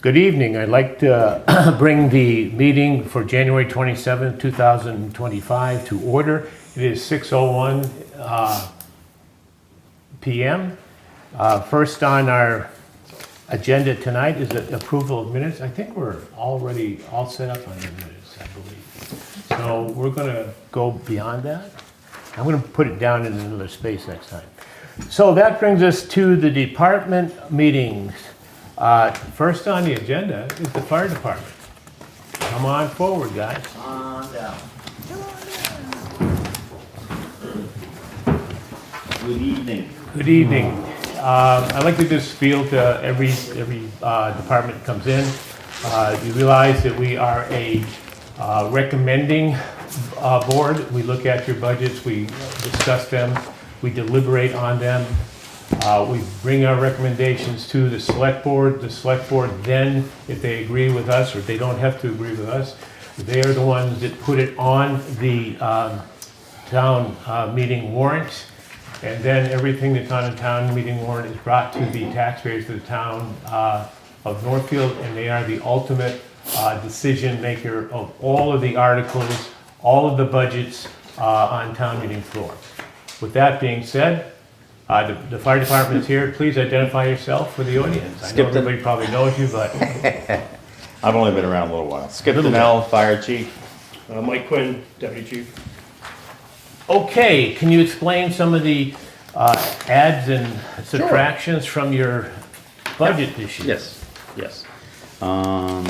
Good evening. I'd like to bring the meeting for January 27th, 2025 to order. It is 6:01 p.m. First on our agenda tonight is the approval of minutes. I think we're already all set up on the minutes, I believe. So we're going to go beyond that. I'm going to put it down in another space next time. So that brings us to the department meetings. First on the agenda is the fire department. Come on forward, guys. On down. Good evening. Good evening. I'd like to just feel to every department that comes in. You realize that we are a recommending board. We look at your budgets, we discuss them, we deliberate on them. We bring our recommendations to the select board. The select board then, if they agree with us, or they don't have to agree with us, they are the ones that put it on the town meeting warrant. And then everything that's on a town meeting warrant is brought to the taxpayers of the town of Northfield, and they are the ultimate decision maker of all of the articles, all of the budgets on town meeting floor. With that being said, the fire department is here. Please identify yourself for the audience. I know everybody probably knows you, but I've only been around a little while. Skip Donnell, Fire Chief. Mike Quinn, Deputy Chief. okay. Can you explain some of the adds and subtractions from your budget this year? Yes.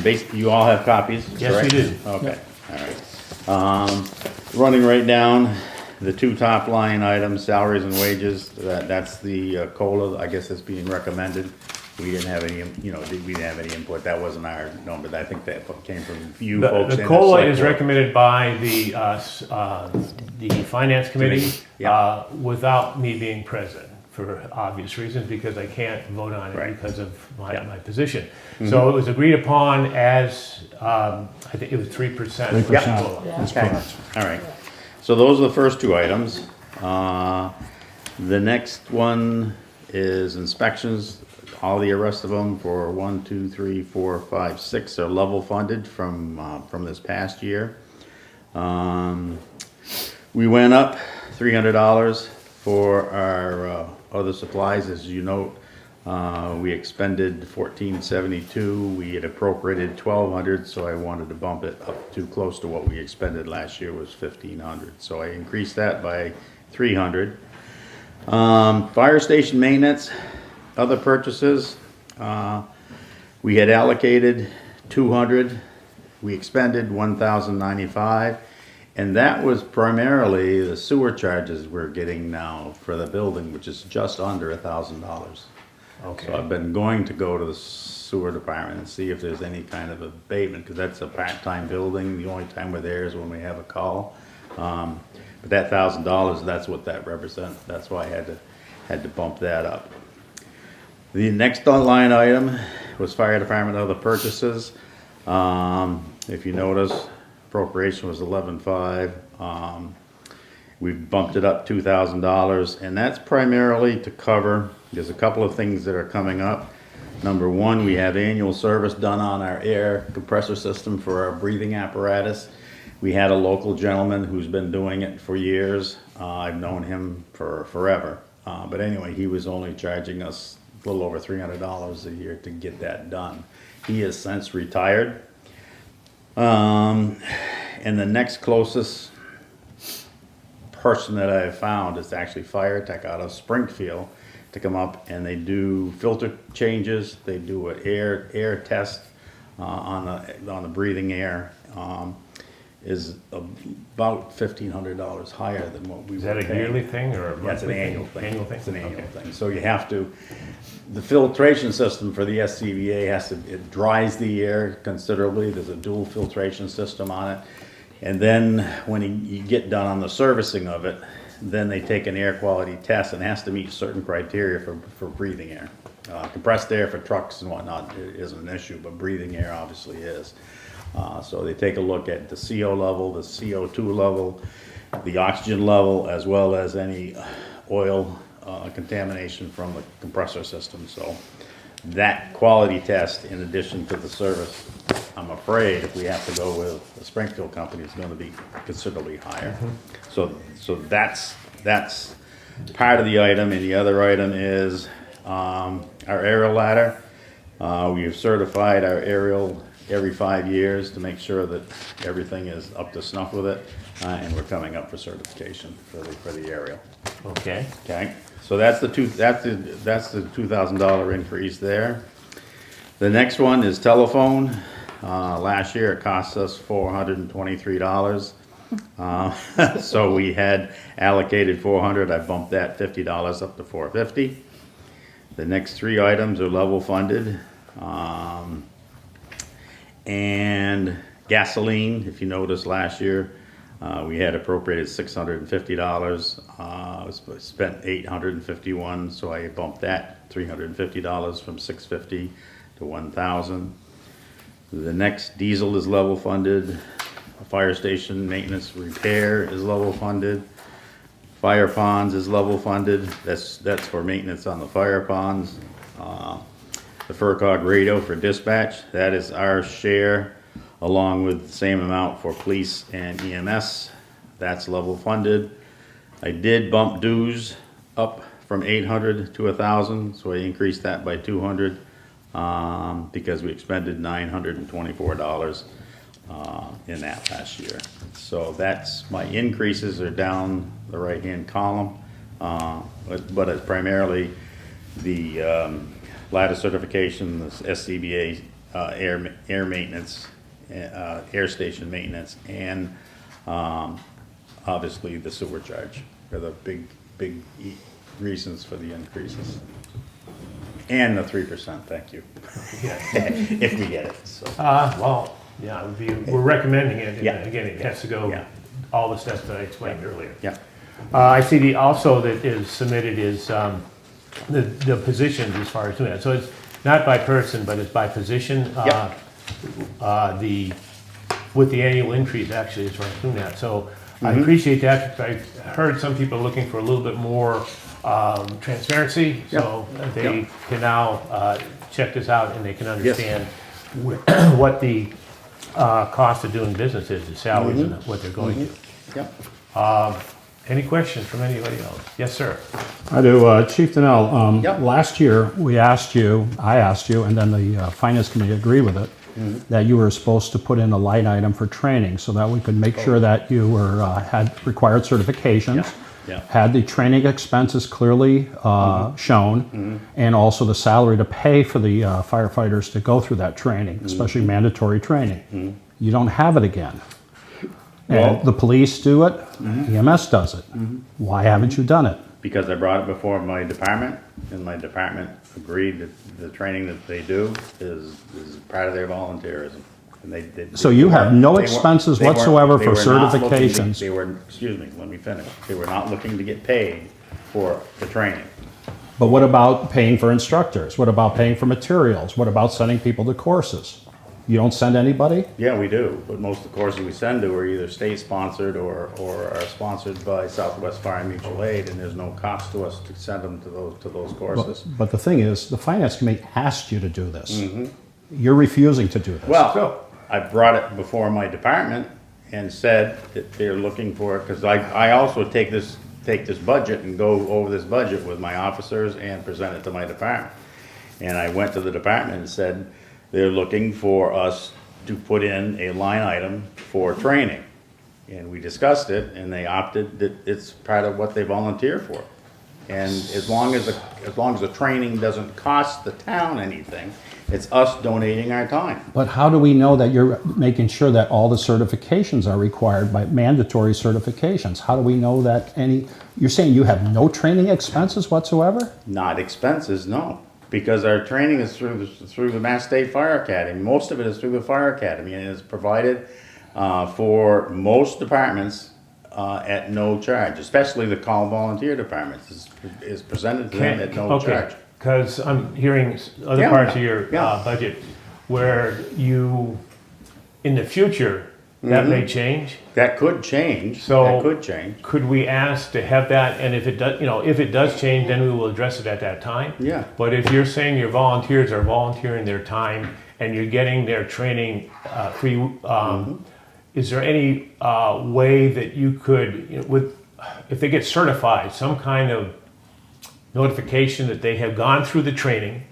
Basically, you all have copies, Yes, correct? we do. Okay, all right. Running right down, the two top line items, salaries and wages, that's the COLA, I guess that's being recommended. We didn't have any, we didn't have any input. That wasn't our number. I think that came from you folks. The COLA is recommended by the Finance Committee without me being present for obvious reasons, because I can't vote on it because of my position. Mm-hmm. So it was agreed upon as, I think it was 3%. 3%. That's correct. All right. So those are the first two items. The next one is inspections. All the rest of them for 1, 2, 3, 4, 5, 6 are level funded from this past year. We went up $300 for our other supplies, as you note. We expended $1,472. We had appropriated $1,200, so I wanted to bump it up to close to what we expended last year was $1,500. So I increased that by $300. Fire station maintenance, other purchases. We had allocated $200. We expended $1,095. And that was primarily the sewer charges we're getting now for the building, which is just under $1,000. Okay. So I've been going to go to the sewer department and see if there's any kind of abatement, because that's a part-time building. The only time we're there is when we have a call. But that $1,000, that's what that represents. That's why I had to bump that up. The next line item was fire department other purchases. If you notice, appropriation was 11.5. We bumped it up $2,000, and that's primarily to cover. There's a couple of things that are coming up. Number one, we have annual service done on our air compressor system for our breathing apparatus. We had a local gentleman who's been doing it for years. I've known him for forever. But anyway, he was only charging us a little over $300 a year to get that done. He has since retired. And the next closest person that I have found is actually Fire Tech out of Springfield to come up, and they do filter changes. They do an air test on the breathing air. Is about $1,500 higher than what we. Is that a yearly thing or a monthly That's an annual thing. Annual thing. It's an annual thing. So you have to. The filtration system for the SCBA it dries the air considerably. There's a dual filtration system on it. And then when you get done on the servicing of it, then they take an air quality test, and it has to meet certain criteria for breathing air. Compressed air for trucks and whatnot isn't an issue, but breathing air obviously is. So they take a look at the CO level, the CO2 level, the oxygen level, as well as any oil contamination from the compressor system. So that quality test in addition to the service, I'm afraid if we have to go with the Springfield company, it's gonna be considerably higher. So that's part of the item, and the other item is, our aerial ladder. We have certified our aerial every 5 years to make sure that everything is up to snuff with it, and we're coming up for certification for the aerial. Okay. Okay, so that's the $2,000 increase there. The next one is telephone. Last year it cost us $423. So we had allocated $400. I bumped that $50 up to $450. The next three items are level funded. And gasoline, if you noticed last year, we had appropriated $650. Spent $851, so I bumped that $350 from $650 to $1,000. The next diesel is level funded. Fire station maintenance repair is level funded. Fire ponds is level funded. That's for maintenance on the fire ponds. The FERCog radio for dispatch, that is our share, along with the same amount for police and EMS. That's level funded. I did bump dues up from 800 to 1,000, so I increased that by 200 because we expended $924 in that last year. So that's, my increases are down the right-hand column, but it's primarily the ladder certification, the SCBA air maintenance, air station maintenance, and obviously the sewer charge are the big reasons for the increases. And the 3%, thank you, if we get it, so. Well, yeah, we're recommending it. Yeah. And again, it has to go, Yeah. all the steps that I explained earlier. Yeah, I see also that is submitted is the positions as far as doing that. So it's not by person, but it's by position. Yep. With the annual increase actually as far as doing that. So I Mm-hmm. appreciate that. I heard some people looking for a little bit more transparency. So they Yep. can now check this out and they can understand what the cost of doing business is, the salaries and what they're going to. yep. Any questions from anybody else? Yes, sir. I do, Chief Donnell. Yep. Last year, I asked you, and then the Finance Committee agreed with it, that you were supposed to put in a line item for training so that we could make sure that you were, had required certifications, Yeah. had the training expenses clearly shown, and also the salary to pay for the firefighters to go through that training, especially mandatory training. You don't have it again. Well- And the police do it, EMS does it. Why haven't you done it? Because I brought it before my department, and my department agreed that the training that they do is part of their volunteerism. And they So you have no they weren't- expenses they weren't- whatsoever they for were not looking to- certifications. They were, excuse me, let me finish. They were not looking to get paid for the training. But what about paying for instructors? What about paying for materials? What about sending people to courses? You don't send anybody? Yeah, we do, but most of the courses we send to are either state-sponsored or are sponsored by Southwest Fire Mutual Aid, and there's no cost to us to send them to those courses. But the thing is, the Finance Committee asked you to do this. You're refusing to do this. Well, I brought it before my department and said that they're looking for, because I also take this budget and go over this budget with my officers and present it to my department. And I went to the department and said, they're looking for us to put in a line item for training. And we discussed it, and they opted that it's part of what they volunteer for. And as long as the training doesn't cost the town anything, it's us donating our time. But how do we know that you're making sure that all the certifications are required by mandatory certifications? How do we know that you're saying you have no training expenses whatsoever? Not expenses, no, because our training is through the Mass State Fire Academy. Most of it is through the Fire Academy, and it's provided for most departments at no charge, especially the call volunteer departments. Is presented to them at no charge. Because I'm hearing other Yeah, parts of your yeah. budget where you, in the future, that may change. That could change. So- That could change. Could we ask to have that, and if it does, if it does change, then we will address it at that time? Yeah. But if you're saying your volunteers are volunteering their time and you're getting their training free, is there any way that you could, if they get certified, some kind of notification that they have gone through the training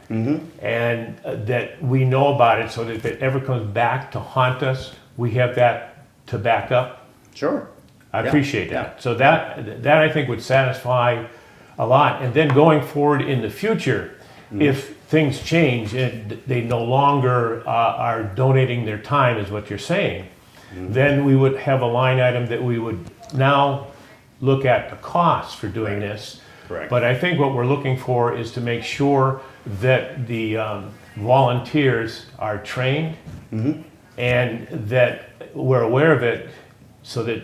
and that we know about it, so that if it ever comes back to haunt us, we have that to back up? Sure. I Yeah, appreciate that. So that I think would satisfy a lot. And then going forward in the future, if things change and they no longer are donating their time, is what you're saying, then we would have a line item that we would now look at the cost for doing this. Correct. But I think what we're looking for is to make sure that the volunteers are trained and that we're aware of it, so that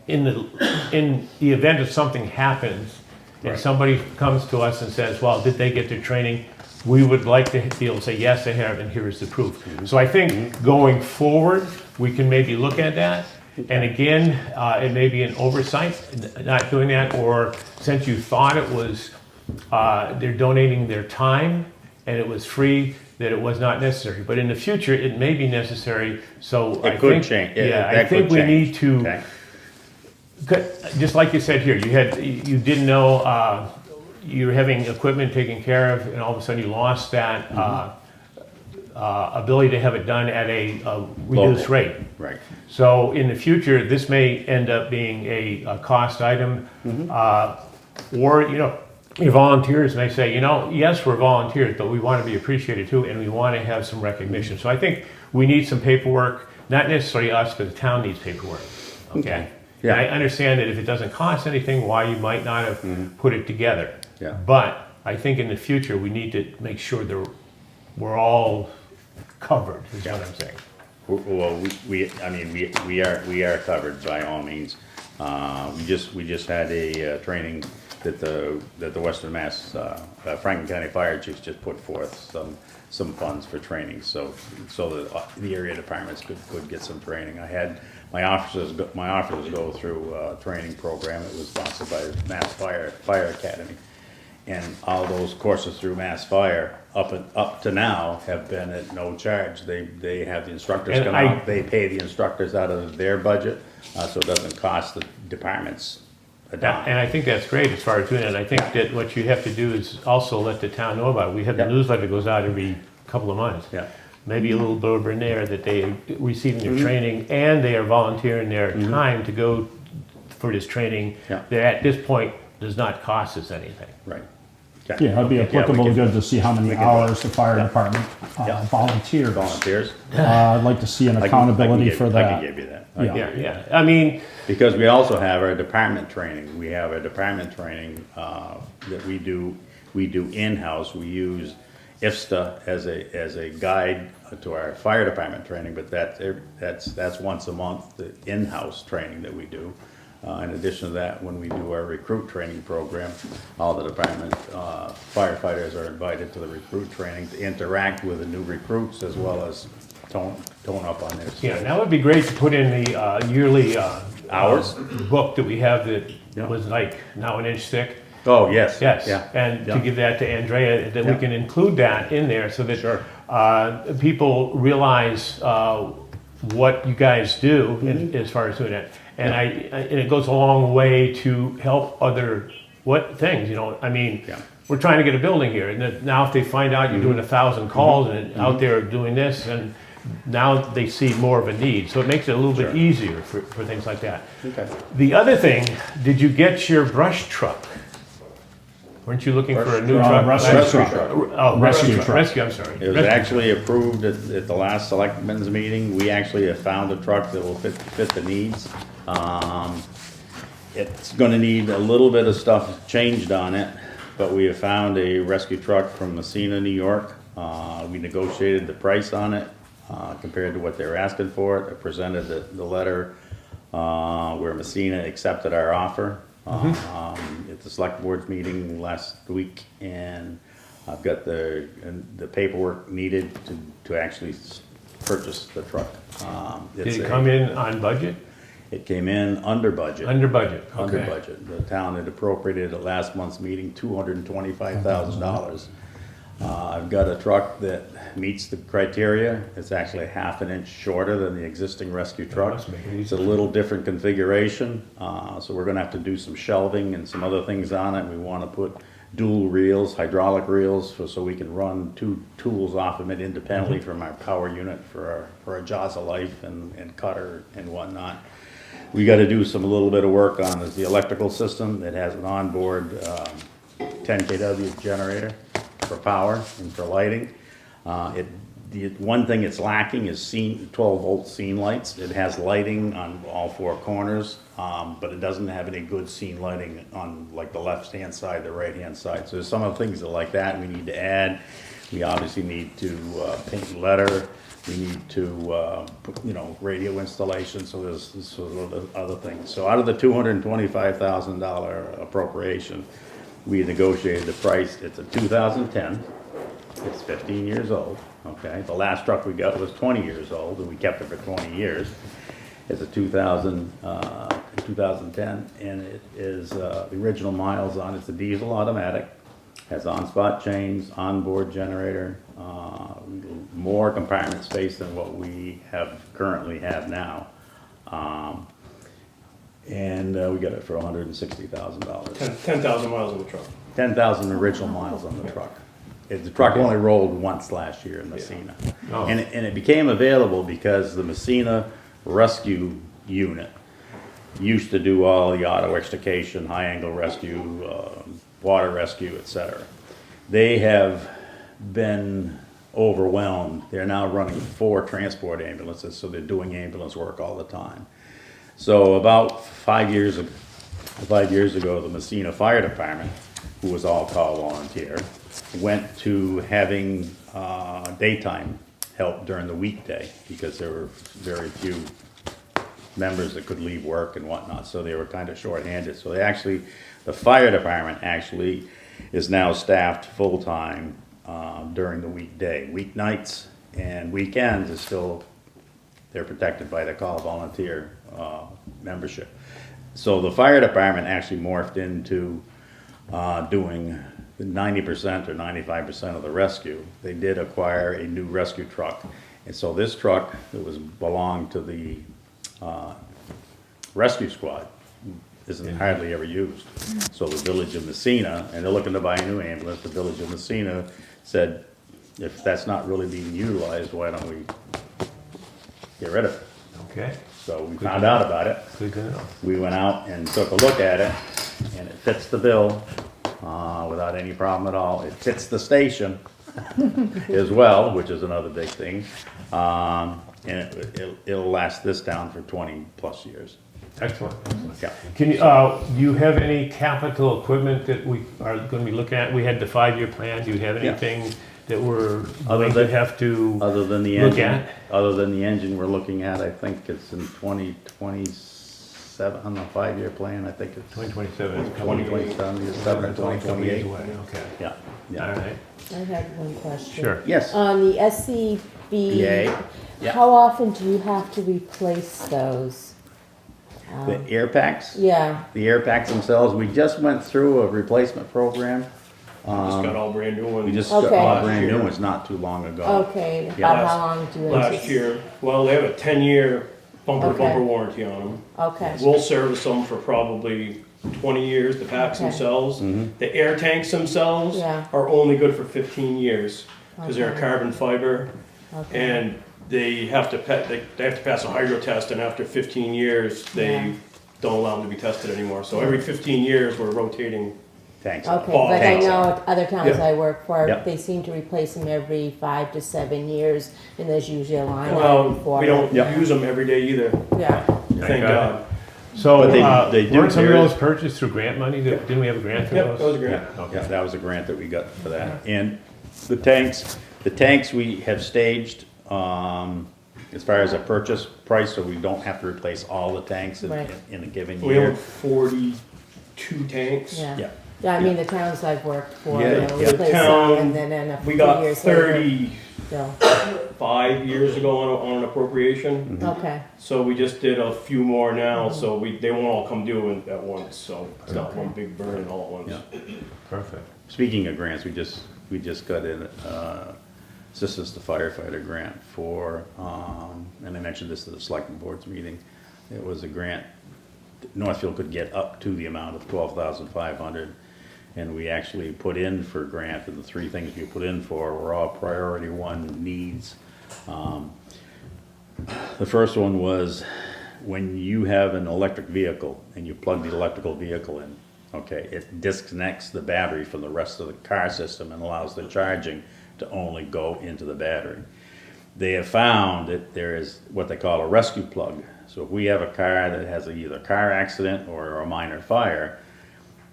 in the event that something happens and Right. somebody comes to us and says, well, did they get their training? We would like to be able to say, yes, they have, and here is the proof. So I think going forward, we can maybe look at that. And again, it may be an oversight, not doing that, or since you thought it was, they're donating their time and it was free, that it was not necessary. But in the future, it may be necessary, so I It could think. change. Yeah, I That think could we change. need to, Okay. just like you said here, you didn't know, you were having equipment taken care of, and all of a sudden you lost that ability to have it done at a reduced Local. rate. Right. So in the future, this may end up being a cost item, or, your volunteers may say, yes, we're volunteers, but we want to be appreciated too, and we want to have some recognition. So I think we need some paperwork, not necessarily us, but the town needs paperwork, okay? Yeah. And I understand that if it doesn't cost anything, why you might not have put it together. Yeah. But I think in the future, we need to make sure that we're all covered, is what I'm saying. Well, we are covered by all means. We just had a training that the Western Mass Franklin County Fire Chiefs just put forth some funds for training, so that the area departments could get some training. I had my officers go through a training program. It was sponsored by the Mass Fire Academy. And all those courses through Mass Fire, up to now, have been at no charge. They have the instructors And come out, they pay the instructors out of their budget, so it doesn't cost the departments a dime. And I think that's great as far as doing it. I think that what you have to do is also let the town know about it. We have the Yeah. newsletter that goes out every couple of months. Yeah. Maybe a little blurb in there that they are receiving their training and they are volunteering their time to go for this training. Yeah. That at this point does not cost us anything. Right. Okay. Yeah, it'd be Yeah, we applicable can- good to see how many we can- hours the fire department Yeah. volunteers. Volunteers? I'd like to see an accountability for I that. can give you that. Yeah. Yeah. I mean, Because we also have our department training. We have a department training that we do in-house. We use IFSTA as a guide to our fire department training, but that's once a month, the in-house training that we do. In addition to that, when we do our recruit training program, all the department firefighters are invited to the recruit training to interact with the new recruits as well as tone up on their skills. yeah, that would be great to put in the yearly Hours? book that we have that Yeah. was like now an inch thick. Oh, yes. Yes, Yeah. and to Yeah. give that to Andrea, that we Yeah. can include that in there so that Sure. people realize what you guys do Mm-hmm. as far as doing it. And and it goes a long way to help other things, I mean, Yeah. we're trying to get a building here, and then now if they find out you're doing 1,000 calls and out there doing this, and now they see more of a need, so it makes it a little bit Sure. easier for things like that. Okay. The other thing, did you get your brush truck? Weren't you looking for a new Brush truck? rescue Rescue truck. Oh, Rescue rescue truck. Rescue, I'm sorry. It was Rescue. actually approved at the last selectmen's meeting. We actually have found a truck that will fit the needs. It's gonna need a little bit of stuff changed on it, but we have found a rescue truck from Messina, New York. We negotiated the price on it, compared to what they were asking for it. I presented the letter, where Messina accepted our offer. At the select board's meeting last week, and I've got the paperwork needed to actually purchase the truck. Did it come in on budget? It came in under budget. Under budget, Under okay. budget. The town had appropriated at last month's meeting $225,000. I've got a truck that meets the criteria. It's actually half an inch shorter than the existing rescue truck. must make it It's a little different configuration, so we're gonna have to do some shelving and some other things on it. We wanna put dual reels, hydraulic reels, so we can run two tools off of it independently from our power unit for our jaws of life and cutter and whatnot. We gotta do a little bit of work on the electrical system. It has an onboard 10 kW generator for power and for lighting. The one thing it's lacking is 12 volt scene lights. It has lighting on all four corners, but it doesn't have any good scene lighting on like the left hand side, the right hand side. So there's some of the things that like that we need to add. We obviously need to paint letter. We need to, radio installation, so there's other things. So out of the $225,000 appropriation, we negotiated the price. It's a 2010. It's 15 years old, okay? The last truck we got was 20 years old, and we kept it for 20 years. It's a 2010, and it is, the original miles on it's a diesel automatic, has on-spot chains, onboard generator, more compartment space than what we currently have now. And we got it for $160,000. 10,000 miles on the truck. 10,000 original miles on the truck. The truck only rolled once last year in Messina. Oh. And it became available because the Messina rescue unit used to do all the auto extrication, high angle rescue, water rescue, etc. They have been overwhelmed. They're now running 4 transport ambulances, so they're doing ambulance work all the time. So about 5 years ago, the Messina Fire Department, who was all call volunteer, went to having daytime help during the weekday because there were very few members that could leave work and whatnot, so they were kind of short-handed. So the fire department actually is now staffed full-time during the weekday. Weeknights and weekends is still, they're protected by the call volunteer membership. So the fire department actually morphed into doing 90% or 95% of the rescue. They did acquire a new rescue truck. And so this truck that belonged to the rescue squad isn't hardly ever used. So the village of Messina, and they're looking to buy a new ambulance, the village of Messina said, if that's not really being utilized, why don't we get rid of it? Okay, So we found out about it. good to know. We went out and took a look at it, and it fits the bill without any problem at all. It fits the station as well, which is another big thing. And it'll last this town for 20-plus years. Excellent. Yeah. Can you, you have any capital equipment that we are gonna be looking at? We had the 5-year plan. Do you have Yeah. anything that we're Other going to than- have to Other than the look engine, at? other than the engine we're looking at, I think it's in 2027 on the 5-year plan. I think it's 2027? It's 2027, 7 or 2028. Okay, Yeah, all yeah. right, I had one question. sure. Yes. On the SCB, Yay. Yeah. how often do you have to replace those? The air packs? Yeah, The air packs themselves, we just went through a replacement program. Just got all brand new ones. We just got Okay. all brand new ones not too long ago. okay, Yeah. about how long do you Last anticipate? year, well, they have a 10-year bumper-to-bumper Okay. warranty on them. Okay, We'll service them for probably 20 years, the packs Okay. themselves. The air tanks themselves Yeah. are only good for 15 years because they're Okay. carbon fiber okay, and they have to pass a hydro test, and after 15 years, they Yeah. don't allow them to be tested anymore. So every 15 years, we're rotating. Thanks. okay, Ball like I tanks. know at other towns Yeah. I work for, Yep. they seem to replace them every 5 to 7 years, and there's usually a line Well, item for we it. don't Yep. use them every day either, Yeah, thank God. So, But they do weren't some of theirs- those purchased through grant money? Didn't we have a grant for those? Yep, that was a grant. Yeah, Yeah, okay. that was a grant that we got for that. And the tanks we have staged, as far as a purchase price, so we don't have to replace all the tanks Right. in a given We year. have 42 tanks. yeah. Yeah. Yeah, I mean, the towns I've worked for, Yeah, you know, yeah. replace some, Town, and then in a We few got years later. Bill? 5 years ago on an appropriation. Okay, So we just did a few more now, so they won't all come due at once, so it's not one big burn all at once. Yeah. Perfect. Speaking of grants, we just got in, Assistance to Firefighter grant for, and I mentioned this at the Selectmen Board's meeting. It was a grant, Northfield could get up to the amount of $12,500. And we actually put in for grant, and the three things we put in for were all priority one needs. The first one was when you have an electric vehicle and you plug the electrical vehicle in, okay, it disconnects the battery from the rest of the car system and allows the charging to only go into the battery. They have found that there is what they call a rescue plug. So if we have a car that has either a car accident or a minor fire,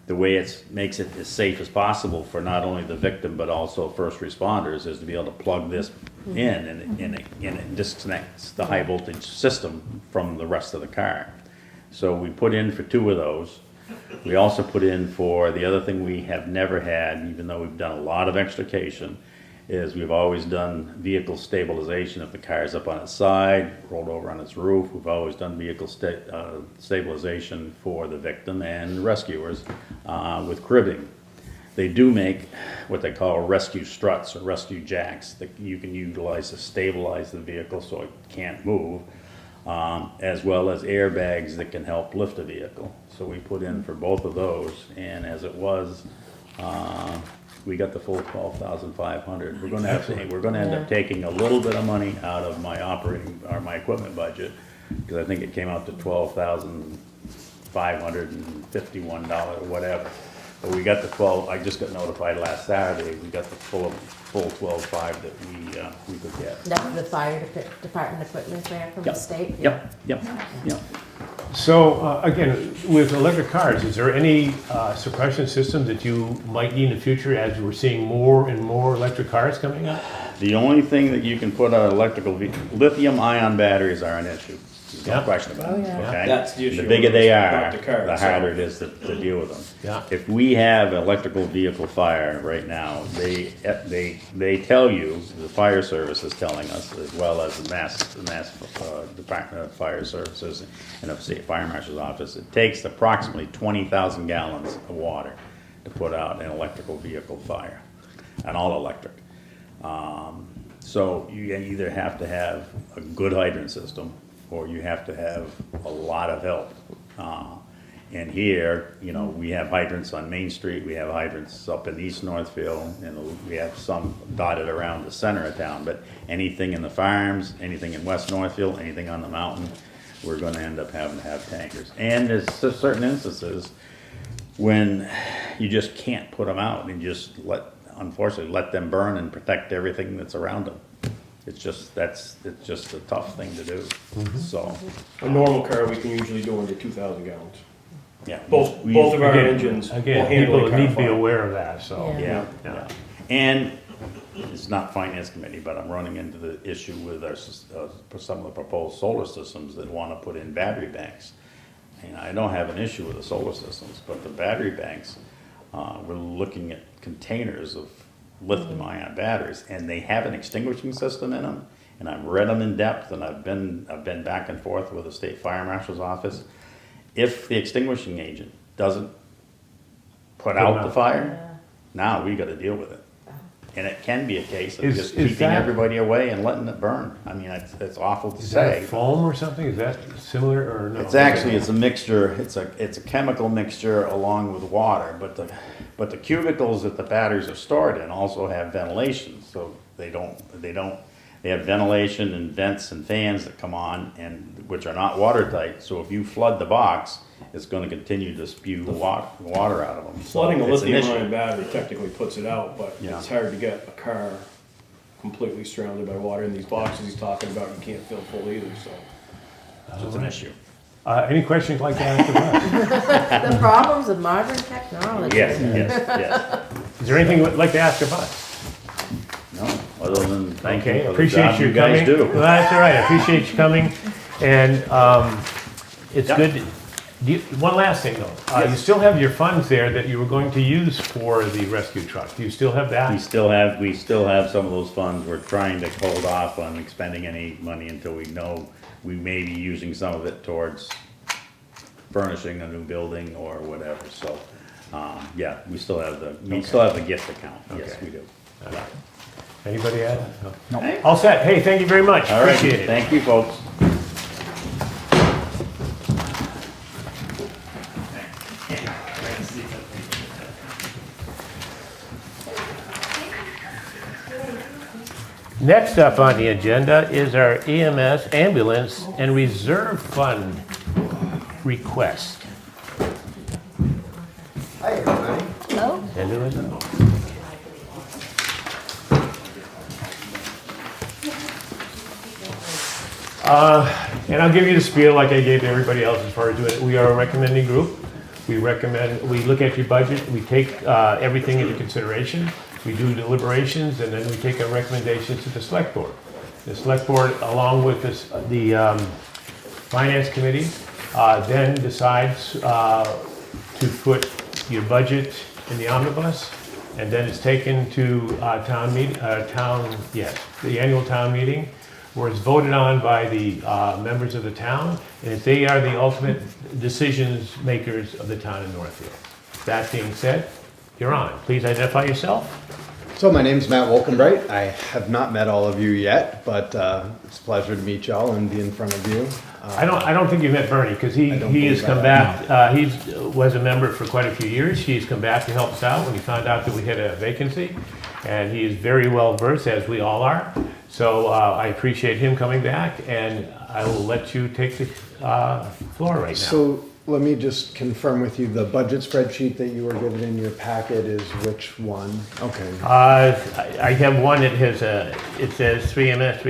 the way it makes it as safe as possible for not only the victim but also first responders is to be able to plug this in, and it disconnects the high voltage system from the rest of the car. So we put in for 2 of those. We also put in for the other thing we have never had, even though we've done a lot of extrication, is we've always done vehicle stabilization. If the car is up on its side, rolled over on its roof, we've always done vehicle stabilization for the victim and rescuers with cribbing. They do make what they call rescue struts or rescue jacks that you can utilize to stabilize the vehicle so it can't move, as well as airbags that can help lift a vehicle. So we put in for both of those, and as it was, we got the full $12,500. We're going to end up taking a little bit of money out of my my equipment budget, because I think it came out to $12,551 or whatever. But we got the 12. I just got notified last Saturday. We got the full 12.5 that we could get. that's the fire department equipment there from the Yep. state? Yep. So, again, with electric cars, is there any suppression systems that you might need in the future as we're seeing more and more electric cars coming up? The only thing that you can put on lithium-ion batteries are an issue. There's no Yeah. question about it. Oh, yeah. Okay? That's the issue, The bigger they not are, the car the itself. harder it is to deal with them. Yeah. If we have an electrical vehicle fire right now, they tell you, the fire service is telling us, as well as the Mass Department of Fire Services and the State Fire Marshal's Office, it takes approximately 20,000 gallons of water to put out an electrical vehicle fire, an all electric. So you either have to have a good hydrant system, or you have to have a lot of help. And here, we have hydrants on Main Street, we have hydrants up in East Northfield, and we have some dotted around the center of town, but anything in the farms, anything in West Northfield, anything on the mountain, we're gonna end up having to have tankers. And there's certain instances when you just can't put them out and just unfortunately let them burn and protect everything that's around them. It's just a tough thing to do, so, A normal car, we can usually do under 2,000 gallons. yeah. Both we- of our Again- engines will Again, handle people the need to be car fire. aware of that, so. Yeah. Yeah, Yeah. yeah. And it's not finance committee, but I'm running into the issue with some of the proposed solar systems that want to put in battery banks. And I don't have an issue with the solar systems, but the battery banks, we're looking at containers of lithium-ion batteries, and they have an extinguishing system in them. And I've read them in depth, and I've been back and forth with the state fire marshal's office. If the extinguishing agent doesn't put out the fire, now we got to deal with it. And it can be a case of Is just keeping that- everybody away and letting it burn. I mean, it's awful to Is that a say. foam or something? Is that similar or no? It's a mixture, it's a chemical mixture along with water, but the cubicles that the batteries are stored in also have ventilation, so they have ventilation and vents and fans that come on, and which are not watertight, so if you flood the box, it's gonna continue to spew water out of them. So Flooding a it's an issue. lithium-ion battery technically puts it out, but Yeah. it's hard to get a car completely surrounded by water. And these boxes he's talking about, you can't fill full either, so. So it's an issue. Any questions like that after that? The problems of modern technology. Yes. Is there anything you'd like to ask of us? No, other than thank you Okay, for the appreciate job you you guys coming. do. Well, that's all right, I appreciate you coming, and it's Yep. good. One last thing though, you still have your funds there that you were going to use for the rescue truck. Do you still have We that? still have some of those funds. We're trying to hold off on expending any money until we know we may be using some of it towards furnishing a new building or whatever, so, yeah, we still have the gift account, yes, Okay. we do. All right. Anybody add? No. All set. Hey, thank you very much. All right, Appreciate it. thank you, folks. Next up on the agenda is our EMS ambulance and reserve fund request. Hi, everybody. And who is it? And I'll give you the spiel like I gave to everybody else as far as doing it. We are a recommending group. We look at your budget, we take everything into consideration. We do deliberations, and then we take our recommendations to the select board. The select board, along with the finance committee, then decides to put your budget in the omnibus, and then it's taken to the annual town meeting, where it's voted on by the members of the town, and they are the ultimate decisions makers of the town of Northfield. That being said, you're on. Please identify yourself. So my name's Matt Wolkenbright. I have not met all of you yet, but it's a pleasure to meet y'all and be in front of you. I don't think you met Bernie, because he I don't has believe come I back, he was a member for quite a few years. He's come back to help us out when he found out that we had a vacancy, and he is very well versed, as we all are. So I appreciate him coming back, and I will let you take the floor right now. So let me just confirm with you, the budget spreadsheet that you were given in your packet is which one? Okay. I have one that has it says 3MS,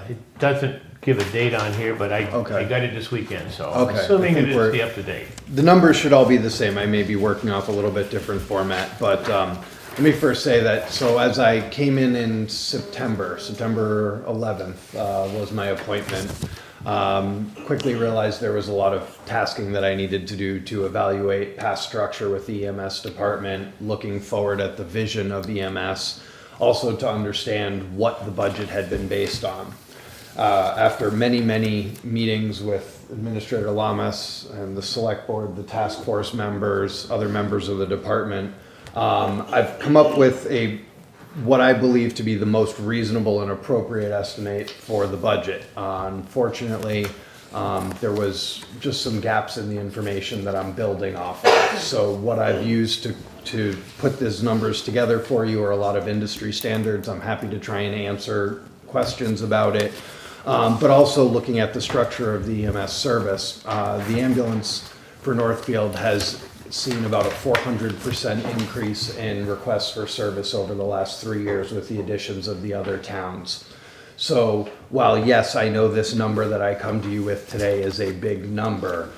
it doesn't give a date on here, but I Okay. got it this weekend, so I'm Okay, assuming I it think is we're- the up-to-date. The numbers should all be the same. I may be working off a little bit different format, but let me first say that, so as I came in September 11th was my appointment. Quickly realized there was a lot of tasking that I needed to do to evaluate past structure with the EMS department, looking forward at the vision of EMS, also to understand what the budget had been based on. After many meetings with Administrator Lamas and the select board, the task force members, other members of the department, I've come up with what I believe to be the most reasonable and appropriate estimate for the budget. Unfortunately, there was just some gaps in the information that I'm building off of. So what I've used to put these numbers together for you are a lot of industry standards. I'm happy to try and answer questions about it. But also looking at the structure of the EMS service. The ambulance for Northfield has seen about a 400% increase in requests for service over the last 3 years with the additions of the other towns. So while yes, I know this number that I come to you with today is a big number,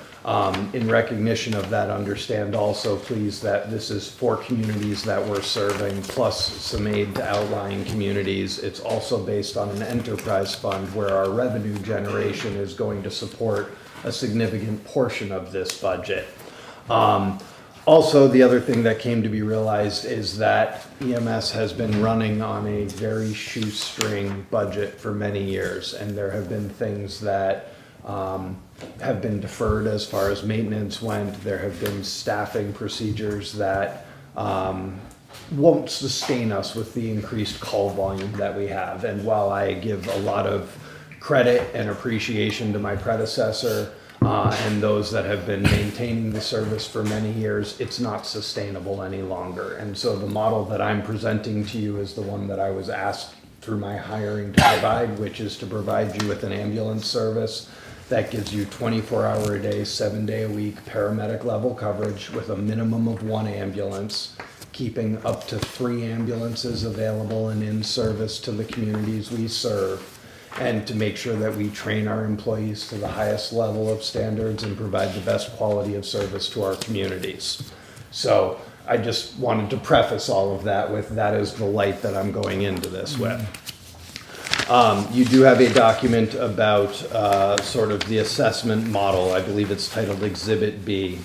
in recognition of that, understand also please that this is 4 communities that we're serving plus some aid to outlying communities. It's also based on an enterprise fund where our revenue generation is going to support a significant portion of this budget. Also, the other thing that came to be realized is that EMS has been running on a very shoestring budget for many years, and there have been things that have been deferred as far as maintenance went. There have been staffing procedures that won't sustain us with the increased call volume that we have. And while I give a lot of credit and appreciation to my predecessor, and those that have been maintaining the service for many years, it's not sustainable any longer. And so the model that I'm presenting to you is the one that I was asked through my hiring to provide, which is to provide you with an ambulance service that gives you 24-hour-a-day, 7-day-a-week paramedic level coverage with a minimum of 1 ambulance, keeping up to 3 ambulances available and in service to the communities we serve, and to make sure that we train our employees to the highest level of standards and provide the best quality of service to our communities. So I just wanted to preface all of that with that is the light that I'm going into this with. You do have a document about sort of the assessment model. I believe it's titled Exhibit B.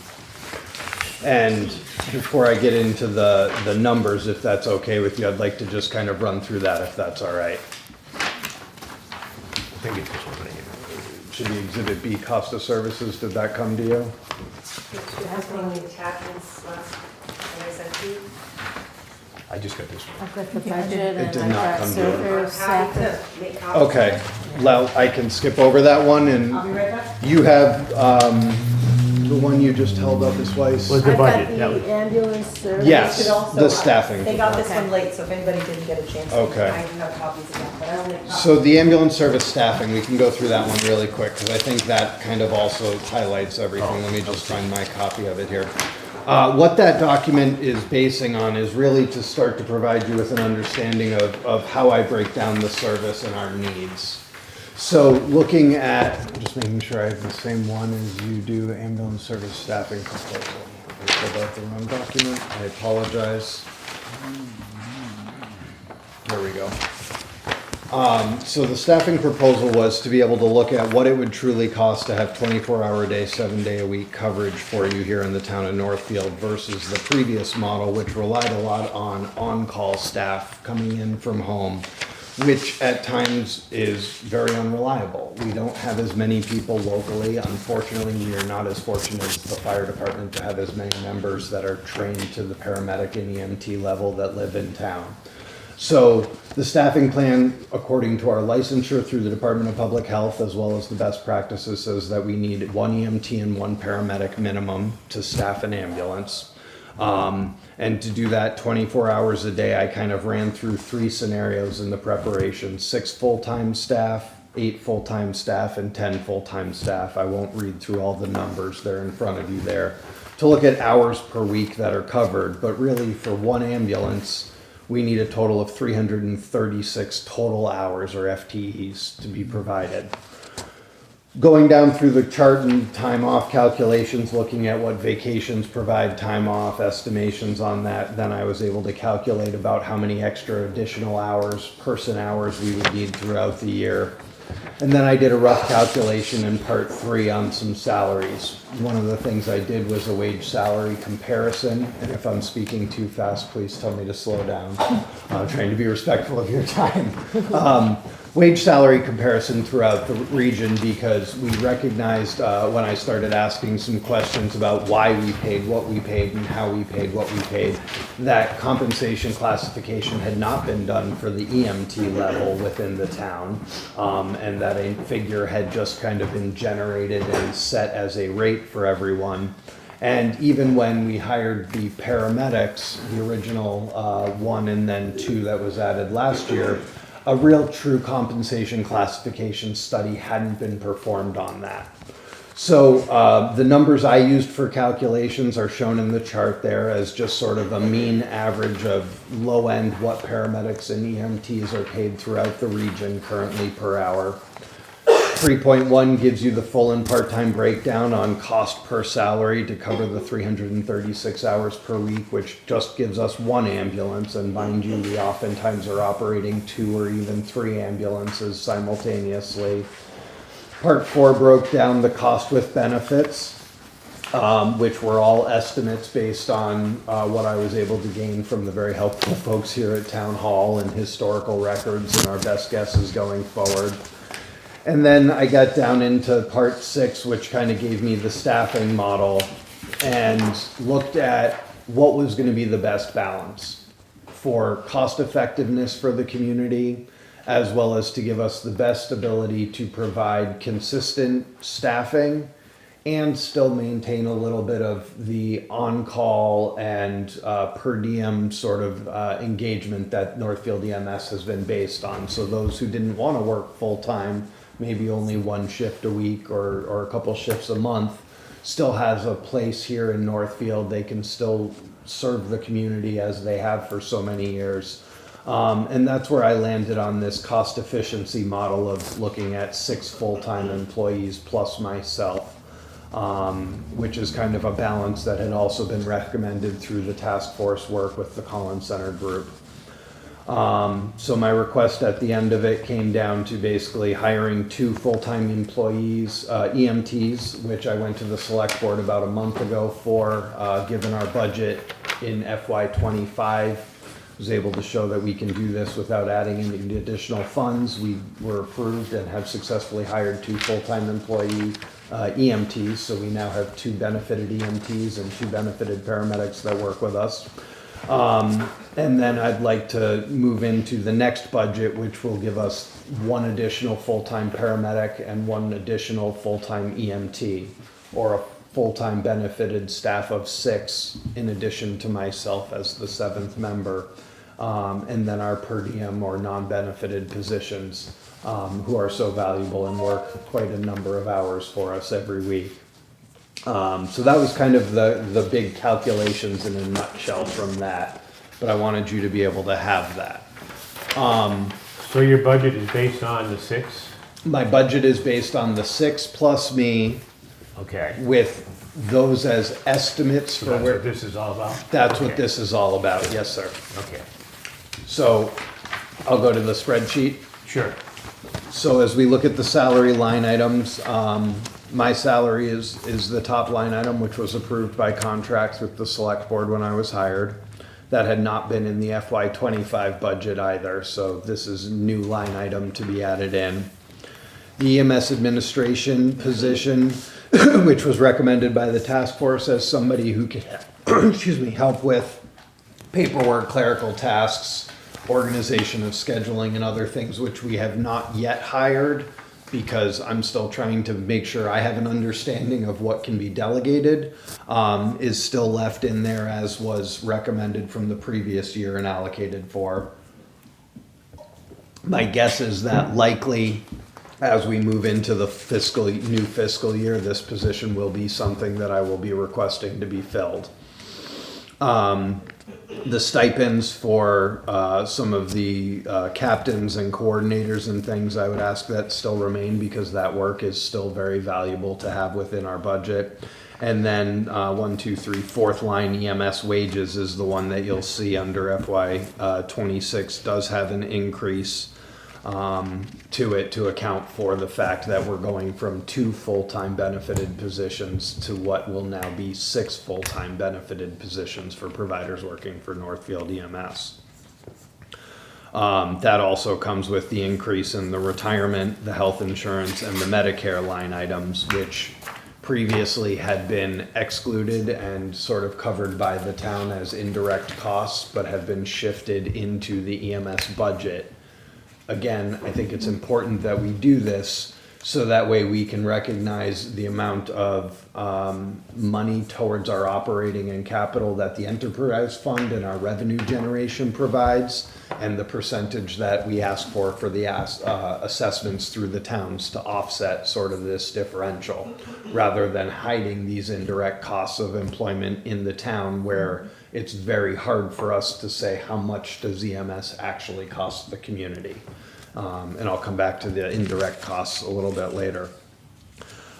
And before I get into the numbers, if that's okay with you, I'd like to just kind of run through that, if that's all right. I think it's just one thing. Should be Exhibit B, cost of services. Did that come to you? That's one of the attachments last, that I sent to you. I just got this one. I've got the budget and did I've not got come to it. server, I'm happy staff. to make copies. Okay, well, I can skip over that one, I'll and be right back. you have, the one you just held up is Weiss. Was the I've got budget? That was- the ambulance service. Yes, Could also, the staffing. They got this Okay. one late, so if anybody didn't get a chance, Okay. I do have copies again, but I only. So the ambulance service staffing, we can go through that one really quick, because I think that kind of also highlights everything. Let me just find my copy of it here. What that document is basing on is really to start to provide you with an understanding of how I break down the service and our needs. So looking at, just making sure I have the same one as you do, ambulance service staffing proposal. I filled out the wrong document, I apologize. There we go. So the staffing proposal was to be able to look at what it would truly cost to have 24-hour-a-day, 7-day-a-week coverage for you here in the town of Northfield versus the previous model, which relied a lot on on-call staff coming in from home, which at times is very unreliable. We don't have as many people locally. Unfortunately, we are not as fortunate as the fire department to have as many members that are trained to the paramedic and EMT level that live in town. So the staffing plan, according to our licensure through the Department of Public Health, as well as the best practices, says that we need 1 EMT and 1 paramedic minimum to staff an ambulance. And to do that 24 hours a day, I kind of ran through 3 scenarios in the preparation: 6 full-time staff, 8 full-time staff, and 10 full-time staff. I won't read through all the numbers, they're in front of you there, to look at hours per week that are covered. But really, for 1 ambulance, we need a total of 336 total hours, or FTEs, to be provided. Going down through the chart and time off calculations, looking at what vacations provide time off, estimations on that, then I was able to calculate about how many extra additional hours, person hours we would need throughout the year. And then I did a rough calculation in part 3 on some salaries. One of the things I did was a wage salary comparison, and if I'm speaking too fast, please tell me to slow down. I'm trying to be respectful of your time. Wage salary comparison throughout the region, because we recognized when I started asking some questions about why we paid what we paid and how we paid what we paid, that compensation classification had not been done for the EMT level within the town, and that a figure had just kind of been generated and set as a rate for everyone. And even when we hired the paramedics, the original 1 and then 2 that was added last year, a real true compensation classification study hadn't been performed on that. So the numbers I used for calculations are shown in the chart there as just sort of a mean average of low end what paramedics and EMTs are paid throughout the region currently per hour. 3.1 gives you the full and part-time breakdown on cost per salary to cover the 336 hours per week, which just gives us 1 ambulance. And mind you, we oftentimes are operating 2 or even 3 ambulances simultaneously. Part 4 broke down the cost with benefits, which were all estimates based on what I was able to gain from the very helpful folks here at Town Hall and historical records and our best guesses going forward. And then I got down into part 6, which kind of gave me the staffing model and looked at what was going to be the best balance for cost effectiveness for the community, as well as to give us the best ability to provide consistent staffing and still maintain a little bit of the on-call and per diem sort of engagement that Northfield EMS has been based on. So those who didn't want to work full-time, maybe only 1 shift a week or a couple shifts a month, still has a place here in Northfield. They can still serve the community as they have for so many years. And that's where I landed on this cost efficiency model of looking at 6 full-time employees plus myself, which is kind of a balance that had also been recommended through the task force work with the Collins Center group. So my request at the end of it came down to basically hiring 2 full-time employees, EMTs, which I went to the select board about a month ago for, given our budget in FY '25. Was able to show that we can do this without adding any additional funds. We were approved and have successfully hired 2 full-time employee EMTs, so we now have 2 benefited EMTs and 2 benefited paramedics that work with us. And then I'd like to move into the next budget, which will give us 1 additional full-time paramedic and 1 additional full-time EMT, or a full-time benefited staff of 6 in addition to myself as the 7th member. And then our per diem or non-benefited positions, who are so valuable and work quite a number of hours for us every week. So that was kind of the big calculations in a nutshell from that, but I wanted you to be able to have that. So your budget is based on the 6? My budget is based on the 6 plus me, Okay. with those as estimates So for that's where, what this is all about? that's what Okay. this is all about, yes, sir. Okay, So I'll go to the spreadsheet. sure. So as we look at the salary line items, my salary is the top line item, which was approved by contract with the select board when I was hired. That had not been in the FY '25 budget either, so this is a new line item to be added in. The EMS administration position, which was recommended by the task force as somebody who could, excuse me, help with paperwork, clerical tasks, organization of scheduling and other things, which we have not yet hired because I'm still trying to make sure I have an understanding of what can be delegated, is still left in there as was recommended from the previous year and allocated for. My guess is that likely as we move into the new fiscal year, this position will be something that I will be requesting to be filled. The stipends for some of the captains and coordinators and things, I would ask that still remain because that work is still very valuable to have within our budget. And then 1, 2, 3, 4th line EMS wages is the one that you'll see under FY '26 does have an increase to it to account for the fact that we're going from 2 full-time benefited positions to what will now be 6 full-time benefited positions for providers working for Northfield EMS. That also comes with the increase in the retirement, the health insurance, and the Medicare line items, which previously had been excluded and sort of covered by the town as indirect costs, but have been shifted into the EMS budget. Again, I think it's important that we do this so that way we can recognize the amount of money towards our operating and capital that the enterprise fund and our revenue generation provides, and the percentage that we ask for the assessments through the towns to offset sort of this differential, rather than hiding these indirect costs of employment in the town where it's very hard for us to say how much does EMS actually cost the community. And I'll come back to the indirect costs a little bit later.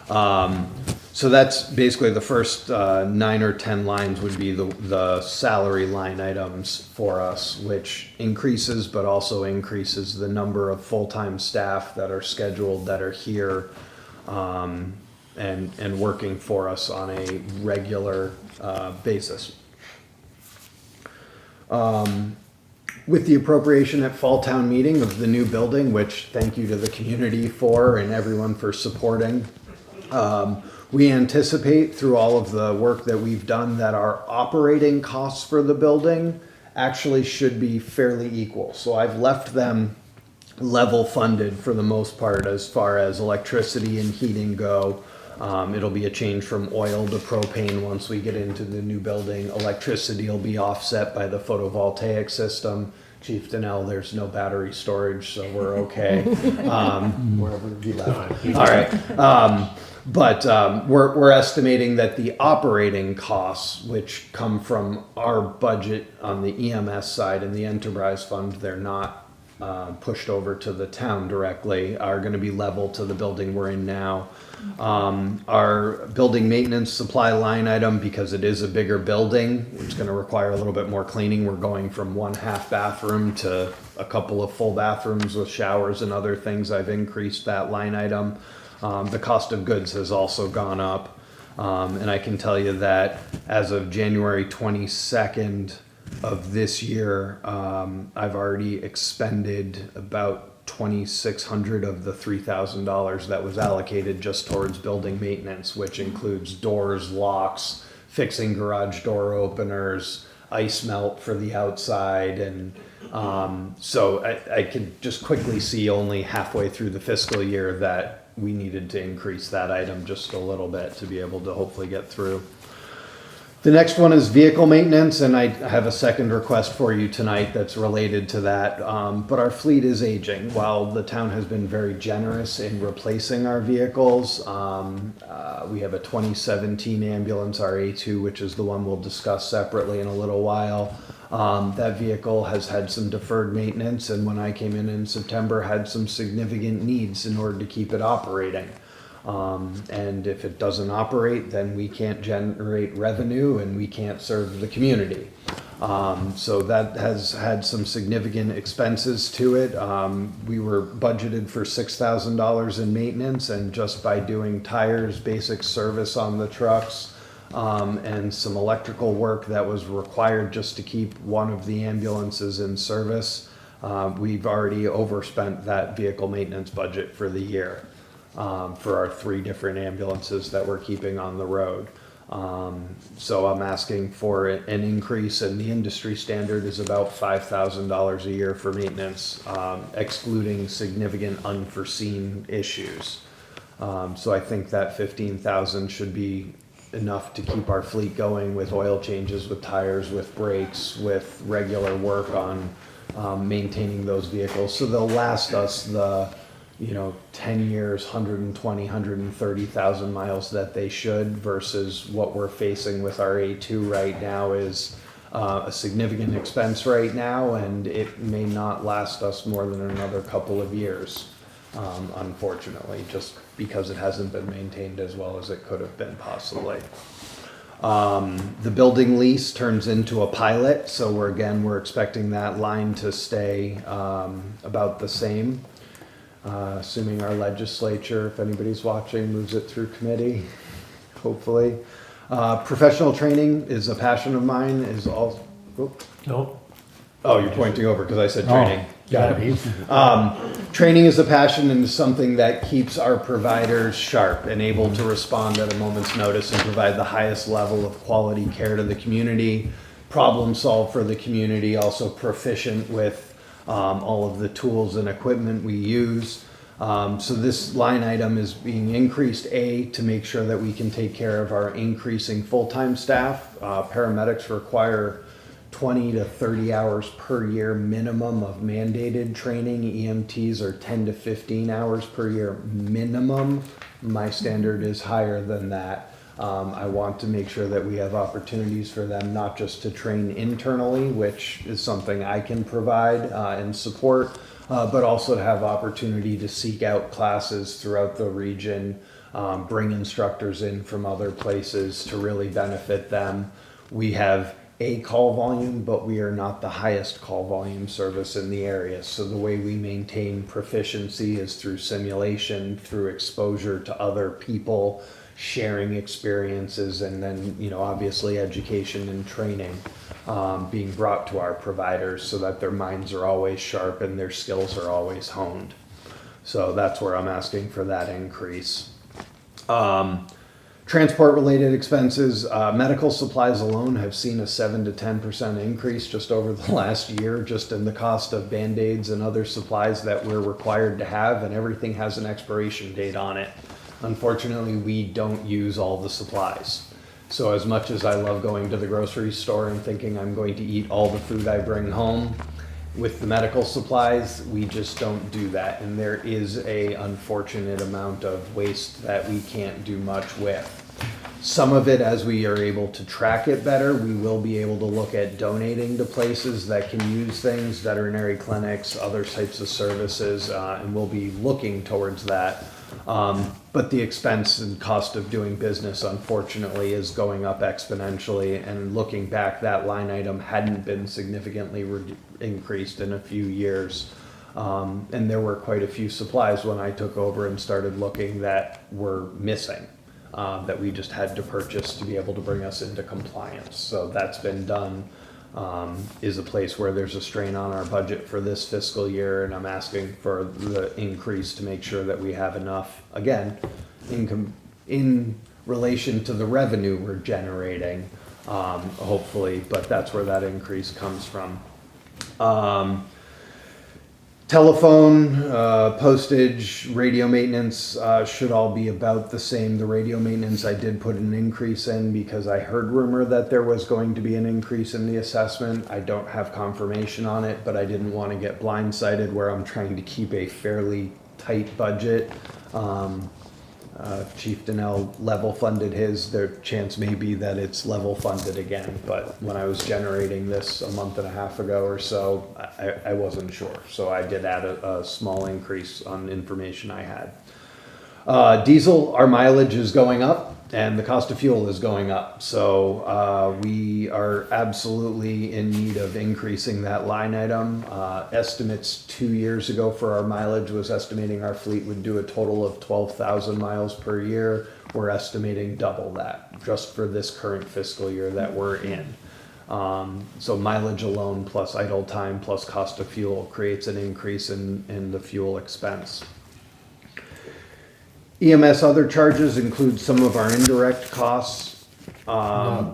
So that's basically the first 9 or 10 lines would be the salary line items for us, which increases but also increases the number of full-time staff that are scheduled, that are here, and working for us on a regular basis. With the appropriation at Fall Town Meeting of the new building, which thank you to the community for and everyone for supporting, we anticipate through all of the work that we've done that our operating costs for the building actually should be fairly equal. So I've left them level funded for the most part as far as electricity and heating go. It'll be a change from oil to propane once we get into the new building. Electricity will be offset by the photovoltaic system. Chief Donnell, there's no battery storage, so we're okay. Wherever you left. All right. But we're estimating that the operating costs, which come from our budget on the EMS side and the enterprise fund, they're not pushed over to the town directly are going to be level to the building we're in now. Our building maintenance supply line item, because it is a bigger building, it's going to require a little bit more cleaning. We're going from 1/2 bathroom to a couple of full bathrooms with showers and other things. I've increased that line item. The cost of goods has also gone up. And I can tell you that as of January 22nd of this year, I've already expended about $2,600 of the $3,000 that was allocated just towards building maintenance, which includes doors, locks, fixing garage door openers, ice melt for the outside. And so I could just quickly see only halfway through the fiscal year that we needed to increase that item just a little bit to be able to hopefully get through. The next one is vehicle maintenance, and I have a second request for you tonight that's related to that. But our fleet is aging. While the town has been very generous in replacing our vehicles, we have a 2017 ambulance, our A2, which is the one we'll discuss separately in a little while. That vehicle has had some deferred maintenance, and when I came in September, had some significant needs in order to keep it operating. And if it doesn't operate, then we can't generate revenue and we can't serve the community. So that has had some significant expenses to it. We were budgeted for $6,000 in maintenance, and just by doing tires, basic service on the trucks, and some electrical work that was required just to keep one of the ambulances in service, we've already overspent that vehicle maintenance budget for the year. For our 3 different ambulances that we're keeping on the road. So I'm asking for an increase, and the industry standard is about $5,000 a year for maintenance, excluding significant unforeseen issues. So I think that $15,000 should be enough to keep our fleet going with oil changes, with tires, with brakes, with regular work on maintaining those vehicles. So they'll last us the 10 years, 120, 130,000 miles that they should, versus what we're facing with our A2 right now is a significant expense right now, and it may not last us more than another couple of years, unfortunately, just because it hasn't been maintained as well as it could have been possibly. The building lease turns into a pilot, so we're expecting that line to stay about the same. Assuming our legislature, if anybody's watching, moves it through committee, hopefully. Professional training is a passion of mine, is all, No? oh, you're pointing over because I said training. Got it. Training is a passion and is something that keeps our providers sharp and able to respond at a moment's notice and provide the highest level of quality care to the community, problem solve for the community, also proficient with all of the tools and equipment we use. So this line item is being increased, to make sure that we can take care of our increasing full-time staff. Paramedics require 20 to 30 hours per year minimum of mandated training. EMTs are 10 to 15 hours per year minimum. My standard is higher than that. I want to make sure that we have opportunities for them, not just to train internally, which is something I can provide and support, but also to have opportunity to seek out classes throughout the region, bring instructors in from other places to really benefit them. We have a call volume, but we are not the highest call volume service in the area. So the way we maintain proficiency is through simulation, through exposure to other people, sharing experiences, and then obviously education and training being brought to our providers so that their minds are always sharp and their skills are always honed. So that's where I'm asking for that increase. Transport related expenses, medical supplies alone have seen a 7 to 10% increase just over the last year, just in the cost of Band-Aids and other supplies that we're required to have, and everything has an expiration date on it. Unfortunately, we don't use all the supplies. So as much as I love going to the grocery store and thinking I'm going to eat all the food I bring home, with the medical supplies, we just don't do that. And there is a unfortunate amount of waste that we can't do much with. Some of it, as we are able to track it better, we will be able to look at donating to places that can use things, veterinary clinics, other types of services, and we'll be looking towards that. But the expense and cost of doing business, unfortunately, is going up exponentially. And looking back, that line item hadn't been significantly increased in a few years. And there were quite a few supplies when I took over and started looking that were missing. That we just had to purchase to be able to bring us into compliance. So that's been done, is a place where there's a strain on our budget for this fiscal year, and I'm asking for the increase to make sure that we have enough, again, income in relation to the revenue we're generating, hopefully, but that's where that increase comes from. Telephone, postage, radio maintenance should all be about the same. The radio maintenance I did put an increase in because I heard rumor that there was going to be an increase in the assessment. I don't have confirmation on it, but I didn't want to get blindsided where I'm trying to keep a fairly tight budget. Chief Donnell level funded his, their chance may be that it's level funded again, but when I was generating this a month and a half ago or so, I wasn't sure. So I did add a small increase on information I had. Diesel, our mileage is going up and the cost of fuel is going up. So we are absolutely in need of increasing that line item. Estimates 2 years ago for our mileage was estimating our fleet would do a total of 12,000 miles per year. We're estimating double that just for this current fiscal year that we're in. So mileage alone plus idle time plus cost of fuel creates an increase in the fuel expense. EMS other charges include some of our indirect costs. Medical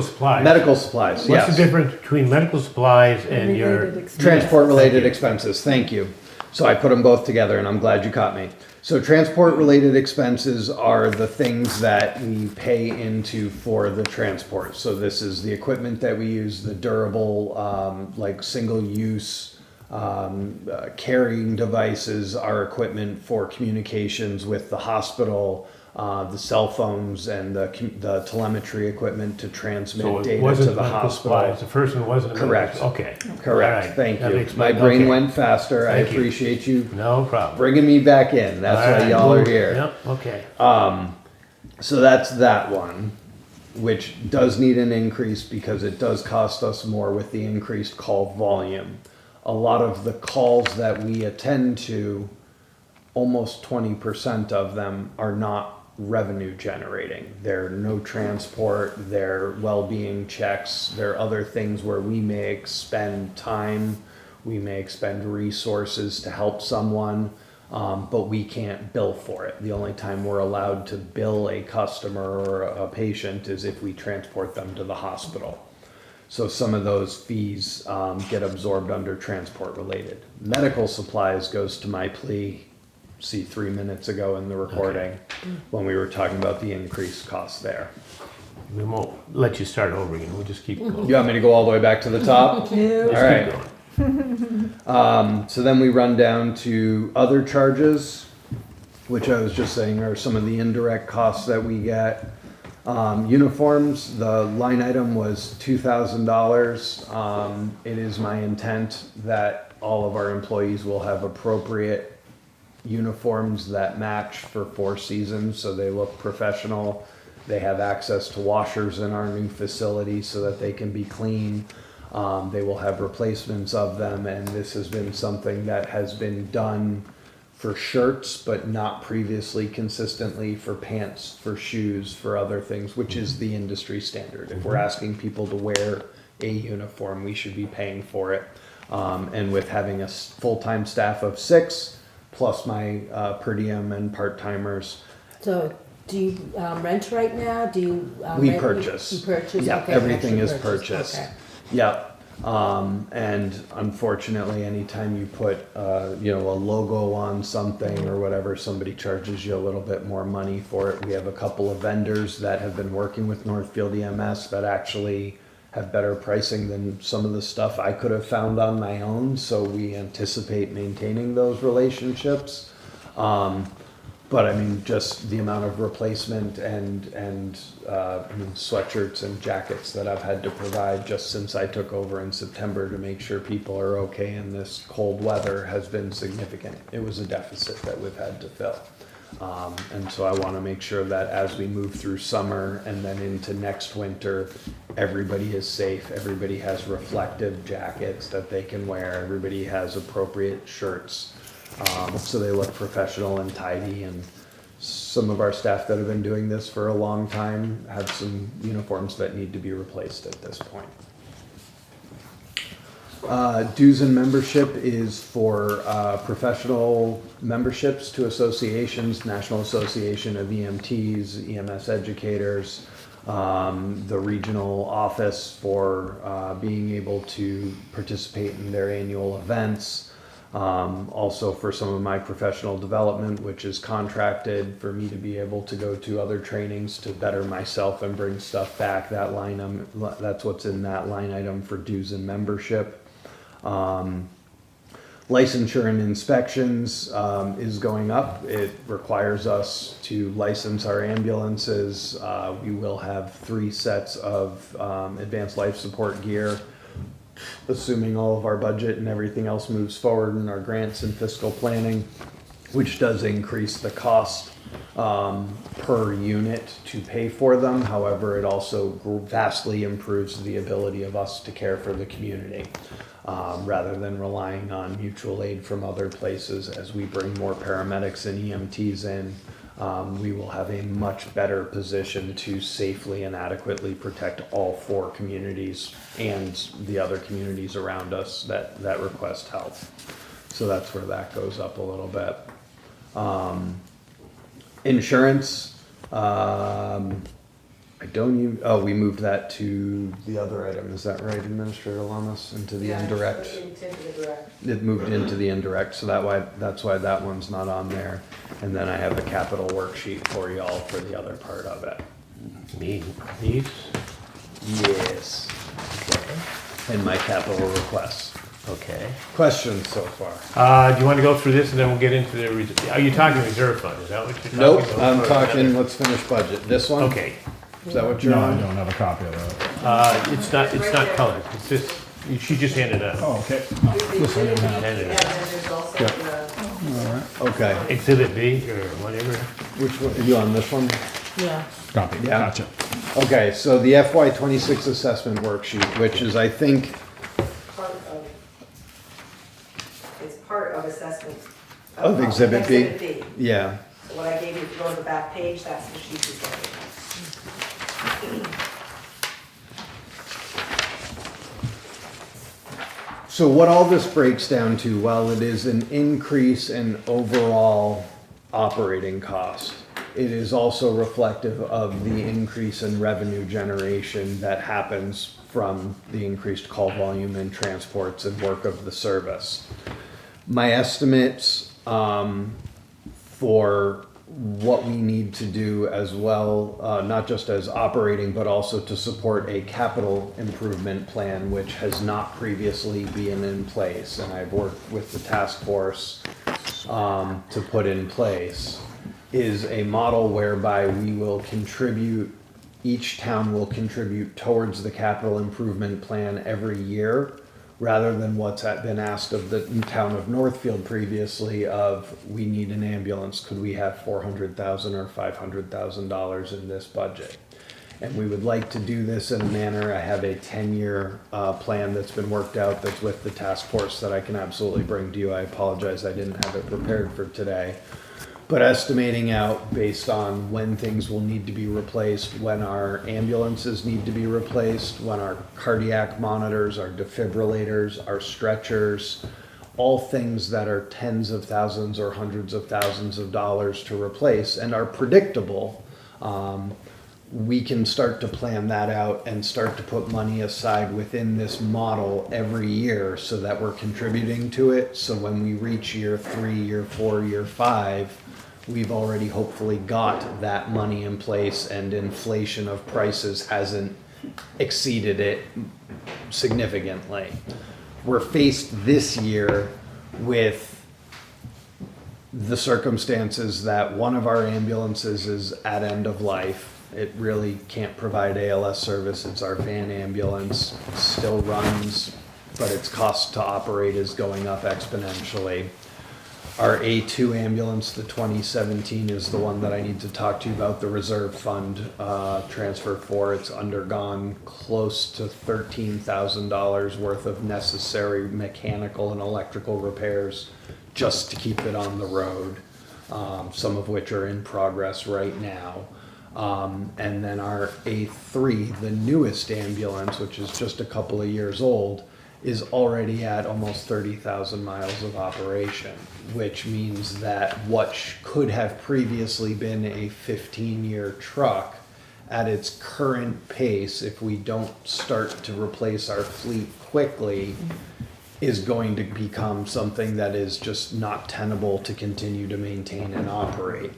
supplies. Medical supplies, yes. What's the difference between medical supplies and your? Transport-related expenses, thank you. So I put them both together and I'm glad you caught me. So transport-related expenses are the things that we pay into for the transport. So this is the equipment that we use, the durable, like single-use carrying devices, our equipment for communications with the hospital, the cell phones and the telemetry equipment to transmit So it data to wasn't the medical hospital. supplies. The first one wasn't. Correct. Okay. Correct, All right. thank That you. makes- My brain okay. went faster. I Thank you. appreciate you No problem. bringing me back in. That's All why right. y'all are Cool. here. Yep, okay. So that's that one, which does need an increase because it does cost us more with the increased call volume. A lot of the calls that we attend to, almost 20% of them are not revenue generating. They're no transport, they're well-being checks, they're other things where we may expend time, we may expend resources to help someone, but we can't bill for it. The only time we're allowed to bill a customer or a patient is if we transport them to the hospital. So some of those fees get absorbed under transport related. Medical supplies goes to my plea, 3 minutes ago in the recording, when we were talking about the increased costs there. We won't let you start over again. We'll just keep going. You want me to go all the way back to the top? Just All keep right. going. So then we run down to other charges, which I was just saying are some of the indirect costs that we get. Uniforms, the line item was $2,000. It is my intent that all of our employees will have appropriate uniforms that match for 4 seasons, so they look professional. They have access to washers in our new facility so that they can be clean. They will have replacements of them, and this has been something that has been done for shirts, but not previously consistently for pants, for shoes, for other things, which is the industry standard. If we're asking people to wear a uniform, we should be paying for it. And with having a full-time staff of 6, plus my per diem and part-timers, So do you rent right now? Do you? we rent? purchase. You purchase? Yeah, Okay, everything is actually purchased. Okay. Yep. And unfortunately, anytime you put, a logo on something or whatever, somebody charges you a little bit more money for it. We have a couple of vendors that have been working with Northfield EMS that actually have better pricing than some of the stuff I could have found on my own. So we anticipate maintaining those relationships. But I mean, just the amount of replacement and I mean, sweatshirts and jackets that I've had to provide just since I took over in September to make sure people are okay in this cold weather has been significant. It was a deficit that we've had to fill. And so I want to make sure that as we move through summer and then into next winter, everybody is safe, everybody has reflective jackets that they can wear, everybody has appropriate shirts, so they look professional and tidy. And some of our staff that have been doing this for a long time have some uniforms that need to be replaced at this point. Dues and membership is for professional memberships to associations, National Association of EMTs, EMS educators, the regional office for being able to participate in their annual events. Also for some of my professional development, which is contracted for me to be able to go to other trainings to better myself and bring stuff back. That's what's in that line item for dues and membership. Licensure and inspections is going up. It requires us to license our ambulances. We will have 3 sets of advanced life support gear, assuming all of our budget and everything else moves forward in our grants and fiscal planning, which does increase the cost per unit to pay for them. However, it also vastly improves the ability of us to care for the community. Rather than relying on mutual aid from other places. As we bring more paramedics and EMTs in, we will have a much better position to safely and adequately protect all 4 communities and the other communities around us that request help. So that's where that goes up a little bit. Insurance, we moved that to the other item, is that right, Administrator Lamas, into the indirect? It moved into the indirect, so that's why that one's not on there. And then I have a capital worksheet for y'all for the other part of it. These? Yes. And my capital requests. Okay. Questions so far? Do you want to go through this and then we'll get into the, are you talking reserve fund? Is that what you're talking Nope, about? I'm Or talking, another? let's finish budget. This one? Okay. Is that what you're No, I on? don't have a copy of that. It's not colored. It's just, she just handed it out. Oh, okay. This one Handed and it then out. there's also the, Okay. Exhibit B or whatever. Which one, are you on this one? Yeah. Copy, Yeah. gotcha. Okay, so the FY26 assessment worksheet, which is, I think, it's part of assessment. Of Exhibit B? Exhibit B. yeah. So what I gave you, if you go to the back page, that's the sheet you get. So what all this breaks down to, while it is an increase in overall operating cost, it is also reflective of the increase in revenue generation that happens from the increased call volume and transports and work of the service. My estimates for what we need to do as well, not just as operating, but also to support a capital improvement plan, which has not previously been in place. And I've worked with the task force to put in place, is a model whereby we will contribute, each town will contribute towards the capital improvement plan every year, rather than what's been asked of the town of Northfield previously of, we need an ambulance, could we have $400,000 or $500,000 in this budget? And we would like to do this in a manner, I have a 10-year plan that's been worked out that's with the task force that I can absolutely bring to you. I apologize, I didn't have it prepared for today. But estimating out based on when things will need to be replaced, when our ambulances need to be replaced, when our cardiac monitors, our defibrillators, our stretchers, all things that are tens of thousands or hundreds of thousands of dollars to replace and are predictable, we can start to plan that out and start to put money aside within this model every year so that we're contributing to it. So when we reach year 3, year 4, year 5, we've already hopefully got that money in place and inflation of prices hasn't exceeded it significantly. We're faced this year with the circumstances that one of our ambulances is at end of life. It really can't provide ALS service. It's our van ambulance. It still runs, but its cost to operate is going up exponentially. Our A2 ambulance, the 2017, is the one that I need to talk to you about, the reserve fund transfer for. It's undergone close to $13,000 worth of necessary mechanical and electrical repairs just to keep it on the road, some of which are in progress right now. And then our A3, the newest ambulance, which is just a couple of years old, is already at almost 30,000 miles of operation, which means that what could have previously been a 15-year truck at its current pace, if we don't start to replace our fleet quickly, is going to become something that is just not tenable to continue to maintain and operate.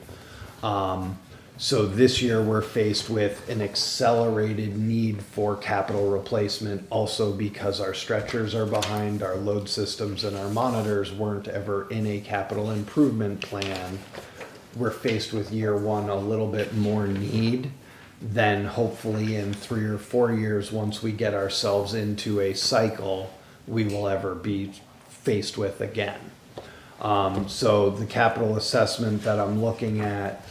So this year we're faced with an accelerated need for capital replacement, also because our stretchers are behind, our load systems and our monitors weren't ever in a capital improvement plan. We're faced with year one a little bit more need than hopefully in 3 or 4 years, once we get ourselves into a cycle, we will ever be faced with again. So the capital assessment that I'm looking at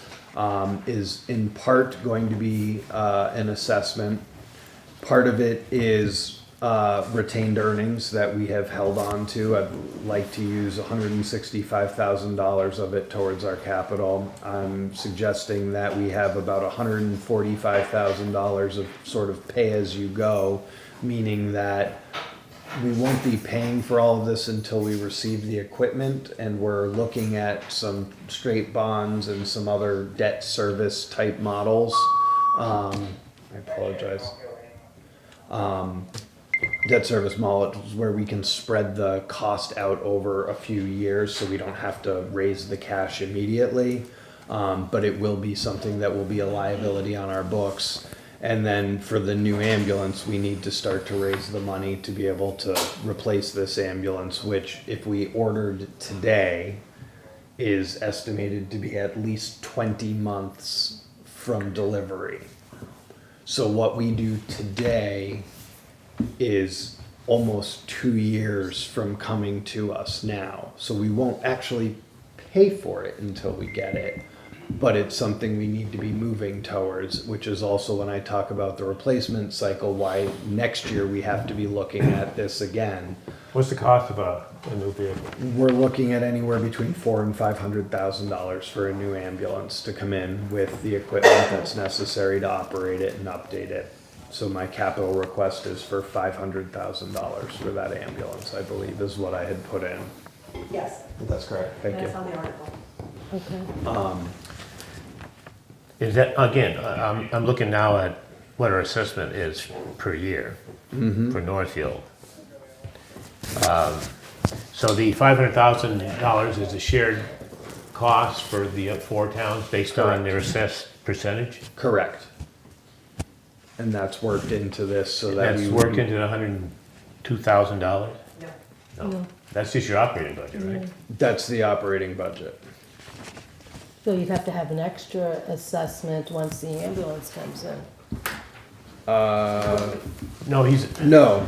is in part going to be an assessment. Part of it is retained earnings that we have held on to. I'd like to use $165,000 of it towards our capital. I'm suggesting that we have about $145,000 of sort of pay as you go, meaning that we won't be paying for all of this until we receive the equipment, and we're looking at some straight bonds and some other debt service type models. I apologize. Debt service models where we can spread the cost out over a few years so we don't have to raise the cash immediately. But it will be something that will be a liability on our books. And then for the new ambulance, we need to start to raise the money to be able to replace this ambulance, which if we ordered today is estimated to be at least 20 months from delivery. So what we do today is almost 2 years from coming to us now. So we won't actually pay for it until we get it. But it's something we need to be moving towards, which is also when I talk about the replacement cycle, why next year we have to be looking at this again. What's the cost of a new vehicle? We're looking at anywhere between $400,000 and $500,000 for a new ambulance to come in with the equipment that's necessary to operate it and update it. So my capital request is for $500,000 for that ambulance, I believe, is what I had put in. Yes, That's correct. Thank you. that's on the article. Okay. Is that, again, I'm looking now at what our assessment is per year for Northfield. So the $500,000 is a shared cost for the 4 towns based on their assessed percentage? Correct. And that's worked into this so that That's we worked into the $102,000? No. No, that's just your operating budget, right? That's the operating budget. So you'd have to have an extra assessment once the ambulance comes in. No, he's No,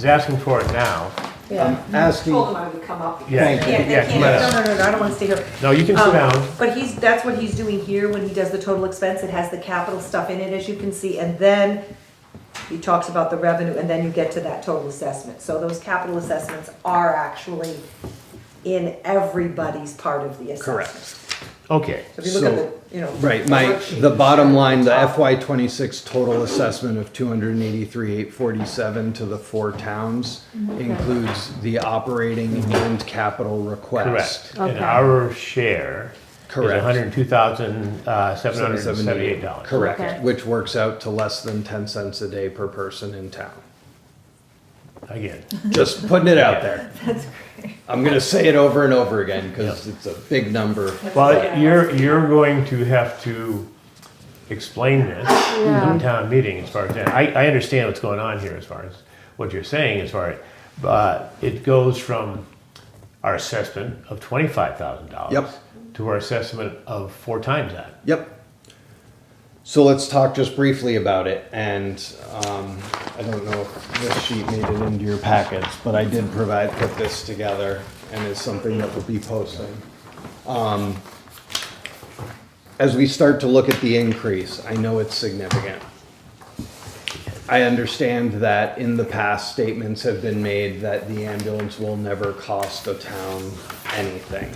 asking for it now. Yeah. asking. Told him I would come up. Yeah, They can't, yeah, they come on can't, up. no, I don't wanna stay here. No, you can sit down. But that's what he's doing here when he does the total expense. It has the capital stuff in it, as you can see, and then he talks about the revenue, and then you get to that total assessment. So those capital assessments are actually in everybody's part of the assessment. Correct. Okay, So if you look at the, you know. Right, the worksheet, the bottom it's line, the top. FY '26 total assessment of $283,847 to the 4 towns includes the operating and capital request. correct. And Okay. our share is Correct. $102,778. Correct, Okay. which works out to less than 10 cents a day per person in town. Again, Just putting it out there. I'm gonna say it over and over again because it's a big number. well, you're going to have to explain this in town meeting as far as that. I understand what's going on here as far as what you're saying as far as, but it goes from our assessment of $25,000. Yep. To our assessment of 4 times that. Yep. So let's talk just briefly about it, and I don't know if this sheet made it into your packets, but I did put this together, and it's something that we'll be posting. As we start to look at the increase, I know it's significant. I understand that in the past, statements have been made that the ambulance will never cost the town anything.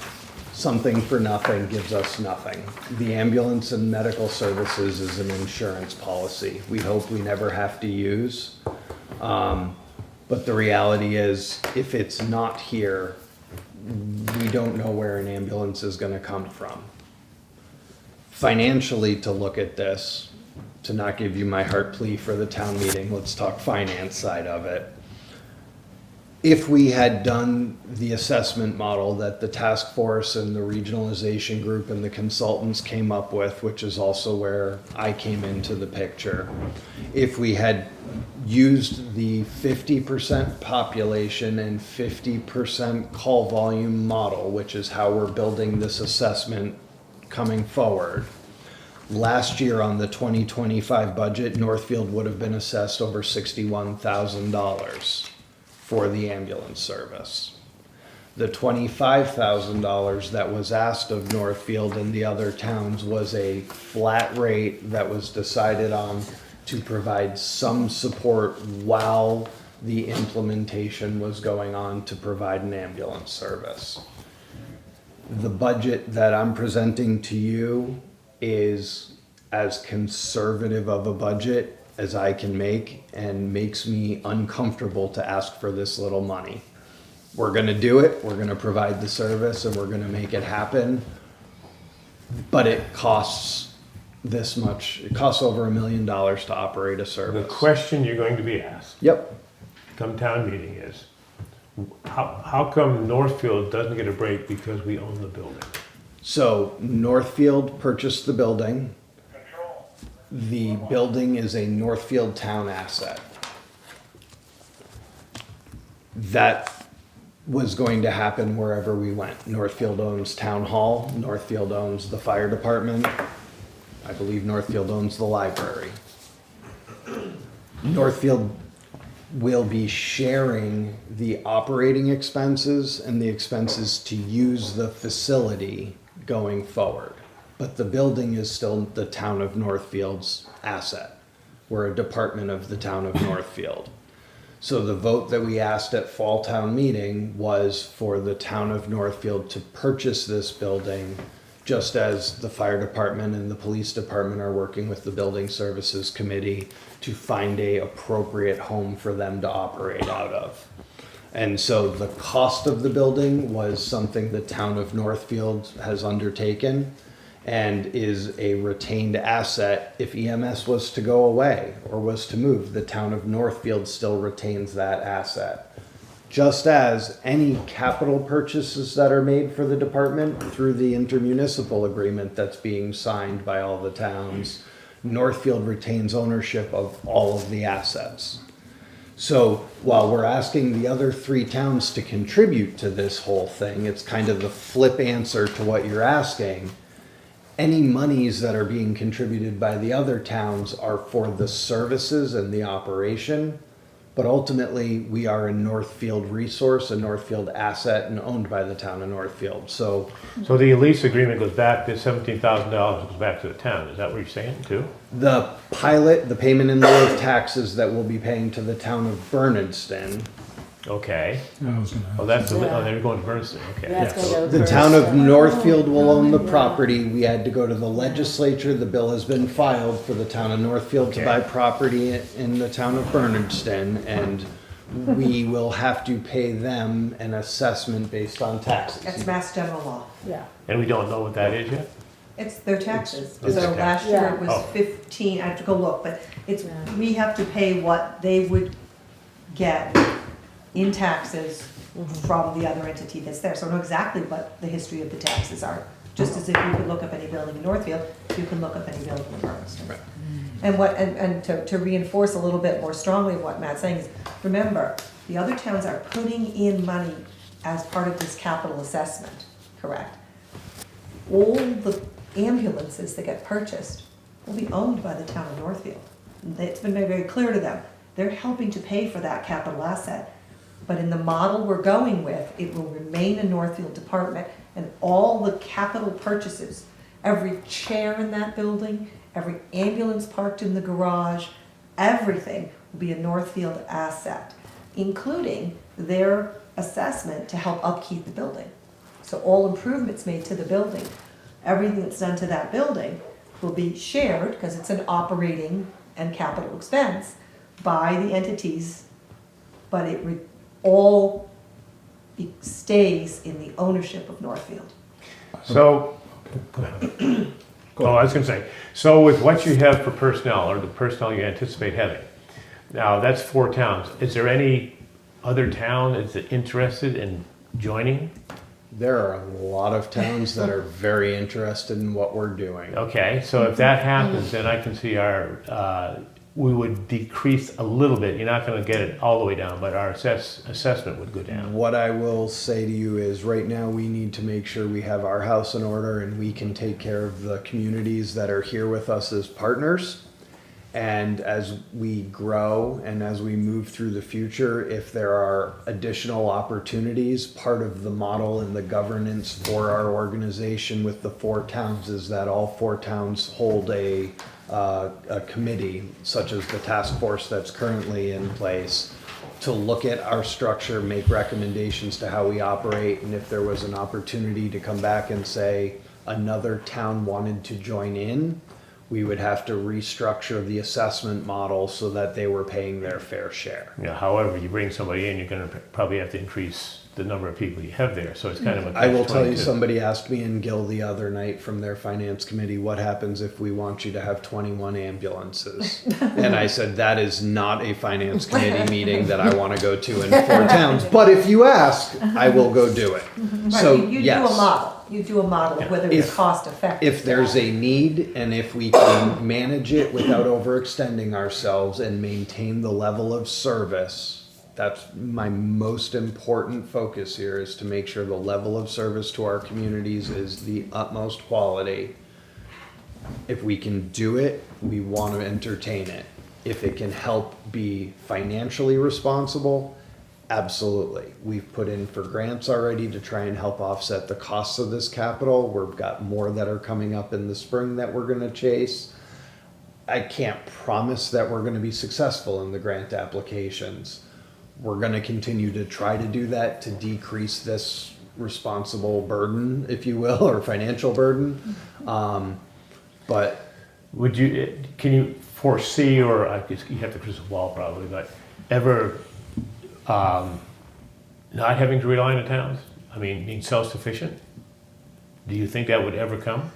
Something for nothing gives us nothing. The ambulance and medical services is an insurance policy we hope we never have to use. But the reality is, if it's not here, we don't know where an ambulance is gonna come from. Financially, to look at this, to not give you my heart plea for the town meeting, let's talk finance side of it. If we had done the assessment model that the task force and the regionalization group and the consultants came up with, which is also where I came into the picture, if we had used the 50% population and 50% call volume model, which is how we're building this assessment coming forward, last year on the 2025 budget, Northfield would have been assessed over $61,000 for the ambulance service. The $25,000 that was asked of Northfield and the other towns was a flat rate that was decided on to provide some support while the implementation was going on to provide an ambulance service. The budget that I'm presenting to you is as conservative of a budget as I can make, and makes me uncomfortable to ask for this little money. We're gonna do it, we're gonna provide the service, and we're gonna make it happen. But it costs this much. It costs over $1 million to operate a The service. question you're going to be asked Yep. come town meeting is, how come Northfield doesn't get a break because we own the building? So Northfield purchased the building. The building is a Northfield town asset. That was going to happen wherever we went. Northfield owns Town Hall, Northfield owns the fire department. I believe Northfield owns the library. Northfield will be sharing the operating expenses and the expenses to use the facility going forward. But the building is still the town of Northfield's asset. We're a department of the town of Northfield. So the vote that we asked at fall town meeting was for the town of Northfield to purchase this building, just as the fire department and the police department are working with the building services committee to find a appropriate home for them to operate out of. And so the cost of the building was something the town of Northfield has undertaken and is a retained asset. If EMS was to go away or was to move, the town of Northfield still retains that asset. Just as any capital purchases that are made for the department through the intermunicipal agreement that's being signed by all the towns, Northfield retains ownership of all of the assets. So while we're asking the other 3 towns to contribute to this whole thing, it's kind of the flip answer to what you're asking. Any monies that are being contributed by the other towns are for the services and the operation, but ultimately we are a Northfield resource, a Northfield asset, and owned by the town of Northfield. So So the lease agreement goes back, the $17,000 goes back to the town, is that what you're saying too? the pilot, the payment in lieu of taxes that we'll be paying to the town of Bernardston, Okay. I was gonna Oh, that's, Yeah. oh, they're going to Bernardston, okay. That's gonna go the first. town of Northfield will own the property. We had to go to the legislature. The bill has been filed for the town of Northfield to Okay. buy property in the town of Bernardston, and we will have to pay them an assessment based on That's taxes. mass general law. Yeah, And we don't know what that is yet? It's their taxes. It's So their last year it taxes. was Oh. 15, I have to go look, but it's, Yeah. we have to pay what they would get in taxes from the other entity that's there. So I know exactly what the history of the taxes are. Just as if you could look up any building in Northfield, you can look up any building in Bernardston. Right. And to reinforce a little bit more strongly what Matt's saying is, remember, the other towns are putting in money as part of this capital assessment, correct? All the ambulances that get purchased will be owned by the town of Northfield. It's been made very clear to them. They're helping to pay for that capital asset. But in the model we're going with, it will remain a Northfield department, and all the capital purchases, every chair in that building, every ambulance parked in the garage, everything will be a Northfield asset, including their assessment to help upkeep the building. So all improvements made to the building, everything that's done to that building will be shared, because it's an operating and capital expense, by the entities, but all stays in the ownership of Northfield. So, I was gonna say, so with what you have for personnel, or the personnel you anticipate having, now that's 4 towns. Is there any other town that's interested in joining? There are a lot of towns that are very interested in what we're doing. Okay, so if that happens, then I can see we would decrease a little bit. You're not gonna get it all the way down, but our assessment would go down. What I will say to you is right now we need to make sure we have our house in order and we can take care of the communities that are here with us as partners. And as we grow and as we move through the future, if there are additional opportunities, part of the model and the governance for our organization with the 4 towns is that all 4 towns hold a committee, such as the task force that's currently in place, to look at our structure, make recommendations to how we operate, and if there was an opportunity to come back and say another town wanted to join in, we would have to restructure the assessment model so that they were paying their fair share. Yeah, however, you bring somebody in, you're gonna probably have to increase the number of people you have there, so it's kind of a I will tell you, catch-22. somebody asked me in Gill the other night from their finance committee, what happens if we want you to have 21 ambulances? And I said, that is not a finance committee meeting that I want to go to in 4 towns. But if you ask, I will go do it. So, Right, you do yes. a model, you do a model of whether it's If- cost effective. If there's a need and if we can manage it without overextending ourselves and maintain the level of service, that's my most important focus here, is to make sure the level of service to our communities is the utmost quality. If we can do it, we want to entertain it. If it can help be financially responsible, absolutely. We've put in for grants already to try and help offset the costs of this capital. We've got more that are coming up in the spring that we're going to chase. I can't promise that we're going to be successful in the grant applications. We're going to continue to try to do that to decrease this responsible burden, if you will, or financial burden. But Can you foresee, or I guess you have to crystal ball probably, but ever not having to rely on the towns? I mean, being self-sufficient? Do you think that would ever come?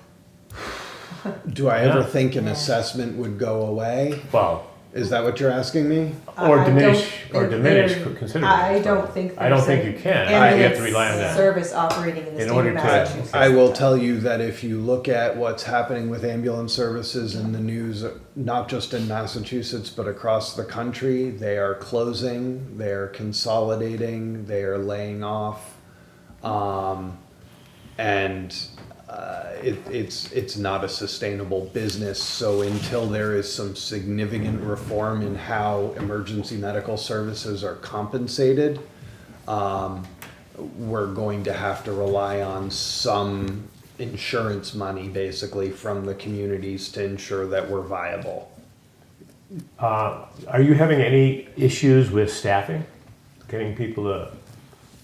do I ever Yeah. think an assessment would go away? Well, Is that what you're asking me? or I diminish, don't or think diminish there- considerably. I don't think I don't there's think a you can. I think you have to rely on ambulance that. service operating in the In state order of to- Massachusetts. I will tell you that if you look at what's happening with ambulance services in the news, not just in Massachusetts, but across the country, they are closing, they are consolidating, they are laying off. It's not a sustainable business. So until there is some significant reform in how emergency medical services are compensated, we're going to have to rely on some insurance money basically from the communities to ensure that we're viable. Are you having any issues with staffing? Getting people to,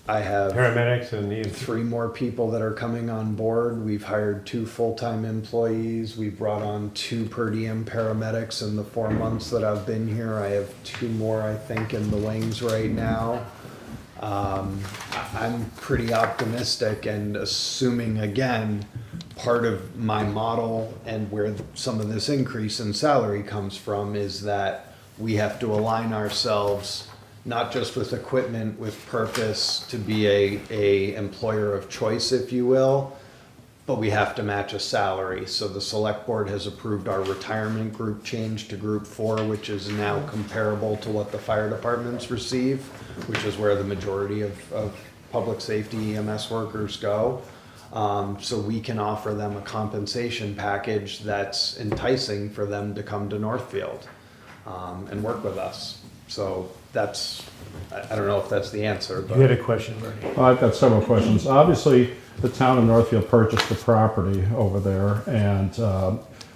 I have paramedics and these? 3 more people that are coming on board. We've hired 2 full-time employees. We've brought on 2 per diem paramedics in the 4 months that I've been here. I have 2 more, I think, in the wings right now. I'm pretty optimistic, and assuming, again, part of my model and where some of this increase in salary comes from is that we have to align ourselves not just with equipment, with purpose to be a employer of choice, if you will, but we have to match a salary. So the select board has approved our retirement group change to group 4, which is now comparable to what the fire departments receive, which is where the majority of public safety EMS workers go. So we can offer them a compensation package that's enticing for them to come to Northfield and work with us. So that's, I don't know if that's the answer, You had but a question, Bernie? Well, I've got several questions. Obviously, the town of Northfield purchased the property over there, and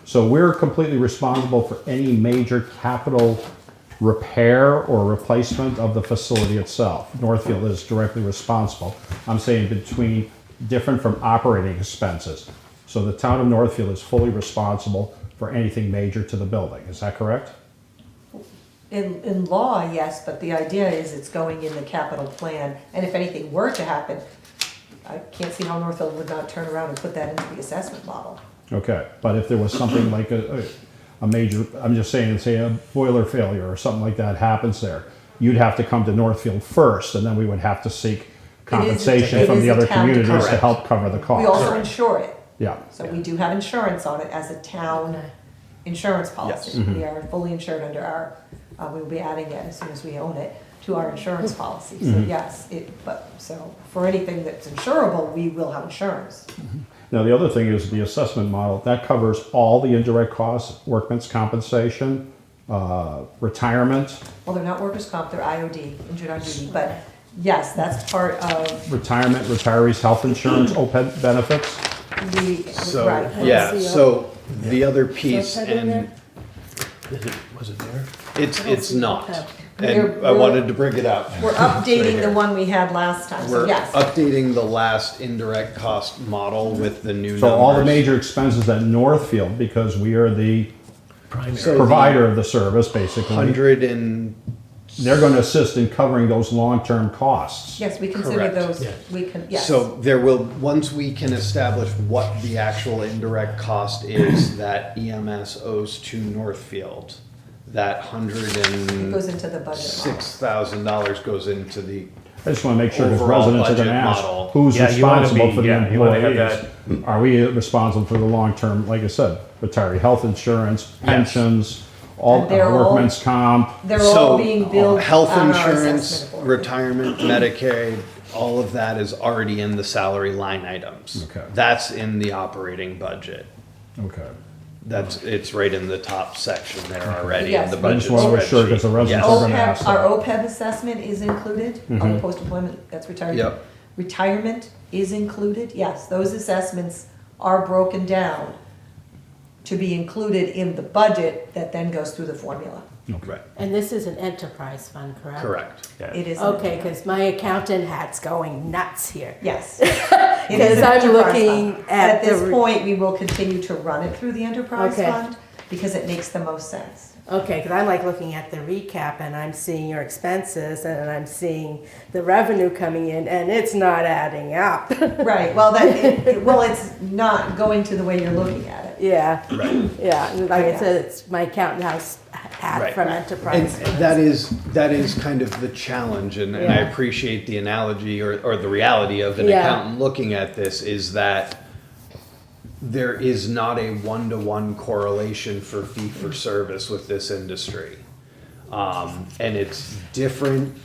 so we're completely responsible for any major capital repair or replacement of the facility itself. Northfield is directly responsible. I'm saying different from operating expenses. So the town of Northfield is fully responsible for anything major to the building. Is that correct? In law, yes, but the idea is it's going in the capital plan, and if anything were to happen, I can't see how Northfield would not turn around and put that into the assessment model. Okay, but if there was something like a major, I'm just saying, say a boiler failure or something like that happens there, you'd have to come to Northfield first, and then we would have to seek compensation it from is the a other town communities to correct. help cover the cost. We also insure it, Yeah, so we do have insurance on it as a town insurance policy. Yes. We are fully insured under our, we will be adding it as soon as we own it to our insurance policy. So yes, so for anything that's insurable, we will have insurance. now the other thing is the assessment model, that covers all the indirect costs, workman's compensation, retirement, Well, they're not workers' comp, they're IOD, injured on duty, but yes, that's part of retirees' health insurance, OPEB benefits. so, right. yeah, see so the other piece, Is that in and Was it there? it's not. We're- And I wanted to bring it up. We're It's right updating the here. one we had last time, so We're yes. updating the last indirect cost model with the new numbers. So all the major expenses at Northfield, because we are the Primary. So provider of the service, basically, 100 and, they're going to assist in covering those long-term costs. Yes, we consider Correct. those, Yes. we can, yes. so there will, once we can establish what the actual indirect cost is that EMS owes to Northfield, that It goes into the budget model. $106,000 goes into the, I just want to make sure, because Overall residents are going to budget ask, model. who's Yeah, you wanna responsible be- for the yeah, you wanna have employees? Are we responsible for the long-term, like I said, retiree health insurance, pensions, all And they're all- workman's comp? They're all so being billed health on our insurance, assessment report. retirement, Medicaid, all of that is already in the salary line items. Okay. That's in the operating budget. Okay. It's right in the top section there already in Yes. the I budget just wanna make sure, 'cause the spreadsheet. residents Yes. are gonna ask OPEB, our that. OPEB assessment is included, on the post-employment, that's retirement. Yep. Retirement is included, yes, those assessments are broken down to be included in the budget that then goes through the formula. Right, And this is an enterprise fund, correct? correct. It is. Okay, because my accountant hat's going nuts here. Yes. It is Because an I'm enterprise looking fund. at At this the- point, we will continue to run it through the enterprise Okay. fund because it makes the most sense. Okay, because I'm like looking at the recap and I'm seeing your expenses and I'm seeing the revenue coming in and it's not adding up. Right, well, it's not going to the way you're looking at it. Yeah, Right. yeah, and like I Yes. said, it's my accountant house hat Right. from And enterprise. that is kind of the challenge, and I Yeah. appreciate the analogy or the reality of an Yeah. accountant looking at this is that there is not a one-to-one correlation for fee-for-service with this industry. And it's different,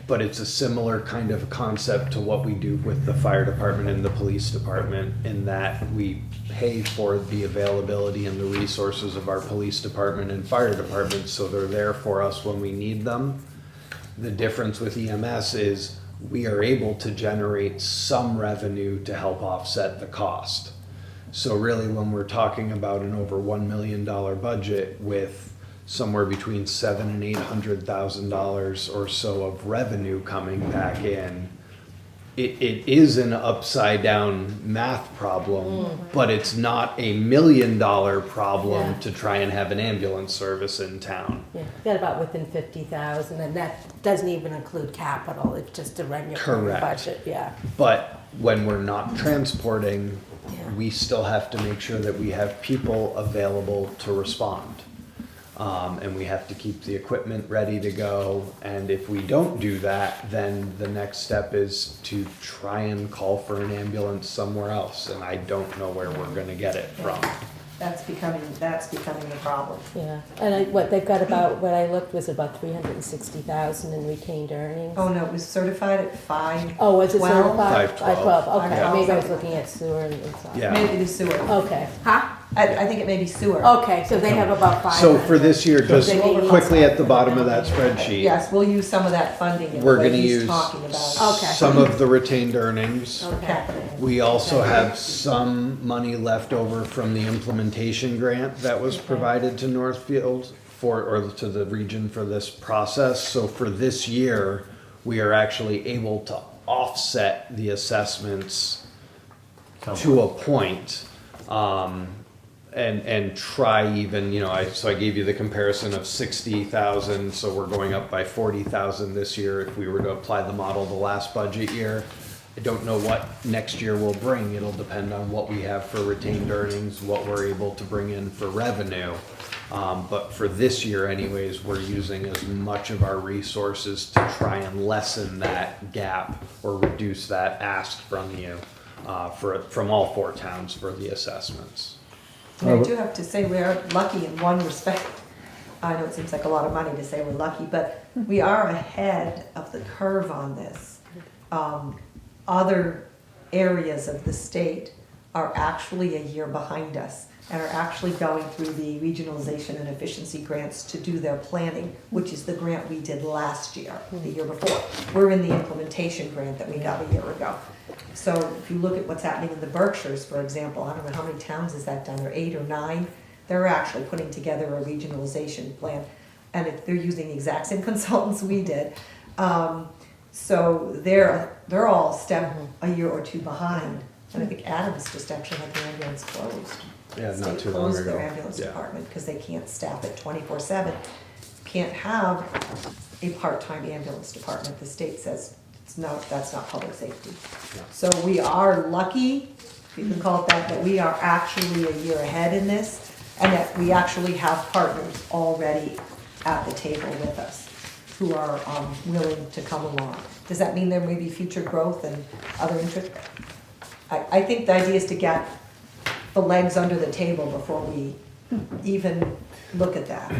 but it's a similar kind of concept to what we do with the fire department and the police department in that we pay for the availability and the resources of our police department and fire department, so they're there for us when we need them. The difference with EMS is we are able to generate some revenue to help offset the cost. So really, when we're talking about an over $1 million budget with somewhere between $700,000 and $800,000 or so of revenue coming back in, it is an upside down math problem, but it's not a $1 million problem Yeah. to try and have an ambulance service in town. Yeah, got about within 50,000 and that doesn't even include capital, it's just to run your current Correct. budget, yeah. But when we're not transporting, Yeah. we still have to make sure that we have people available to respond. And we have to keep the equipment ready to go. And if we don't do that, then the next step is to try and call for an ambulance somewhere else. And I don't know where we're gonna get it from. That's becoming the problem. Yeah, and they've got about, what I looked was about 360,000 in retained earnings. Oh, no, it was certified at 5. Oh, was it 12? certified? 512. 512, okay, 512. maybe I was looking at sewer and stuff. Yeah. Maybe the sewer. Okay, huh? I think it may be sewer. Okay, so they have about 5. So for this year, just They may be quickly at the outside. bottom of that spreadsheet, Yes, we'll use some of that funding in the we're way gonna he's use talking about. Okay. some of the retained earnings. Okay. We also have some money left over from the implementation grant that was provided to Northfield or to the region for this process. So for this year, we are actually able to offset the assessments to a point. And try even, so I gave you the comparison of 60,000, so we're going up by 40,000 this year if we were to apply the model the last budget year. I don't know what next year will bring. It'll depend on what we have for retained earnings, what we're able to bring in for revenue. But for this year anyways, we're using as much of our resources to try and lessen that gap or reduce that ask from you, from all 4 towns for the assessments. And I do have to say we are lucky in one respect. I know it seems like a lot of money to say we're lucky, but we are ahead of the curve on this. Other areas of the state are actually a year behind us and are actually going through the regionalization and efficiency grants to do their planning, which is the grant we did last year, the year before. We're in the implementation grant that we got a year ago. So if you look at what's happening in the Berkshires, for example, I don't know how many towns is that done, or 8 or 9, they're actually putting together a regionalization plan. And they're using the exact same consultants we did. So they're all a year or 2 behind. And I think Adams just actually had their ambulance closed. Yeah, not State too long closed their ago. ambulance Yeah. department because they can't staff it 24/7. Can't have a part-time ambulance department. The state says that's not public safety. So we are lucky, if you can call it that we are actually a year ahead in this, and that we actually have partners already at the table with us who are willing to come along. Does that mean there may be future growth and other interest? I think the idea is to get the legs under the table before we even look at that.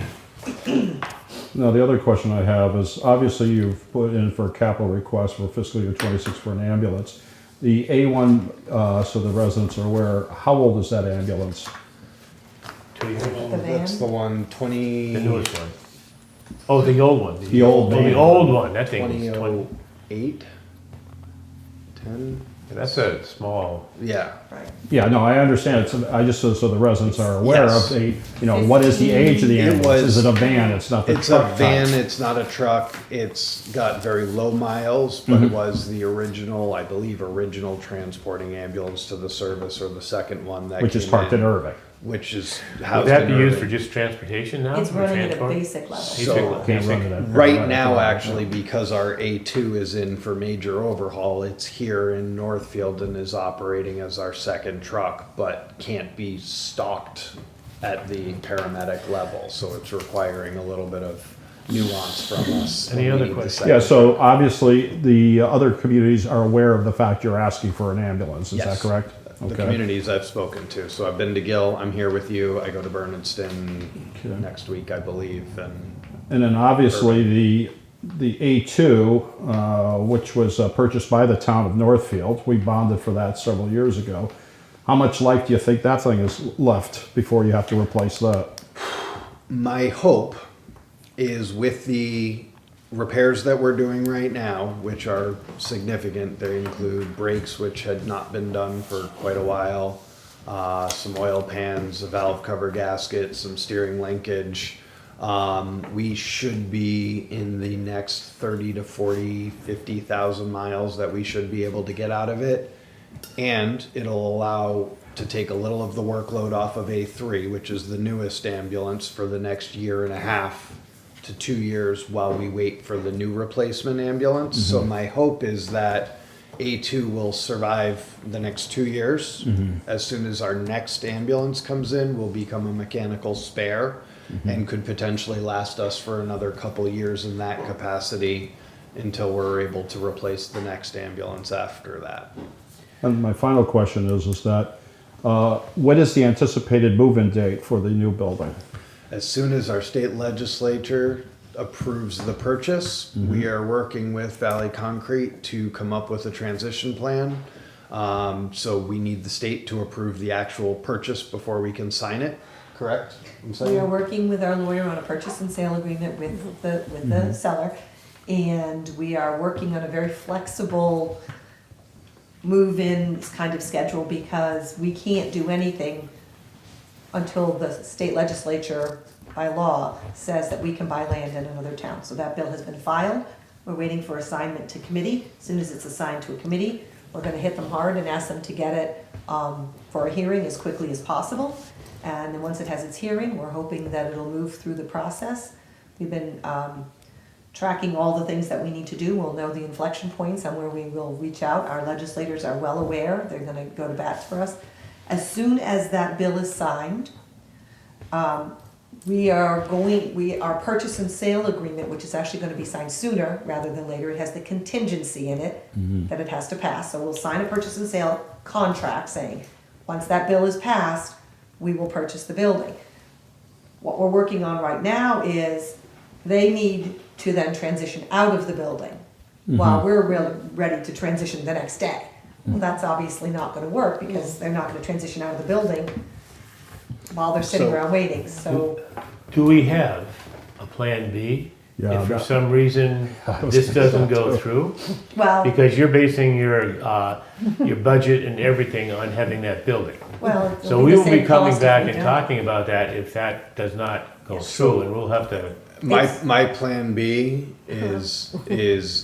Now, the other question I have is, obviously you've put in for a capital request for fiscal year '26 for an ambulance. The A1, so the residents are aware, how old is that ambulance? 2 years. The van? That's the one, The newest one. Oh, the old one. The old Oh, the van. old one, that thing is 20. 2008? 10? That's a small, Yeah. Right. Yeah, no, I understand. I just, so the residents are aware Yes. of, what is the age of the It ambulance? was- Is it a van? It's not the It's a truck type. van, it's not a truck, it's got very low miles, but Mm-hmm. it was the original, I believe, original transporting ambulance to the service, or the second one that Which is came parked in Irving. Which is would housed that in be used for Irving. just transportation now? It's for running at a transport? basic level. So- Can't run it at Right paramedic now, level. actually, because our A2 is in for major overhaul, it's here in Northfield and is operating as our second truck, but can't be stocked at the paramedic level, so it's requiring a little bit of nuance from us. Any when we other need the questions? second Yeah, so obviously the other communities are aware of the fact you're asking for an ambulance, is that Yes. correct? The Okay. communities I've spoken to. So I've been to Gill, I'm here with you, I go to Bernardston Okay. next week, I believe, and And then obviously the A2, which was purchased by the town of Northfield, we bonded for that several years ago. How much life do you think that thing is left before you have to replace that? my hope is with the repairs that we're doing right now, which are significant, they include brakes, which had not been done for quite a while, some oil pans, a valve cover gasket, some steering linkage. We should be in the next 30 to 40, 50,000 miles that we should be able to get out of it. And it'll allow to take a little of the workload off of A3, which is the newest ambulance, for the next year and a half to 2 years while we wait for the new replacement ambulance. So my hope is that A2 will survive the next 2 years. As soon as our next ambulance comes in, will become a mechanical spare and could potentially last us for another couple of years in that capacity until we're able to replace the next ambulance after that. And my final question is that What is the anticipated move-in date for the new building? As soon as our state legislature approves the purchase, we are working with Valley Concrete to come up with a transition plan. So we need the state to approve the actual purchase before we can sign it, correct? We are working with our lawyer on a purchase and sale agreement with the seller, and we are working on a very flexible move-in kind of schedule because we can't do anything until the state legislature by law says that we can buy land in another town. So that bill has been filed. We're waiting for assignment to committee. As soon as it's assigned to a committee, we're gonna hit them hard and ask them to get it for a hearing as quickly as possible. And then once it has its hearing, we're hoping that it'll move through the process. We've been tracking all the things that we need to do. We'll know the inflection points on where we will reach out. Our legislators are well aware. They're gonna go to bat for us. As soon as that bill is signed, our purchase and sale agreement, which is actually gonna be signed sooner rather than later, it has the contingency in it that it has to pass. So we'll sign a purchase and sale contract saying, once that bill is passed, we will purchase the building. What we're working on right now is they need to then transition out of the building while we're really ready to transition the next day. Well, that's obviously not gonna work because they're not gonna transition out of the building while they're sitting So- around waiting, so. Do we have a plan B? Yeah, If for that- some reason this doesn't go through? Well, Because you're basing your budget and everything on having that building. well. So it'll we the will be same coming cost if back we and don't. talking about that if that does not go through, and we'll have to, My plan B is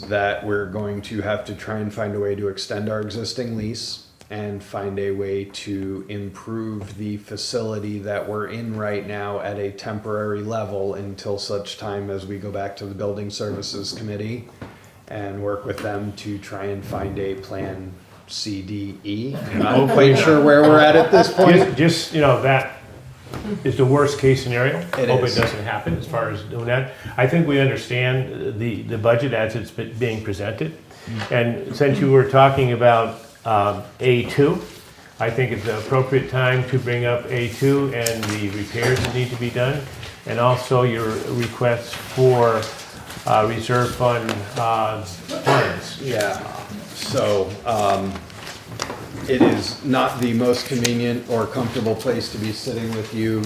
that we're going to have to try and find a way to extend our existing lease and find a way to improve the facility that we're in right now at a temporary level until such time as we go back to the Building Services Committee and work with them to try and find a plan C, D, E. I'm not quite sure where we're at this point. just, that is the worst case scenario. It Hope is. it doesn't happen as far as doing that. I think we understand the budget as it's being presented. And since you were talking about A2, I think it's the appropriate time to bring up A2 and the repairs that need to be done. And also your requests for reserve fund funds. Yeah, so, it is not the most convenient or comfortable place to be sitting with you,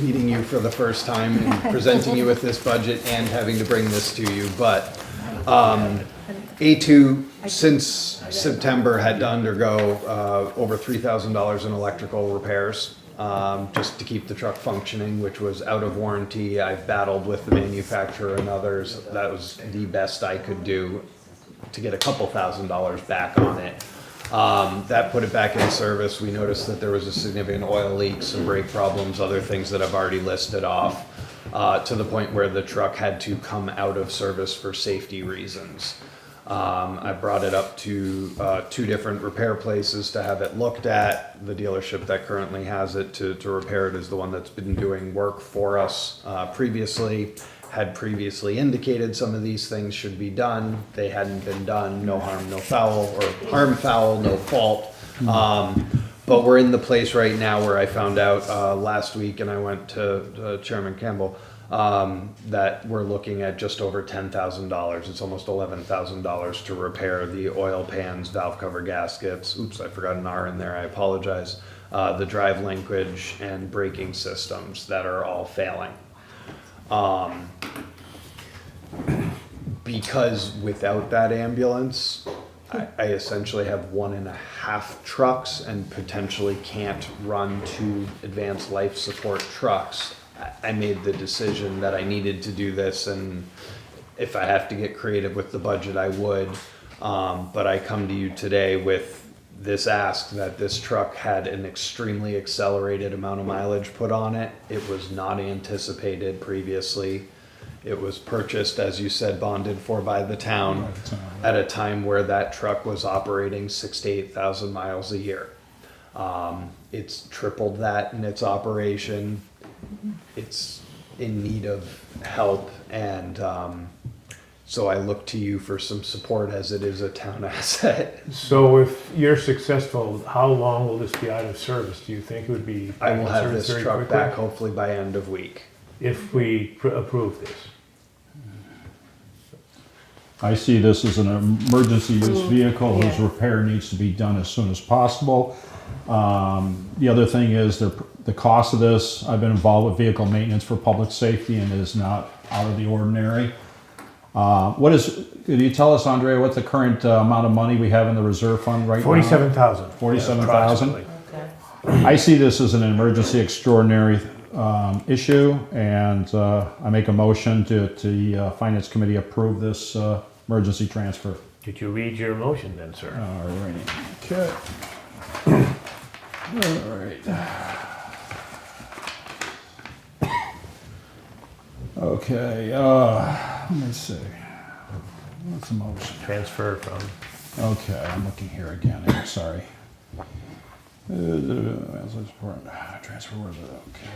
meeting you for the first time and presenting you with this budget and having to bring this to you, but, A2, since September, had to undergo, over $3,000 in electrical repairs, just to keep the truck functioning, which was out of warranty. I've battled with the manufacturer and others. That was the best I could do to get a couple $1,000s back on it. That put it back in service. We noticed that there was a significant oil leak, some brake problems, other things that I've already listed off, to the point where the truck had to come out of service for safety reasons. I brought it up to 2 different repair places to have it looked at. The dealership that currently has it to repair it is the one that's been doing work for us previously. Had previously indicated some of these things should be done. They hadn't been done. No harm, no foul, or harm, foul, no fault. But we're in the place right now where I found out last week, and I went to Chairman Campbell, that we're looking at just over $10,000. It's almost $11,000 to repair the oil pans, valve cover gaskets. Oops, I forgot an R in there. I apologize. The drive linkage and braking systems that are all failing. Because without that ambulance, I essentially have 1.5 trucks and potentially can't run 2 advanced life support trucks. I made the decision that I needed to do this, and if I have to get creative with the budget, I would. But I come to you today with this ask that this truck had an extremely accelerated amount of mileage put on it. It was not anticipated previously. It was purchased, as you said, bonded for by the town at a time where that truck was operating 6,000 to 8,000 miles a year. It's tripled that in its operation. It's in need of help, and So I look to you for some support as it is a town asset. So if you're successful, how long will this be out of service? Do you think it would be? I will have service this very truck quickly back hopefully by end of week. if we approve this? I see this as an emergency use vehicle whose Yeah. repair needs to be done as soon as possible. The other thing is the cost of this. I've been involved with vehicle maintenance for public safety and it is not out of the ordinary. Could you tell us, Andrea, what the current amount of money we have in the reserve fund right now? 47,000. 47,000? Approximately. Okay. I see this as an emergency extraordinary issue, and I make a motion to the Finance Committee approve this emergency transfer. Did you read your motion then, sir? All right. Okay. All right. Okay, let me see. What's the motion? Transfer from, Okay, I'm looking here again. I'm sorry. Transfer, where is it? Okay.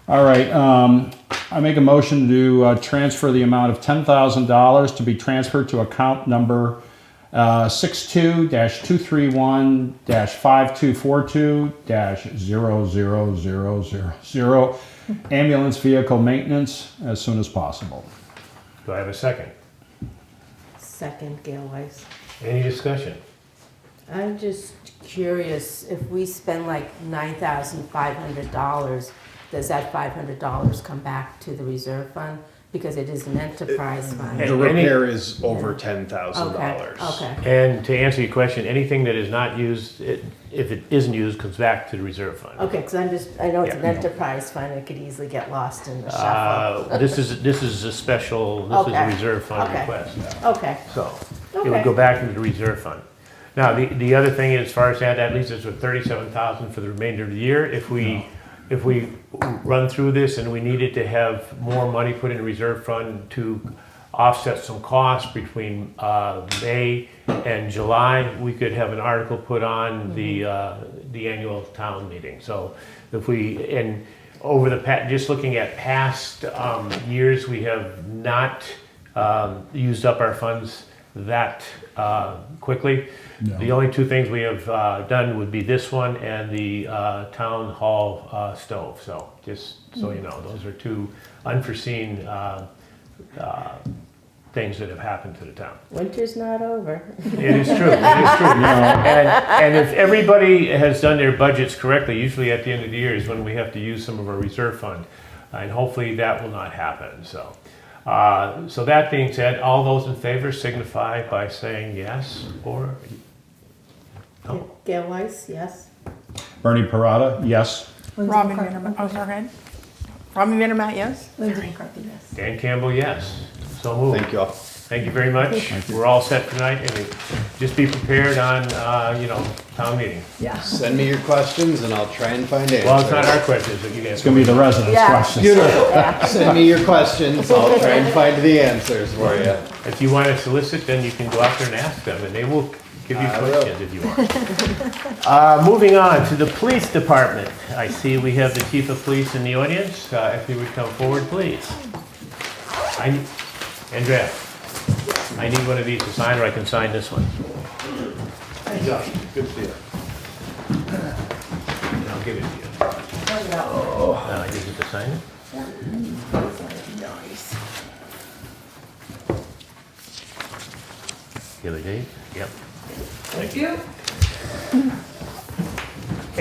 All right, I make a motion to transfer the amount of $10,000 to be transferred to account number 62-231-5242-00000 ambulance vehicle maintenance as soon as possible. do I have a second? Second, Gail Weiss. Any discussion? I'm just curious, if we spend like $9,500, does that $500 come back to the reserve fund? Because it is an enterprise fund. Hey. The Any- repair is over $10,000. Okay. And to answer your question, anything that is not used, if it isn't used, comes back to the reserve fund. Okay, because I know it's an Yeah. enterprise fund, it could easily get lost in the shuffle. This is a special, this is a Okay. reserve fund Okay. request. Okay, So it would Okay. go back into the reserve fund. Now, the other thing, as far as that leaves us with 37,000 for the remainder of the year. If we run through this and we needed to have more money put in the reserve fund to offset some costs between May and July, we could have an article put on the annual town meeting. So if over just looking at past years, we have not used up our funds that quickly. No. The only two things we have done would be this one and the town hall stove. So just so you know, those are two unforeseen things that have happened to the town. winter's not over. It is true, it is true. And if everybody has done their budgets correctly, usually at the end of the year is when we have to use some of our reserve fund. And hopefully that will not happen, so. So that being said, all those in favor signify by saying yes or no. Gail Weiss, yes? Bernie Parada, yes. Robin Vandermeer, oh, sorry. Robin Vandermeer, yes? Lindsay McCarthy, yes. Dan Campbell, yes. So moved. Thank you all. Thank you very much. We're all set tonight, and just be prepared on, town meeting. Yeah. Send me your questions and I'll try and find answers. Well, it's not our questions, but you guys. It's gonna be the residents' Yeah. questions. Send me your questions, I'll try and find the answers for you. If you want to solicit, then you can go out there and ask them, and they will give you I will. questions if you want. Moving on to the police department. I see we have the chief of police in the audience. If he would come forward, please. Andrea, I need one of these to sign, or I can sign this one. Good to see you. And I'll give it to you. I use it to sign it? Nice. Give it, Dave? Yep. Thank you.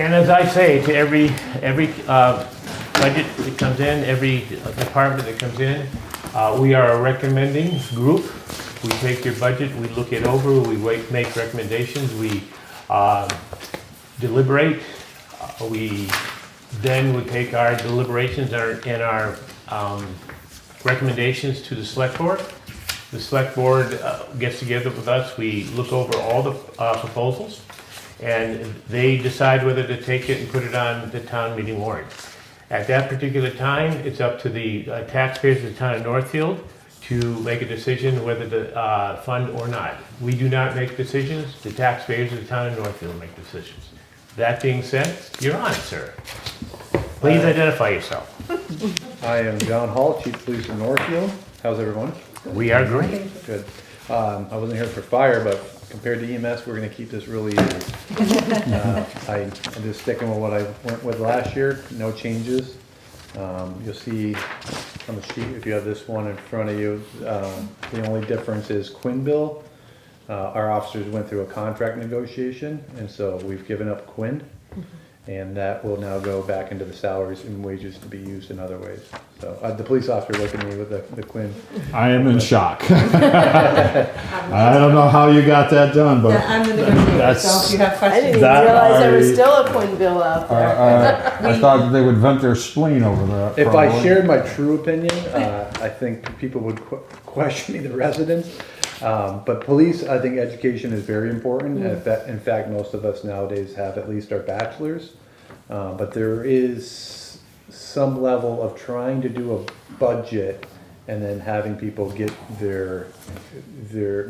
And as I say to every budget that comes in, every department that comes in, we are a recommending group. We take your budget, we look it over, we make recommendations, we deliberate. We then would take our deliberations and our recommendations to the select board. The select board gets together with us, we look over all the proposals, and they decide whether to take it and put it on the town meeting warrant. At that particular time, it's up to the taxpayers of the town of Northfield to make a decision whether to fund or not. We do not make decisions, the taxpayers of the town of Northfield make decisions. That being said, you're on, sir. Please identify yourself. I am John Hall, Chief of Police in Northfield. How's everyone? We are great. Good. I wasn't here for fire, but compared to EMS, we're gonna keep this really easy. I'm just sticking with what I went with last year, no changes. You'll see on the sheet, if you have this one in front of you, the only difference is Quinn bill. Our officers went through a contract negotiation, and so we've given up Quinn. And that will now go back into the salaries and wages to be used in other ways. So the police officer looked at me with the Quinn. I am in shock. I don't know how you got that done, but I'm the negotiator, That's- so if you have I didn't questions. even That realize there was I- still a Quinn bill out there. I thought that they would vent their spleen over that. If I probably. shared my true opinion, I think people would question me, the residents. But police, I think education is very important. In fact, most of us nowadays have at least our bachelor's. But there is some level of trying to do a budget and then having people get their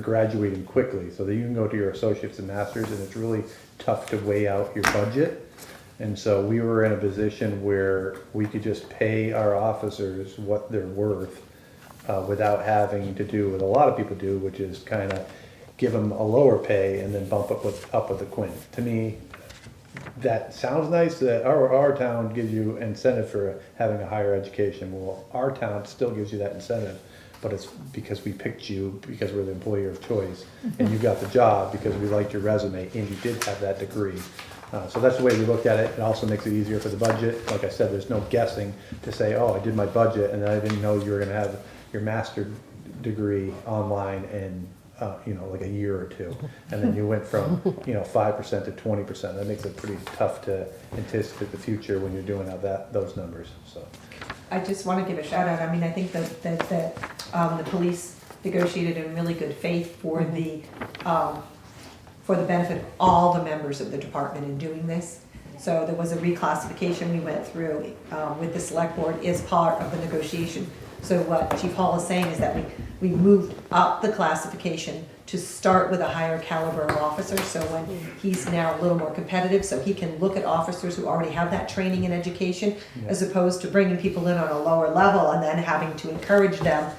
graduating quickly so that you can go to your associates and masters, and it's really tough to weigh out your budget. And so we were in a position where we could just pay our officers what they're worth without having to do what a lot of people do, which is kind of give them a lower pay and then bump up with the Quinn. To me, that sounds nice that our town gives you incentive for having a higher education. Well, our town still gives you that incentive, but it's because we picked you because we're the employer of choice, and you got the job because we liked your resume and you did have that degree. So that's the way we looked at it. It also makes it easier for the budget. Like I said, there's no guessing to say, oh, I did my budget and I didn't know you were gonna have your master's degree online in like a year or two, and then you went from 5% to 20%. That makes it pretty tough to anticipate the future when you're doing those numbers. So I just want to give a shout out. I mean, I think that the police negotiated in really good faith for the benefit of all the members of the department in doing this. So there was a reclassification we went through with the select board as part of the negotiation. So what Chief Hall is saying is that we moved up the classification to start with a higher caliber of officer. So when he's now a little more competitive, so he can look at officers who already have that training and education, as opposed to bringing people in on a lower level and then having to encourage them.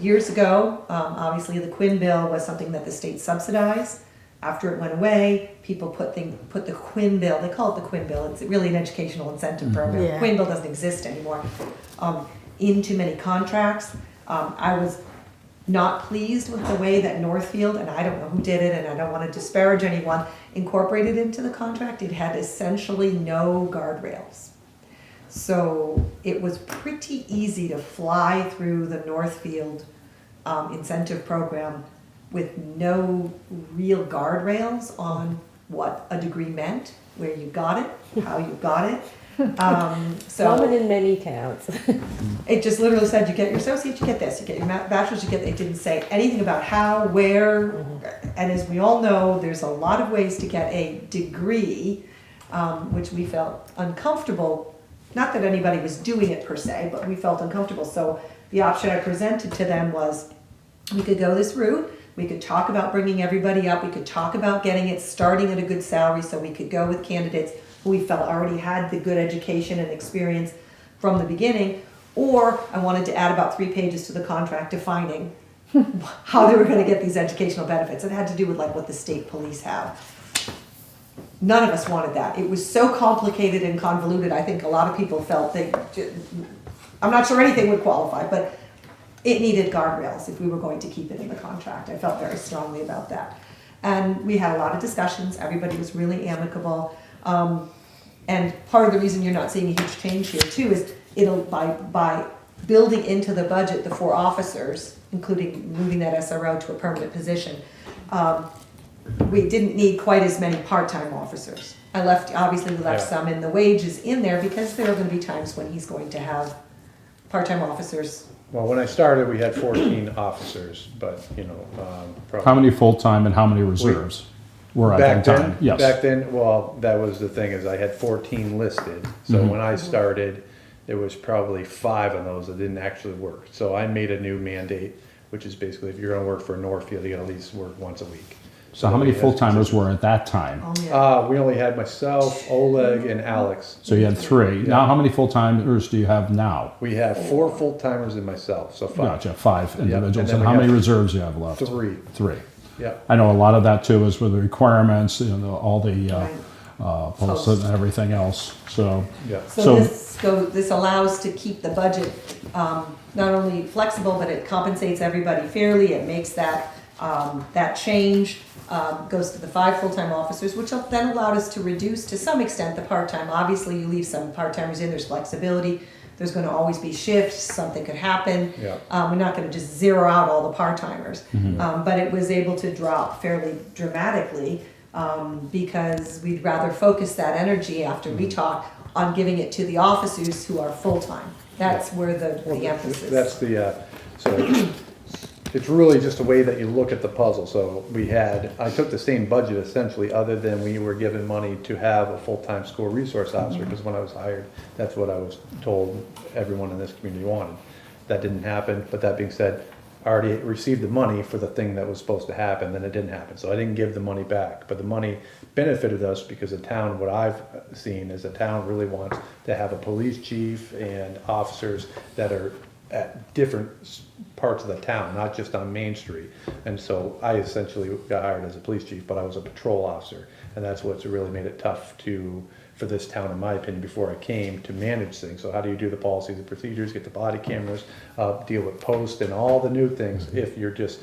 Years ago, obviously the Quinn bill was something that the state subsidized. After it went away, people put the Quinn bill, they call it the Quinn bill, it's really an educational incentive program. Yeah. Quinn bill doesn't exist anymore. Into many contracts. I was not pleased with the way that Northfield, and I don't know who did it, and I don't want to disparage anyone, incorporated into the contract. It had essentially no guardrails. So it was pretty easy to fly through the Northfield incentive program with no real guardrails on what a degree meant, where you got it, how you got it. Common So in many towns. it just literally said, you get your associate, you get this, you get your bachelor's, you get, it didn't say anything about how, where, and as we all know, there's a lot of ways to get a degree, which we felt uncomfortable, not that anybody was doing it per se, but we felt uncomfortable. So the option I presented to them was, we could go this route, we could talk about bringing everybody up, we could talk about getting it starting at a good salary, so we could go with candidates who we felt already had the good education and experience from the beginning, or I wanted to add about 3 pages to the contract defining how they were going to get these educational benefits. It had to do with like what the state police have. None of us wanted that. It was so complicated and convoluted. I think a lot of people felt I'm not sure anything would qualify, but it needed guardrails if we were going to keep it in the contract. I felt very strongly about that. And we had a lot of discussions. Everybody was really amicable. And part of the reason you're not seeing a huge change here too is by building into the budget the 4 officers, including moving that SRO to a permanent position, we didn't need quite as many part-time officers. Obviously we left some in the wages in there because there are going to be times when he's going to have part-time officers. well, when I started, we had 14 officers, but probably. How many full-time and how many reserves were at that time? Yes. Back then, well, that was the thing, is I had 14 listed. So when I started, there was probably 5 of those that didn't actually work. So I made a new mandate, which is basically if you're gonna work for Northfield, you gotta at least work once a week. So how many full-timers were at that time? Only a- We only had myself, Oleg, and Alex. So you had 3. Now, how many full-timers do you have now? We have 4 full-timers and myself, so 5. Gotcha, 5 individuals. then And we how have many reserves do you have left? 3. 3. Yeah. I know a lot of that too is with the requirements, you know, all the Right. posts and everything else, so. Yeah. So- This allows to keep the budget, not only flexible, but it compensates everybody fairly, it makes that, that change, goes to the 5 full-time officers, which then allowed us to reduce to some extent the part-time. Obviously, you leave some part-timers in, there's flexibility, there's gonna always be shifts, something could happen. Yeah. We're not gonna just zero out all the part-timers. But it was able to drop fairly dramatically, because we'd rather focus that energy after we talk on giving it to the officers who are full-time. That's where the emphasis. That's the, so it's really just a way that you look at the puzzle. So I took the same budget essentially, other than we were given money to have a full-time school resource officer, because when I was hired, that's what I was told everyone in this community wanted. That didn't happen, but that being said, I already received the money for the thing that was supposed to happen, then it didn't happen. So I didn't give the money back, but the money benefited us because the town, what I've seen is the town really wants to have a police chief and officers that are at different parts of the town, not just on Main Street. And so I essentially got hired as a police chief, but I was a patrol officer. And that's what's really made it tough for this town, in my opinion, before I came, to manage things. So how do you do the policies and procedures, get the body cameras, deal with post and all the new things if you're just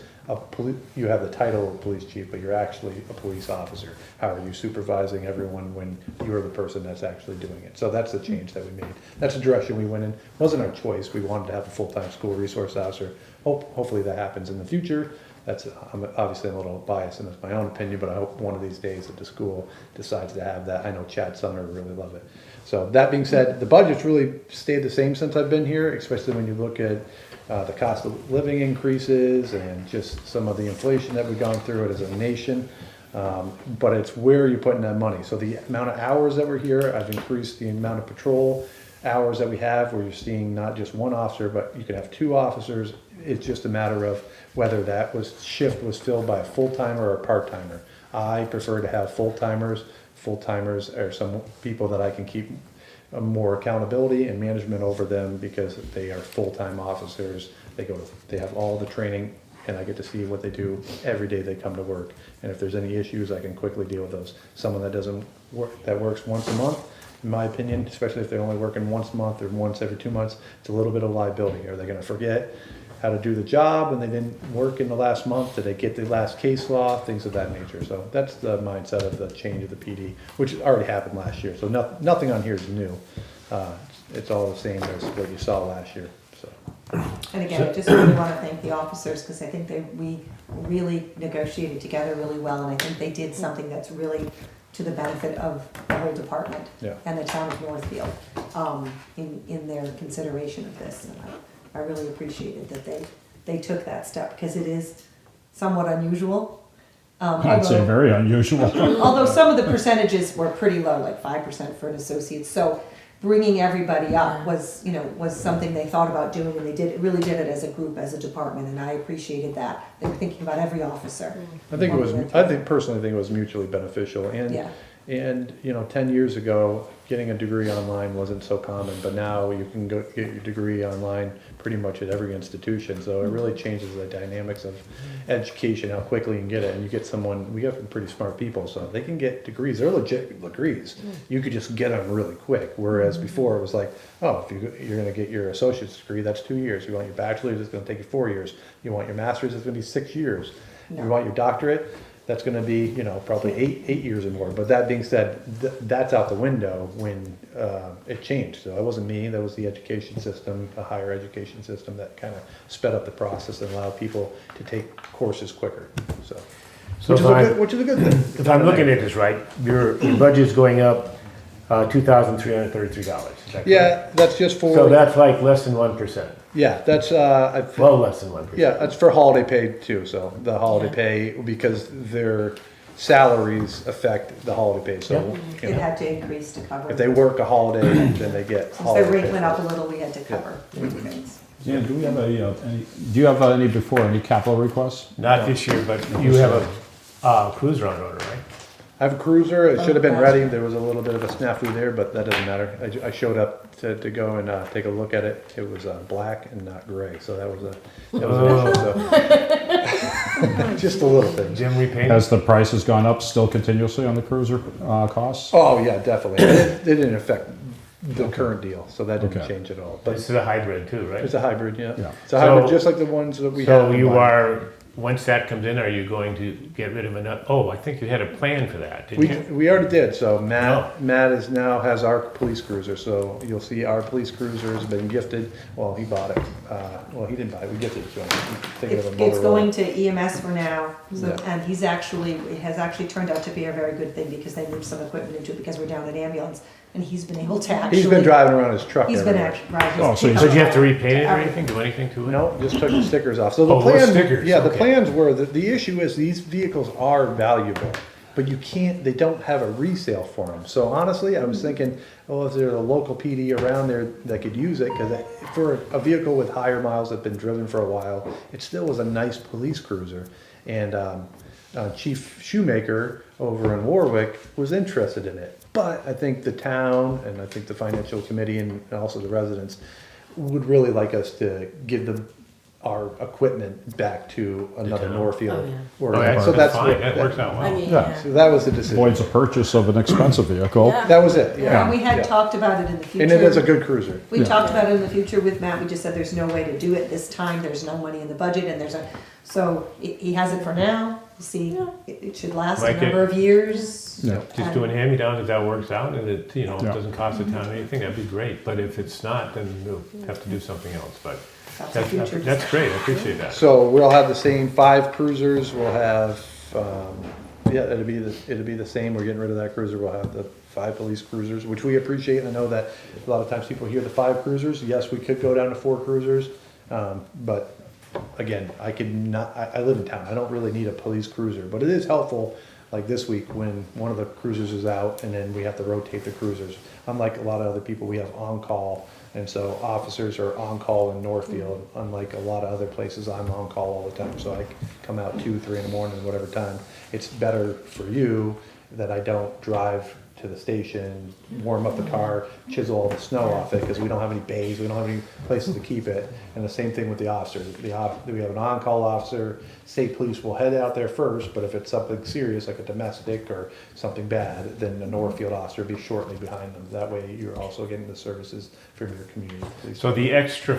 you have the title of police chief, but you're actually a police officer? How are you supervising everyone when you're the person that's actually doing it? So that's the change that we made. That's the direction we went in. It wasn't our choice. We wanted to have a full-time school resource officer. Hopefully that happens in the future. I'm obviously a little biased, and it's my own opinion, but I hope one of these days that the school decides to have that. I know Chad Sumner would really love it. So that being said, the budget's really stayed the same since I've been here, especially when you look at the cost of living increases and just some of the inflation that we've gone through it as a nation. But it's where you're putting that money. So the amount of hours that we're here, I've increased the amount of patrol hours that we have, where you're seeing not just one officer, but you could have 2 officers. It's just a matter of whether that shift was filled by a full-timer or a part-timer. I prefer to have full-timers. Full-timers are some people that I can keep more accountability and management over them, because they are full-time officers. They have all the training, and I get to see what they do every day they come to work. And if there's any issues, I can quickly deal with those. Someone that doesn't work, that works once a month, in my opinion, especially if they're only working once a month or once every 2 months, it's a little bit of liability. Are they gonna forget how to do the job when they didn't work in the last month? Did they get the last case law? Things of that nature. So that's the mindset of the change of the PD, which already happened last year. So nothing on here is new. It's all the same as what you saw last year, so. And again, I just really want to thank the officers, because I think we really negotiated together really well, and I think they did something that's really to the benefit of the whole department Yeah. and the town of Northfield, in their consideration of this. And I really appreciated that they took that step, because it is somewhat unusual. I'd say very unusual. Although some of the percentages were pretty low, like 5% for an associate. So bringing everybody up was something they thought about doing, and they really did it as a group, as a department, and I appreciated that. They were thinking about every officer. Personally think it was mutually beneficial. Yeah. And 10 years ago, getting a degree online wasn't so common, but now you can go get your degree online pretty much at every institution. So it really changes the dynamics of education, how quickly you can get it. And you get we have some pretty smart people, so they can get degrees. They're legit degrees. You could just get them really quick. Whereas before it was like, oh, if you're going to get your associate's degree, that's 2 years. You want your bachelor's, it's going to take you 4 years. You want your master's, it's going to be 6 years. No. You want your doctorate, that's going to be, probably eight years or more. But that being said, that's out the window when it changed. So that wasn't me. That was the education system, a higher education system that kind of sped up the process and allowed people to take courses quicker. So which is a good thing. If I'm looking at this right, your budget's going up $2,333. Yeah, that's just for. So that's like less than 1%. Yeah, that's Well, less than 1%. yeah, that's for holiday pay too. So the holiday pay, because their salaries affect the holiday pay. So It had to increase to cover. if they work a holiday, then they get Since holiday their rate pay. went up a little, we had to cover things. Yeah, do we have do you have any capital requests? Not this year, but you have cruiser on order, right? I have a cruiser, it should have been ready, there was a little bit of a snafu there, but that doesn't matter. I showed up to go and take a look at it, it was black and not gray, so that was an issue, so. Just a little thing. Jim repainted? Has the prices gone up still continuously on the cruiser costs? Oh, yeah, definitely. It didn't affect the current deal, so that didn't Okay. change at all. But This is a hybrid too, right? it's a hybrid, yeah. Yeah. It's a hybrid, So- just like the ones that we have. So you are, once that comes in, are you going to get rid of another, oh, I think you had a plan for that, didn't you? We already did, so Oh. Matt is now has our police cruiser, so you'll see our police cruiser has been gifted, well, he bought it, well, he didn't buy it, we gifted it to him. Thinking of a It's Motorola. going to EMS for now, so, Yeah. and it has actually turned out to be a very good thing because they moved some equipment into it because we're down an ambulance, and he's been able to actually. He's been driving around his truck He's been everywhere. actually, right. Oh, so he's- So did you have to repaint it or anything, do anything to it? No, just took the stickers off. So the Oh, those plan, stickers, yeah, the okay. plans were that the issue is these vehicles are valuable, but you can't, they don't have a resale for them. So honestly, I was thinking, oh, if there's a local PD around there that could use it, because for a vehicle with higher miles that have been driven for a while, it still was a nice police cruiser. And Chief Shoemaker over in Warwick was interested in it. But I think the town and I think the financial committee and also the residents would really like us to give them our equipment back to another town. Northfield. Oh, yeah. Or- Oh, that's so that's fine, what- that works out I well. mean, Yeah. yeah. So that was the decision. Avoids a purchase of an expensive vehicle. Yeah. That was it, Yeah, yeah. we had Yeah. talked about it in the future. And it is a good cruiser. We Yeah. talked about it in the future with Matt, we just said there's no way to do it this time, there's no money in the budget, and so he has it for now, we'll see, it should last a Like it- number of years. Yeah. Just doing hand-me-downs, if that works out, and it, Yeah. doesn't cost the town anything, that'd be great. But if it's not, then we'll have to do something else, but That's a future. that's great, I appreciate that. So we'll have the same 5 cruisers, we'll have, yeah, it'll be the same, we're getting rid of that cruiser, we'll have the 5 police cruisers, which we appreciate. I know that a lot of times people hear the 5 cruisers, yes, we could go down to 4 cruisers, but again, I live in town, I don't really need a police cruiser, but it is helpful, like this week, when one of the cruisers is out, and then we have to rotate the cruisers. Unlike a lot of other people, we have on-call, and so officers are on-call in Northfield, unlike a lot of other places, I'm on-call all the time, so I can come out 2, 3 in the morning, whatever time. It's better for you that I don't drive to the station, warm up the car, chisel all the snow off it, because we don't have any bays, we don't have any places to keep it. And the same thing with the officers. We have an on-call officer, state police will head out there first, but if it's something serious, like a domestic or something bad, then the Northfield officer will be shortly behind them. That way you're also getting the services from your community police. So the extra,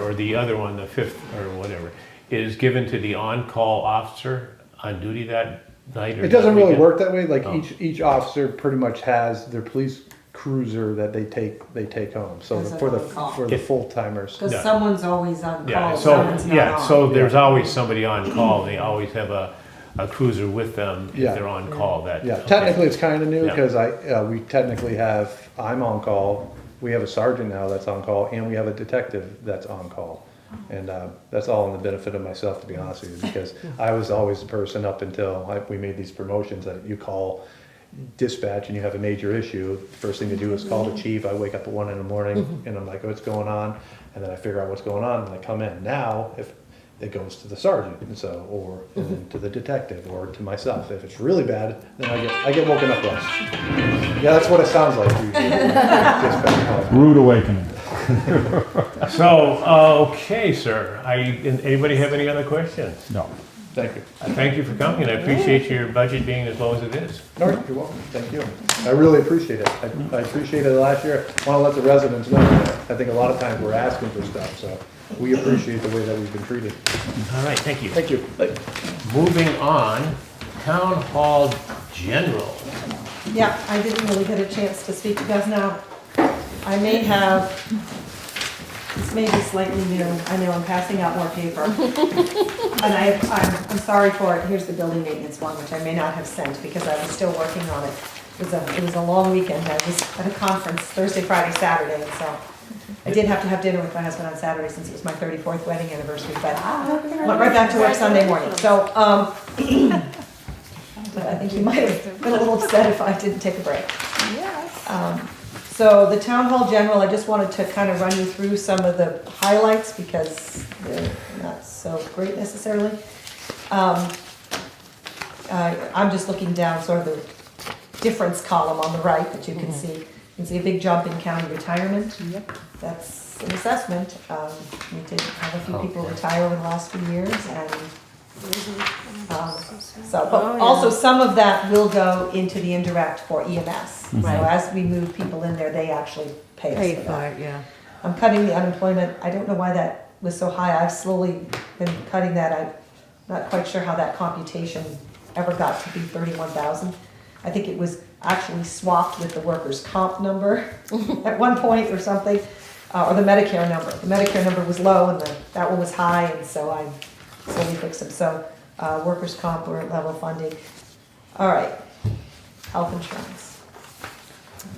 or the other one, the 5th, or whatever, is given to the on-call officer on duty that night or It doesn't that really weekend? work that way, like Oh. each officer pretty much has their police cruiser that they take home, so As an for on-call. the full timers. Because Yeah. someone's always on Yeah, call, so, someone's not yeah, on. so there's always somebody on call, they always have a cruiser with them if Yeah. they're on call, that. Yeah, okay. technically it's kind of new, Yeah. because we technically I'm on call, we have a sergeant now that's on call, and we have a detective that's on call. And that's all in the benefit of myself, to be honest with you, because I was always the person up until we made these promotions that you call dispatch and you have a major issue. First thing to do is call the chief. I wake up at 1 in the morning and I'm like, what's going on? And then I figure out what's going on and I come in. Now, if it goes to the sergeant, and so, or and then to the detective, or to myself. If it's really bad, then I get woken up less. Yeah, that's what it sounds like usually. Dispatch calls. Rude awakening. So, okay, sir, anybody have any other questions? No. Thank you. Thank you for coming, and I appreciate your budget being as low as it is. All right, you're welcome. Thank you. I really appreciate it. I appreciated it last year. I want to let the residents know that I think a lot of times we're asking for stuff, so we appreciate the way that we've been treated. All right, thank you. Thank you. Moving on, Town Hall General. Yeah, I didn't really get a chance to speak to you guys now. I may have, this may be slightly new, I know I'm passing out more paper. And I'm sorry for it, here's the building maintenance one, which I may not have sent because I was still working on it. It was a long weekend, I was at a conference Thursday, Friday, Saturday, and so I did have to have dinner with my husband on Saturday since it was my 34th wedding anniversary, but went right back to work Sunday morning, so, but I think he might have been a little upset if I didn't take a break. So the Town Hall General, I just wanted to kind of run you through some of the highlights because they're not so great necessarily. I'm just looking down sort of the difference column on the right that you can see. You can see a big jump in county retirement. Yep. That's an assessment. We did have a few people retire over the last few years and so, but Oh, yeah. also some of that will go into the indirect for EMS. So Right. as we move people in there, they actually pay Pay us for for that. it, yeah. I'm cutting the unemployment. I don't know why that was so high. I've slowly been cutting that. I'm not quite sure how that computation ever got to be 31,000. I think it was actually swapped with the workers' comp number at one point or something, or the Medicare number. The Medicare number was low and that one was high, and so I slowly fixed them. So workers' comp, we're at level funding. All right, health insurance.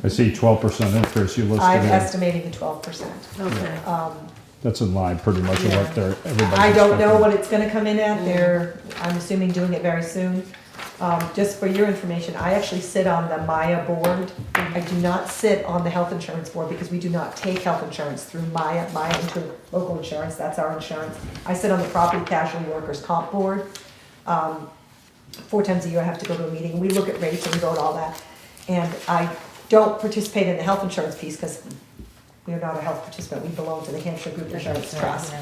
I see 12% increase you listed I'm here. estimating the 12%. Okay. That's in line pretty much with Yeah. what everybody's I don't know expecting. what it's gonna come in at. They're, I'm assuming, doing it very soon. Just for your information, I actually sit on the Maya board. I do not sit on the health insurance board because we do not take health insurance through Maya, local insurance, that's our insurance. I sit on the property casualty workers comp board. 4 times a year I have to go to a meeting. We look at rates and we vote all that. And I don't participate in the health insurance piece because we are not a health participant. We belong to the Hampshire Group Insurance Trust.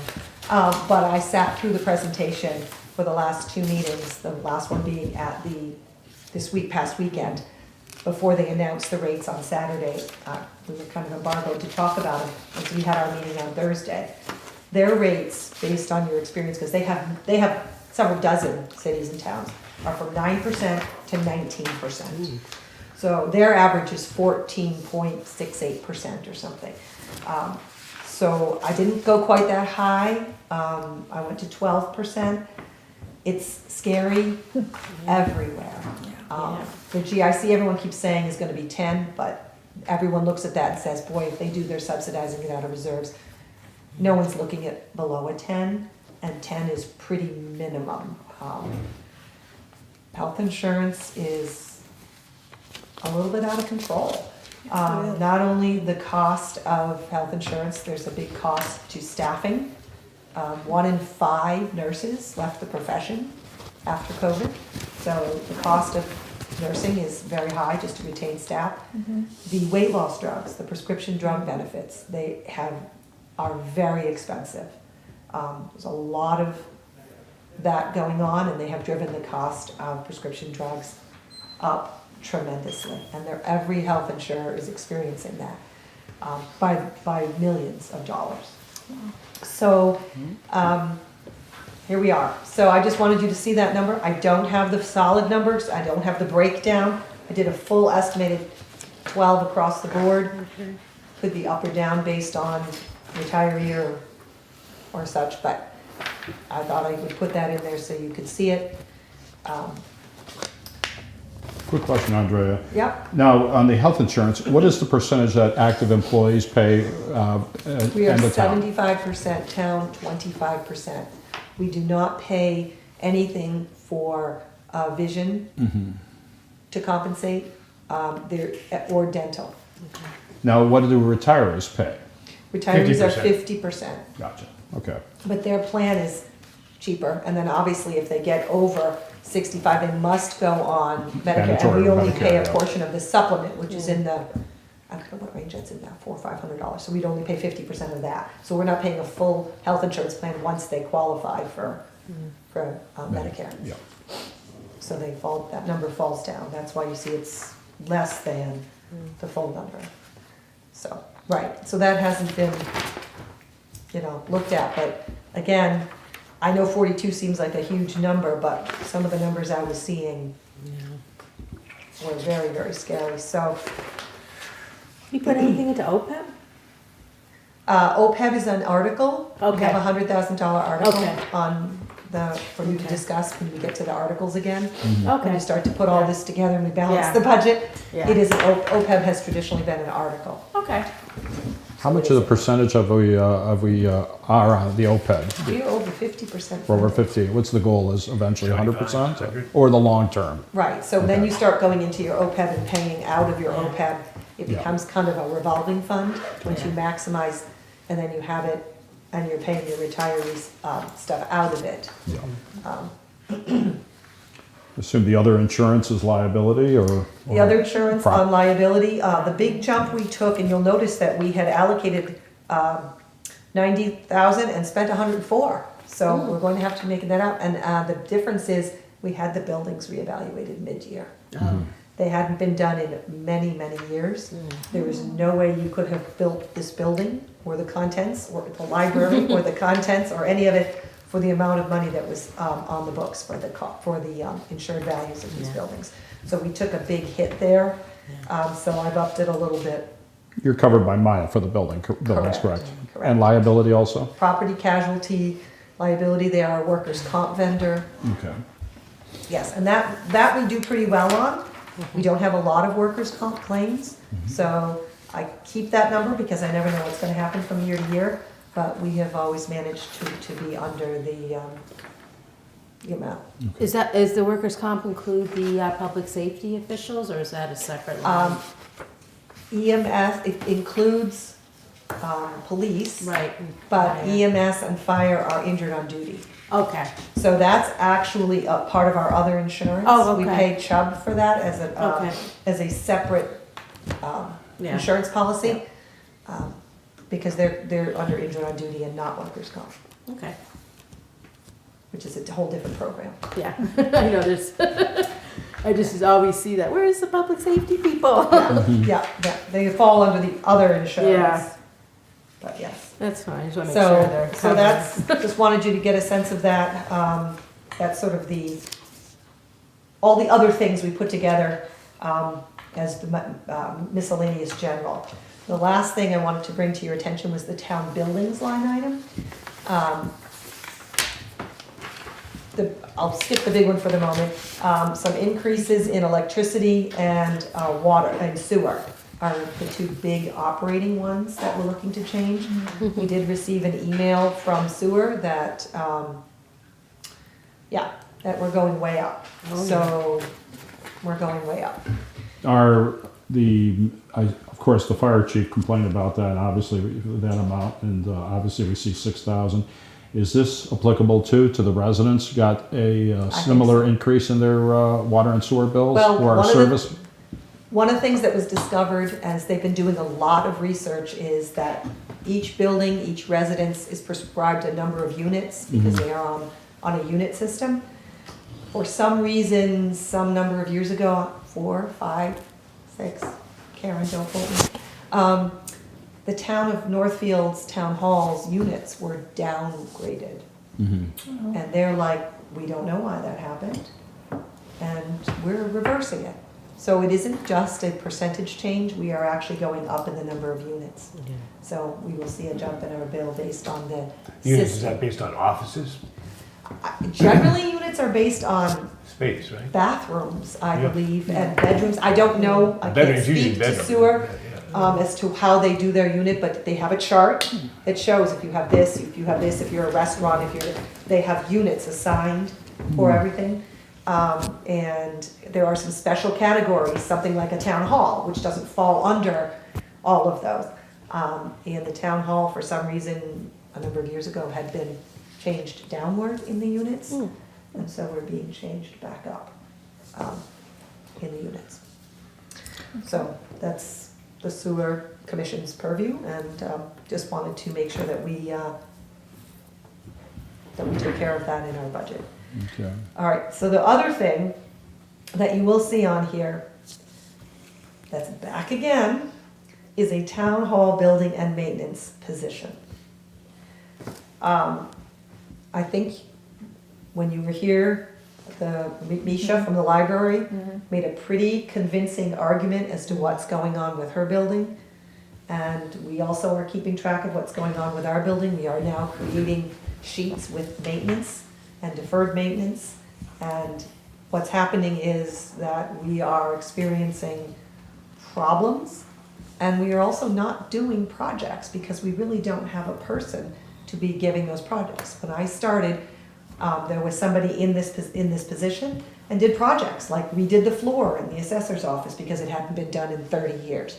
But I sat through the presentation for the last 2 meetings, the last one being at past weekend, before they announced the rates on Saturday. We were kind of embargoed to talk about them, and so we had our meeting on Thursday. Their rates, based on your experience, because they have several dozen cities and towns, are from 9% to 19%. So their average is 14.68% or something. So I didn't go quite that high. I went to 12%. It's scary everywhere. The GIC, everyone keeps saying is gonna be 10, but everyone looks at that and says, boy, if they do their subsidizing it out of reserves, no one's looking at below a 10, and 10 is pretty minimum. Health insurance is a little bit out of control. Not only the cost of health insurance, there's a big cost to staffing. 1 in 5 nurses left the profession after COVID. So the cost of nursing is very high just to retain staff. The weight loss drugs, the prescription drug benefits, are very expensive. There's a lot of that going on, and they have driven the cost of prescription drugs up tremendously. And every health insurer is experiencing that by millions of dollars. So here we are. So I just wanted you to see that number. I don't have the solid numbers. I don't have the breakdown. I did a full estimated 12 across the board. Could be up or down based on retiree or such, but I thought I would put that in there so you could see it. Quick question, Andrea. Yep, Now, on the health insurance, what is the percentage that active employees pay we are in the town? 75% town, 25%. We do not pay anything for vision to compensate, or dental. Now, what do the retirees pay? Retirees are 50%. 50%, Gotcha, okay. but their plan is cheaper. And then obviously if they get over 65, they must go on Medicare. And we Mandatory only pay a Medicare, yeah. portion of the supplement, which is in the, I don't know what range that's in now, $400 or $500. So we'd only pay 50% of that. So we're not paying a full health insurance plan once they qualify for Medicare. Yeah. So that number falls down. That's why you see it's less than the full number. So, right, so that hasn't been, looked at, but again, I know 42 seems like a huge number, but some of the numbers I was seeing were very, very scary, so. You put anything into OPEB? OPEB is an article. We Okay. have a $100,000 article Okay. for you to discuss when we get to the articles again. When Okay. we start to put all this together and we balance Yeah. the budget, Yeah. it is, OPEB has traditionally been an article. Okay. How much of the percentage of we are on the OPEB? We're over 50%. For over 50, what's the goal, is eventually 100%? Or the long term? Right, so then Okay. you start going into your OPEB and paying out of your OPEB. It Yeah. becomes kind of a revolving fund, once you maximize, and then you have it, and you're paying your retirees stuff out of it. Yeah. Assume the other insurance is liability or? The other insurance Prop- on liability, the big jump we took, and you'll notice that we had allocated 90,000 and spent 104. So we're going to have to make that up. And the difference is we had the buildings reevaluated mid-year. They hadn't been done in many, many years. There was no way you could have built this building or the contents or the library or the contents or any of it for the amount of money that was on the books for the insured values of these buildings. So we took a big hit there. So I've upped it a little bit. You're covered by Maya for the buildings, correct? Correct. And liability also? Property casualty, liability, they are a workers' comp vendor. Okay. Yes, and that we do pretty well on. We don't have a lot of workers' comp claims, so I keep that number because I never know what's gonna happen from year to year. But we have always managed to be under the amount. Is the workers' comp include the public safety officials, or is that a separate line? EMS, it includes police. Right. But Yeah. EMS and fire are injured on duty. Okay, So that's actually a part of our other insurance. Oh, We okay. pay Chubb for that Okay. as a separate Yeah. insurance policy. Because they're under injured on duty and not workers' comp, okay, which is a whole different program. yeah, I know there's, I just always see that, where is the public safety people? Yeah, they fall under the other insurance. Yeah. But yes. That's fine, I just wanna make sure they're covered. So that's, just wanted you to get a sense of that. That's sort of all the other things we put together as the miscellaneous general. The last thing I wanted to bring to your attention was the town buildings line item. I'll skip the big one for the moment. Some increases in electricity and water and sewer are the two big operating ones that we're looking to change. We did receive an email from sewer that, that we're going way up. So we're going way up. Of course, the fire chief complained about that, obviously, that amount, and obviously we see 6,000. Is this applicable to the residents? Got a similar increase in their water and sewer bills Well, or service? One of the things that was discovered as they've been doing a lot of research is that each building, each residence is prescribed a number of units because they are on a unit system. For some reason, some number of years ago, 4, 5, 6, Karen, don't quote me, the town of Northfield's town hall's units were downgraded. And they're like, we don't know why that happened, and we're reversing it. So it isn't just a percentage change, we are actually going up in the number of units. So we will see a jump in our bill based on the Units, is system. that based on offices? Generally, units are based on Space, right? bathrooms, I Yeah. believe, and bedrooms. I don't know, I can't Bedrooms, usually speak to bedrooms. sewer Yeah. as to how they do their unit, but they have a chart that shows if you have this, if you have this, if you're a restaurant, they have units assigned for everything. And there are some special categories, something like a town hall, which doesn't fall under all of those. And the town hall, for some reason, a number of years ago, had been changed downward in the units. And so we're being changed back up in the units. So that's the sewer commission's purview, and just wanted to make sure that we took care of that in our budget. Okay. All right, so the other thing that you will see on here, that's back again, is a town hall building and maintenance position. I think when you were here, Misha from the library made a pretty convincing argument as to what's going on with her building. And we also are keeping track of what's going on with our building. We are now creating sheets with maintenance and deferred maintenance. And what's happening is that we are experiencing problems, and we are also not doing projects because we really don't have a person to be giving those projects. When I started, there was somebody in this position and did projects, like redid the floor in the assessor's office because it hadn't been done in 30 years.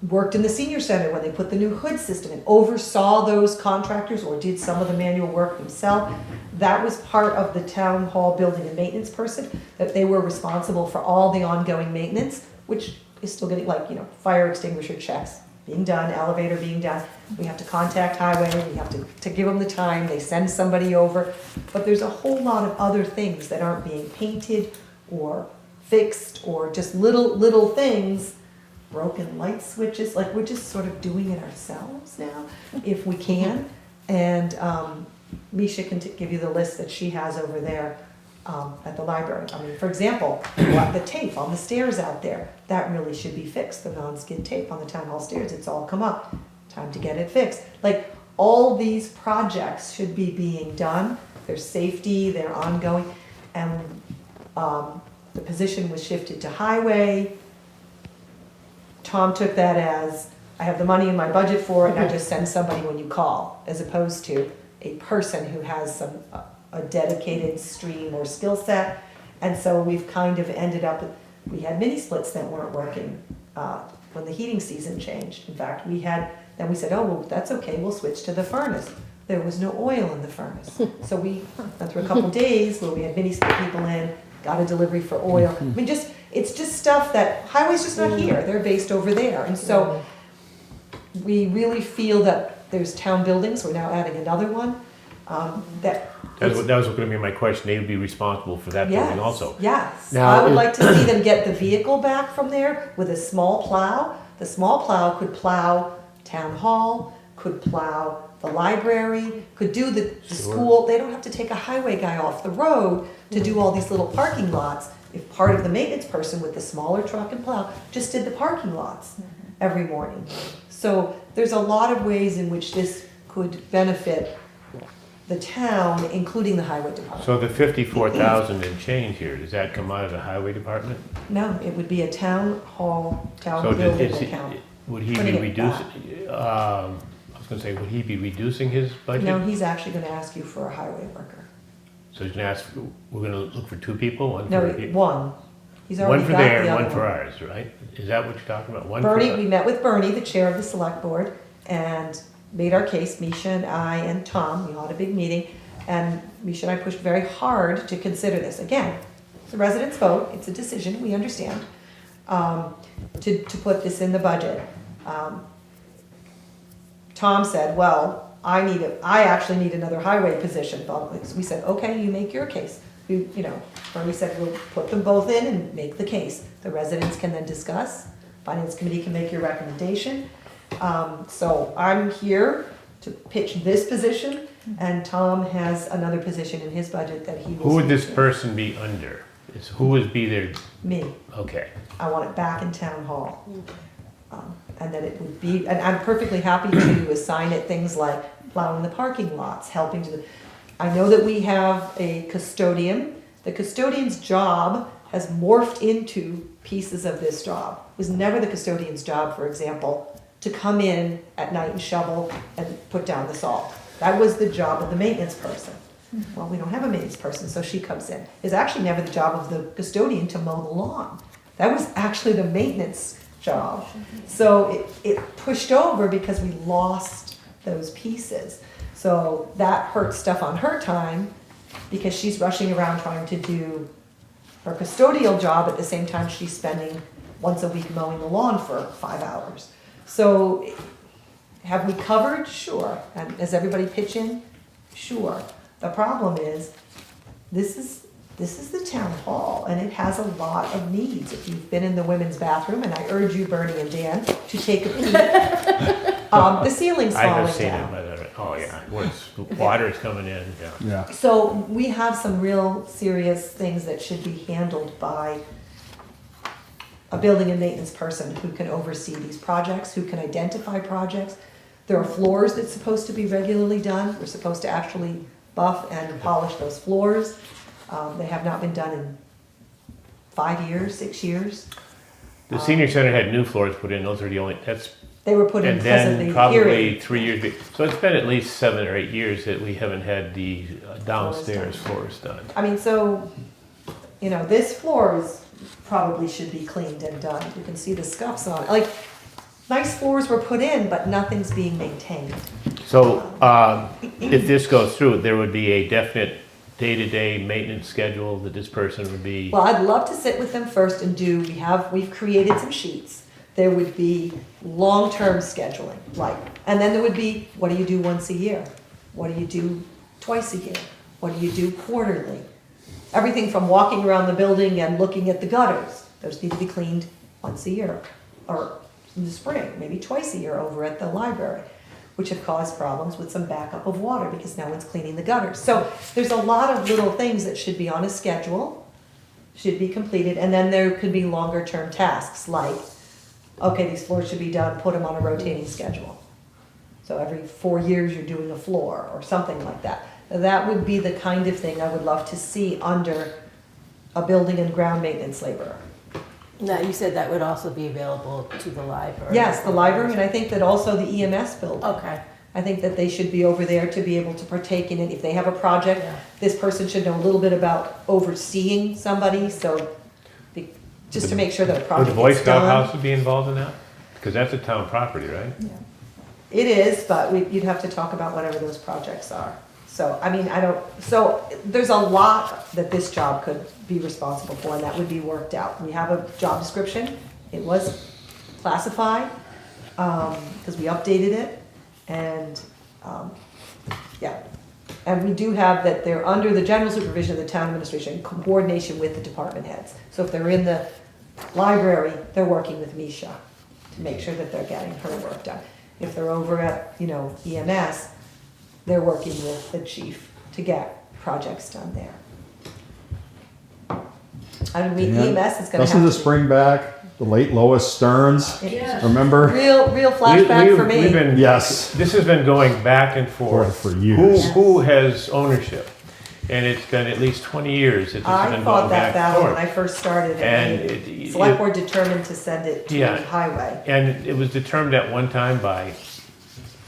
Worked in the senior center when they put the new hood system in, oversaw those contractors or did some of the manual work himself. that was part of the town hall building and maintenance person, that they were responsible for all the ongoing maintenance, which is still getting, like, fire extinguisher checks being done, elevator being done. We have to contact highway, we have to give them the time, they send somebody over. But there's a whole lot of other things that aren't being painted or fixed, or just little things, broken light switches, like, we're just sort of doing it ourselves now, if we can. And Misha can give you the list that she has over there at the library. I mean, for example, the tape on the stairs out there, that really should be fixed, the non-skid tape on the town hall stairs, it's all come up, time to get it fixed. Like, all these projects should be being done, they're safety, they're ongoing, and the position was shifted to highway. Tom took that as, I have the money in my budget for it, and I just send somebody when you call, as opposed to a person who has a dedicated stream or skill set. And so we've kind of ended up, we had mini splits that weren't working when the heating season changed. In fact, then we said, oh, well, that's okay, we'll switch to the furnace. There was no oil in the furnace. So we went through a couple days where we had mini split people in, got a delivery for oil. I mean, it's just stuff that, highway's just not here, they're based over there. And so we really feel that there's town buildings, we're now adding another one, that was going to be my question. They would be responsible for that building also. Yes. Now, I would like to see them get the vehicle back from there with a small plow. The small plow could plow town hall, could plow the library, could do the school. They don't have to take a highway guy off the road to do all these little parking lots. If part of the maintenance person with the smaller truck and plow just did the parking lots every morning. So there's a lot of ways in which this could benefit the town, including the highway department. So the 54,000 and change here, does that come out of the highway department? No, it would be a town hall, town So building account. would he Putting be it back. reducing, I was going to say, would he be reducing his budget? No, he's actually gonna ask you for a highway worker. So he's going to ask, we're going to look for two people? One No, for, one. He's one already for got there the and other one for ours, right? Is that what you're talking about? One Bernie, for we met with Bernie, the chair of the select board, and made our case, Misha and I and Tom, we had a big meeting, and Misha and I pushed very hard to consider this. Again, it's a resident's vote, it's a decision, we understand, to put this in the budget. Tom said, well, I actually need another highway position. So we said, okay, you make your case. Bernie said, we'll put them both in and make the case. The residents can then discuss, finance committee can make your recommendation. So I'm here to pitch this position, and Tom has another position in his budget that he will. Who would this person be under? Who would be their, Me. okay. I want it back in town hall. And then it would be, and I'm perfectly happy to assign it things like plowing the parking lots, helping to, I know that we have a custodian. The custodian's job has morphed into pieces of this job. It was never the custodian's job, for example, to come in at night and shovel and put down the salt. That was the job of the maintenance person. Well, we don't have a maintenance person, so she comes in. It's actually never the job of the custodian to mow the lawn. That was actually the maintenance job. So it pushed over because we lost those pieces. So that hurt stuff on her time because she's rushing around trying to do her custodial job at the same time she's spending once a week mowing the lawn for 5 hours. So have we covered? Sure. And does everybody pitch in? Sure. The problem is this is the town hall, and it has a lot of needs. If you've been in the women's bathroom, and I urge you, Bernie and Dan, to take a peek, the ceiling's I have falling seen down. it, oh yeah, where water is coming in, yeah. Yeah. So we have some real serious things that should be handled by a building and maintenance person who can oversee these projects, who can identify projects. There are floors that's supposed to be regularly done. We're supposed to actually buff and polish those floors. They have not been done in 5 years, 6 years. The senior center had new floors put in, those are the only, They were put in and because of then the probably hearing. 3 years, so it's been at least 7 or 8 years that we haven't had the downstairs floors done. I mean, so, this floor probably should be cleaned and done. You can see the scuffs on it. Like, nice floors were put in, but nothing's being maintained. So, if this goes through, there would be a definite day-to-day maintenance schedule that this person would be? Well, I'd love to sit with them first and we've created some sheets. There would be long-term scheduling, and then there would be, what do you do once a year? What do you do twice a year? What do you do quarterly? Everything from walking around the building and looking at the gutters. Those need to be cleaned once a year, or in the spring, maybe twice a year over at the library, which have caused problems with some backup of water because no one's cleaning the gutters. So there's a lot of little things that should be on a schedule, should be completed, and then there could be longer term tasks like, okay, these floors should be done, put them on a rotating schedule. So every 4 years you're doing a floor or something like that. That would be the kind of thing I would love to see under a building and ground maintenance laborer. Now, you said that would also be available to the library. Yes, the library, and I think that also the EMS building. Okay. I think that they should be over there to be able to partake in it. If they have a project, Yeah. this person should know a little bit about overseeing somebody, just to make sure that a Would project the Boy gets Scout done. house be involved in that? Because that's a town property, right? It is, but you'd have to talk about whatever those projects are. So, I mean, so there's a lot that this job could be responsible for, and that would be worked out. We have a job description. It was classified, because we updated it, and, yeah. And we do have that they're under the general supervision of the town administration in coordination with the department heads. So if they're in the library, they're working with Misha to make sure that they're getting her work done. If they're over at, EMS, they're working with the chief to get projects done there. I mean, Dan, EMS is gonna Doesn't have this to. bring back the late Lois Stearns? Yeah. Remember? Real flashback for me. We've been, Yes. this has been going back and forth. For years. Who has ownership? And it's been at least 20 years that this has I been fought going that back and battle when I forth. first started, And and it- the select board determined to send it to Yeah. highway. And it was determined at one time by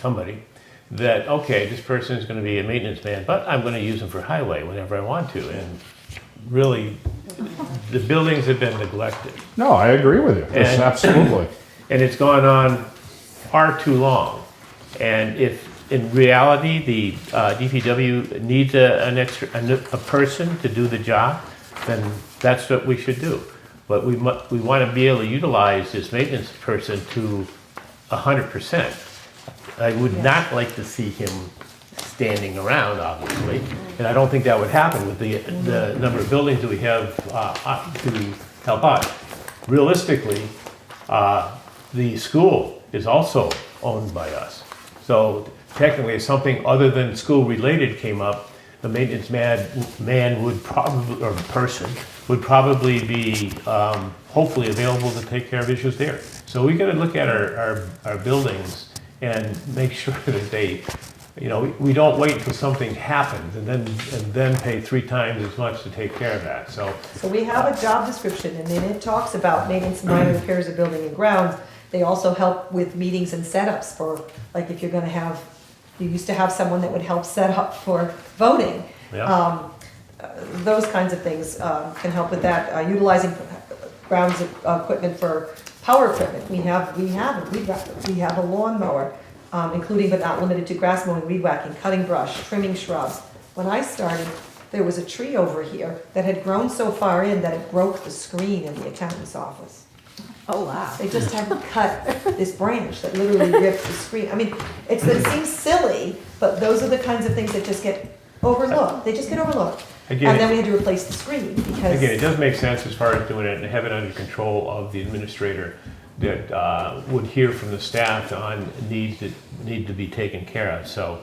somebody that, okay, this person is gonna be a maintenance man, but I'm gonna use him for highway whenever I want to. And really, the buildings have been neglected. No, I agree with you. Yes, And- absolutely. And it's gone on far too long. And if, in reality, the DPW needs a person to do the job, then that's what we should do. But we want to be able to utilize this maintenance person to 100%. I would not like to see him standing around, obviously, and I don't think that would happen with the number of buildings that we have to help out. Realistically, the school is also owned by us. So technically, if something other than school-related came up, the maintenance man would probably, or person, would probably be hopefully available to take care of issues there. So we gotta look at our buildings and make sure that they, we don't wait until something happens and then pay 3 times as much to take care of that, so. So we have a job description, and then it talks about maintenance and minor repairs of building and grounds. They also help with meetings and setups for, like, if you're gonna have, you used to have someone that would help set up for voting. Yeah. Those kinds of things can help with that. Utilizing grounds equipment for power equipment. We have a lawnmower, including but not limited to grass mowing, weed whacking, cutting brush, trimming shrubs. When I started, there was a tree over here that had grown so far in that it broke the screen in the accountant's office. Oh, wow. They just had to cut this branch that literally ripped the screen. I mean, it seems silly, but those are the kinds of things that just get overlooked. They just get overlooked. Again, And then we had to replace the screen because. Again, it does make sense as far as doing it and have it under control of the administrator that would hear from the staff on needs that need to be taken care of. So,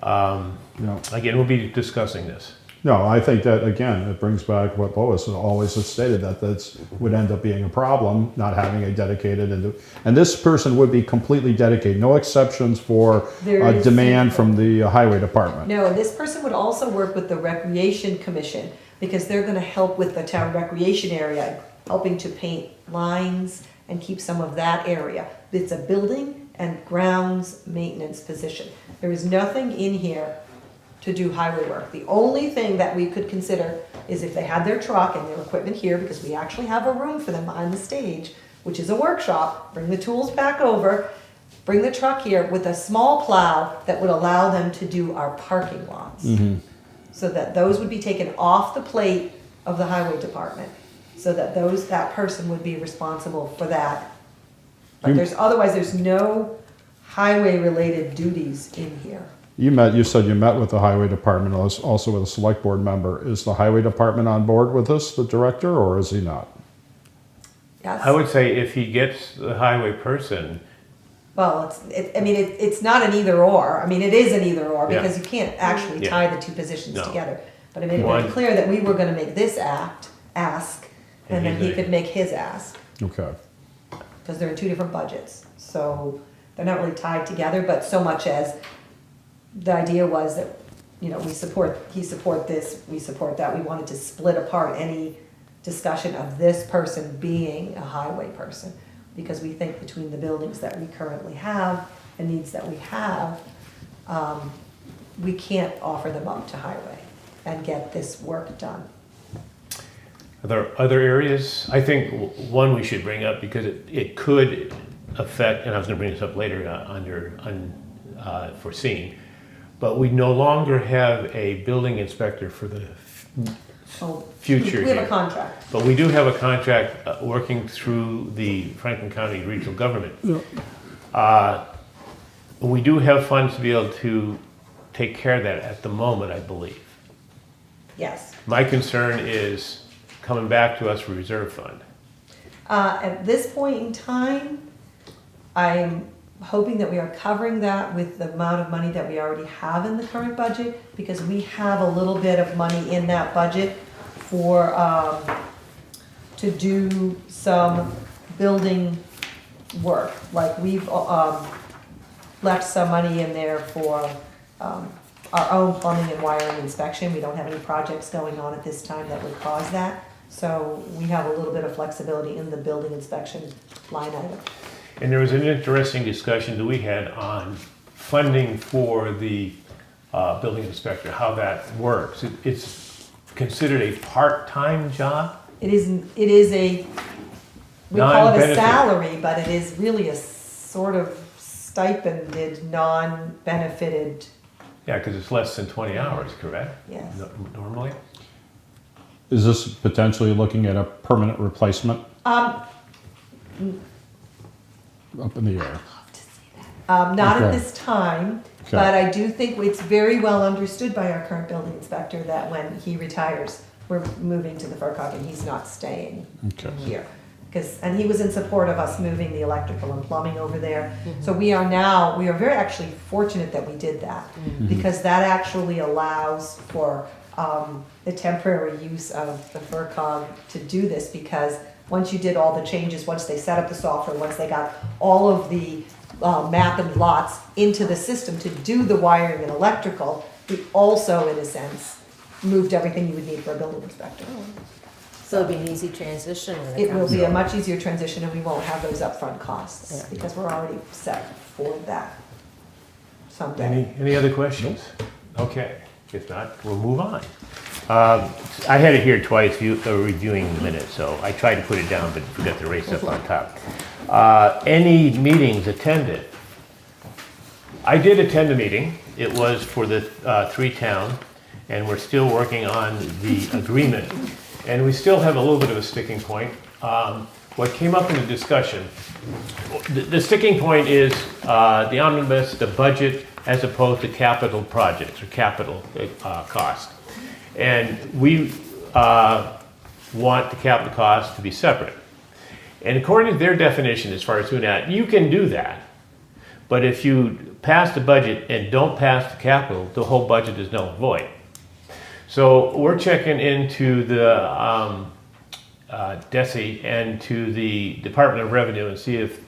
No. again, we'll be discussing this. No, I think that, again, it brings back what Lois always has stated, that would end up being a problem, not having a dedicated, and this person would be completely dedicated, no exceptions for There is- demand from the highway department. No, and this person would also work with the Recreation Commission because they're gonna help with the town recreation area, helping to paint lines and keep some of that area. It's a building and grounds maintenance position. There is nothing in here to do highway work. The only thing that we could consider is if they had their truck and their equipment here, because we actually have a room for them behind the stage, which is a workshop, bring the tools back over, bring the truck here with a small plow that would allow them to do our parking lots. so that those would be taken off the plate of the highway department, so that that person would be responsible for that. But otherwise, there's no highway-related duties in here. You said you met with the highway department, also with a select board member. Is the highway department on board with this, the director, or is he not? Yes? I would say if he gets the highway person, Well, it's not an either or. I mean, it is an either or Yeah. because you can't actually Yeah. tie the two positions No. together. But I made it One- very clear that we were gonna make this ask, and then he could make his ask, Okay. because they're in two different budgets. So they're not really tied together, but so much as the idea was that, he support this, we support that. We wanted to split apart any discussion of this person being a highway person, because we think between the buildings that we currently have and needs that we have, we can't offer them up to highway and get this work done. are there other areas? I think one we should bring up because it could affect, and I was gonna bring this up later under unforeseen, but we no longer have a building inspector for the So future we have a here. contract. But we do have a contract working through the Franklin County Regional Government. We do have funds to be able to take care of that at the moment, I believe. Yes. My concern is coming back to us for reserve fund. At this point in time, I'm hoping that we are covering that with the amount of money that we already have in the current budget, because we have a little bit of money in that budget for, to do some building work. Like we've, left some money in there for, our own plumbing and wiring inspection. We don't have any projects going on at this time that would cause that. So we have a little bit of flexibility in the building inspection line item. And there was an interesting discussion that we had on funding for the building inspector, how that works. It's considered a part-time job? It is a, we call it a Non-benefit. salary, but it is really a sort of stipended, non-benefited, Yeah, because it's less than 20 hours, correct? yes. Normally? Is this potentially looking at a permanent replacement up in the air? Not at Okay. this time, Okay. but I do think it's very well understood by our current building inspector that when he retires, we're moving to the FinCom and he's not staying Okay. here. And he was in support of us moving the electrical and plumbing over there. So we are very actually fortunate that we did that, because that actually allows for the temporary use of the FinCom to do this, because once you did all the changes, once they set up the software, once they got all of the map and lots into the system to do the wiring and electrical, we also, in a sense, moved everything you would need for a building inspector. So it'll be an easy transition when It will comes. be a much easier transition, and we won't have those upfront costs, Yeah. because we're already set for that someday. Any other questions? Okay, if not, we'll move on. I had it here twice, reviewing the minutes, so I tried to put it down, but forgot to erase up on top. Any meetings attended? I did attend a meeting. It was for the three-town, and we're still working on the agreement. And we still have a little bit of a sticking point. What came up in the discussion, the sticking point is the omnibus, the budget, as opposed to capital projects or capital cost. And we want the capital cost to be separate. And according to their definition, as far as doing that, you can do that. But if you pass the budget and don't pass the capital, the whole budget is null and void. So we're checking into the DESI and to the Department of Revenue and see if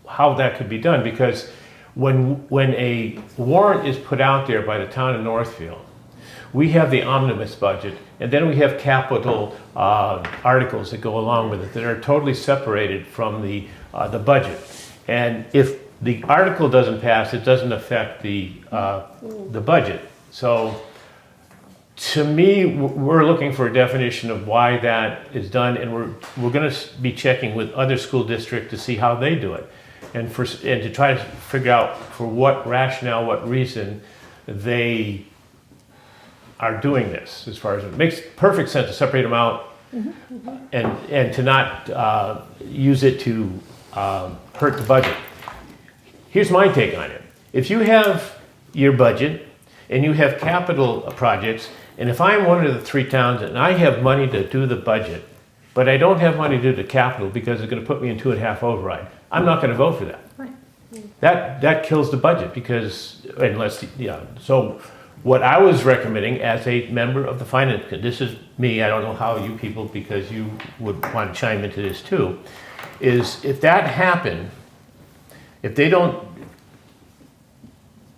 how that could be done, because when a warrant is put out there by the town of Northfield, we have the omnibus budget, and then we have capital articles that go along with it that are totally separated from the budget. And if the article doesn't pass, it doesn't affect the budget. So to me, we're looking for a definition of why that is done, and we're going to be checking with other school districts to see how they do it, and to try to figure out for what rationale, what reason they are doing this, as far as it makes perfect sense to separate them out and to not use it to hurt the budget. Here's my take on it. If you have your budget and you have capital projects, and if I'm one of the 3 towns and I have money to do the budget, but I don't have money to do the capital because it's going to put me in 2.5 override, I'm not going to vote for that. Right. That kills the budget because unless, yeah. So what I was recommending as a member of the finance, this is me, I don't know how you people, because you would want to chime into this too, is if that happened, if they don't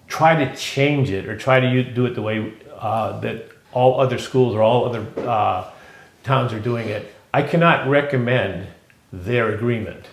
try to change it or try to do it the way that all other schools or all other towns are doing it, I cannot recommend their agreement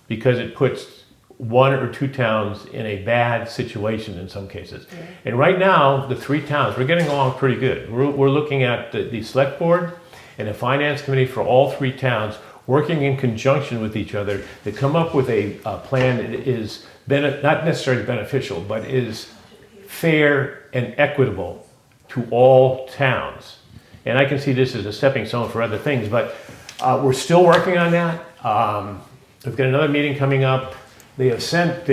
because it puts 1 or 2 towns in a bad situation in some cases. Yeah. And right now, the 3 towns, we're getting along pretty good. We're looking at the select board and the finance committee for all 3 towns working in conjunction with each other to come up with a plan that is not necessarily beneficial, but is fair and equitable to all towns. And I can see this as a stepping stone for other things, but we're still working on that. We've got another meeting coming up. They have sent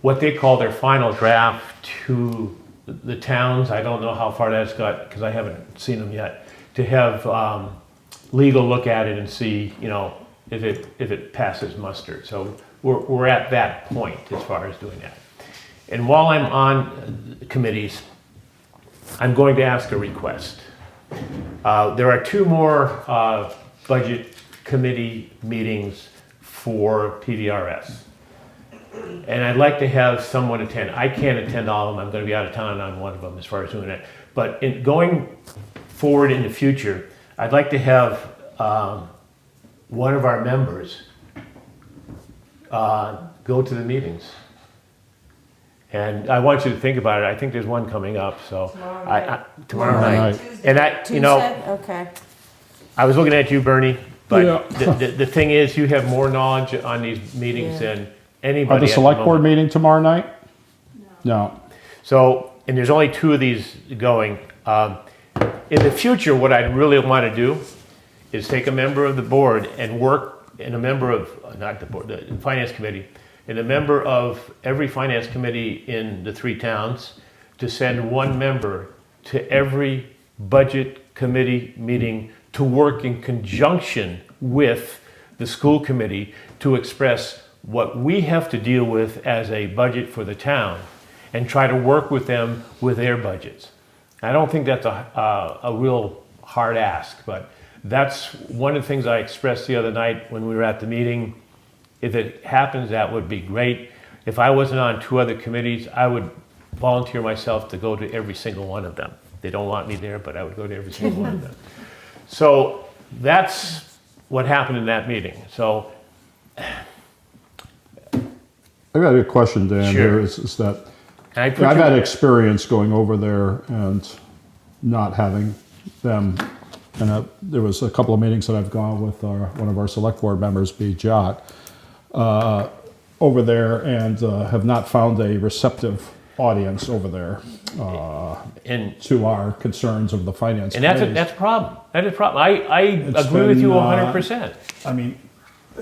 what they call their final draft to the towns. I don't know how far that's got because I haven't seen them yet. To have legal look at it and see, if it passes muster. So we're at that point as far as doing that. And while I'm on committees, I'm going to ask a request. There are 2 more budget committee meetings for PDRS. And I'd like to have someone attend. I can't attend all of them. I'm going to be out of town on one of them as far as doing it. But going forward in the future, I'd like to have one of our members go to the meetings. And I want you to think about it. I think there's one coming up, so tomorrow night. And Tuesday? Okay. I was looking at you, Bernie, but Yeah. the thing is, you have more knowledge on these meetings than anybody. Are the at select board moment. meeting tomorrow night? No. So, and there's only 2 of these going. In the future, what I really want to do is take a member of the board and work, and a member of, not the board, the finance committee, and a member of every finance committee in the 3 towns to send one member to every budget committee meeting to work in conjunction with the school committee to express what we have to deal with as a budget for the town and try to work with them with their budgets. I don't think that's a real hard ask, but that's one of the things I expressed the other night when we were at the meeting. If it happens, that would be great. If I wasn't on 2 other committees, I would volunteer myself to go to every single one of them. They don't want me there, but I would go to every single one of them. So that's what happened in that meeting. So I got a question, Dan, Sure. here is that I I've put had you- experience going over there and not having them. And there was a couple of meetings that I've gone with one of our select board members, B. Jock, over there, and have not found a receptive audience over there and to our concerns of the finance and that's committees. a problem. That is a problem. I It's agree with you been, 100%. I mean,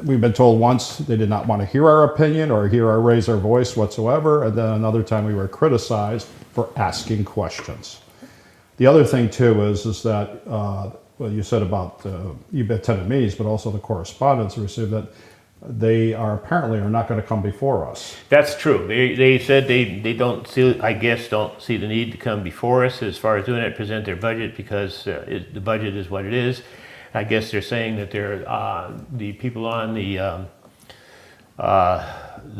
we've been told once they did not want to hear our opinion or raise our voice whatsoever, and then another time we were criticized for asking questions. The other thing too is that well, you said about you've attended meetings, but also the correspondence received that they are not going to come before us. That's true. They said they don't see the need to come before us as far as doing it, present their budget because the budget is what it is. I guess they're saying that they're the people on the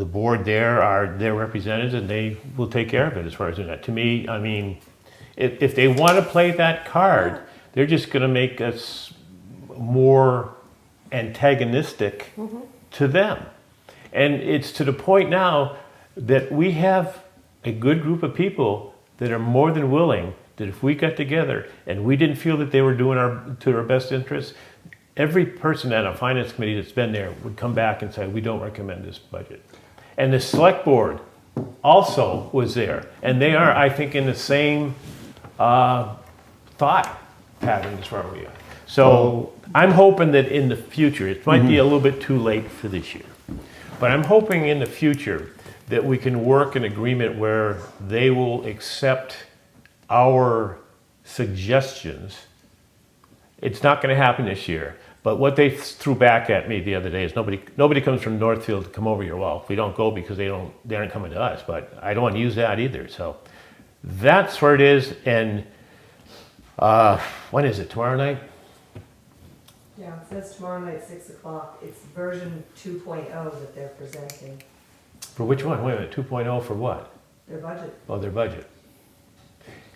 board there are their representatives and they will take care of it as far as doing that. To me, I mean, if they want to play that card, they're just going to make us more antagonistic to them. And it's to the point now that we have a good group of people that are more than willing that if we got together and we didn't feel that they were doing to our best interests, every person at a finance committee that's been there would come back and say, we don't recommend this budget. And the select board also was there. And they are, I think, in the same thought pattern as far as we are. So I'm hoping that in the future, it might be a little bit too late for this year, but I'm hoping in the future that we can work an agreement where they will accept our suggestions. It's not going to happen this year, but what they threw back at me the other day is nobody comes from Northfield to come over here. Well, we don't go because they aren't coming to us, but I don't want to use that either. So that's where it is. And when is it? Tomorrow night? Yeah, it says tomorrow night, 6 o'clock. It's version 2.0 that they're presenting, For which one? Wait a minute. 2.0 for what? their budget. Oh, their budget.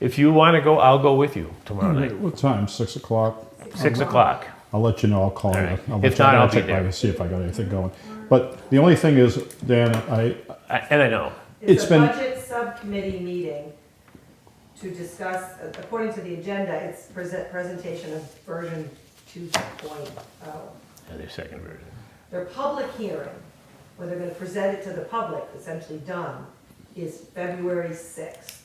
If you want to go, I'll go with you tomorrow night. What time? 6 o'clock? 6 o'clock. I'll let you know. I'll call All you. right. I'll If check- not, I'll check be there. by to see if I got anything going. But the only thing is, Dan, And I know. It's It's a been- budget subcommittee meeting to discuss, according to the agenda, it's presentation of version 2.0. And their second version. Their public hearing, where they're gonna present it to the public, essentially done, is February 6th.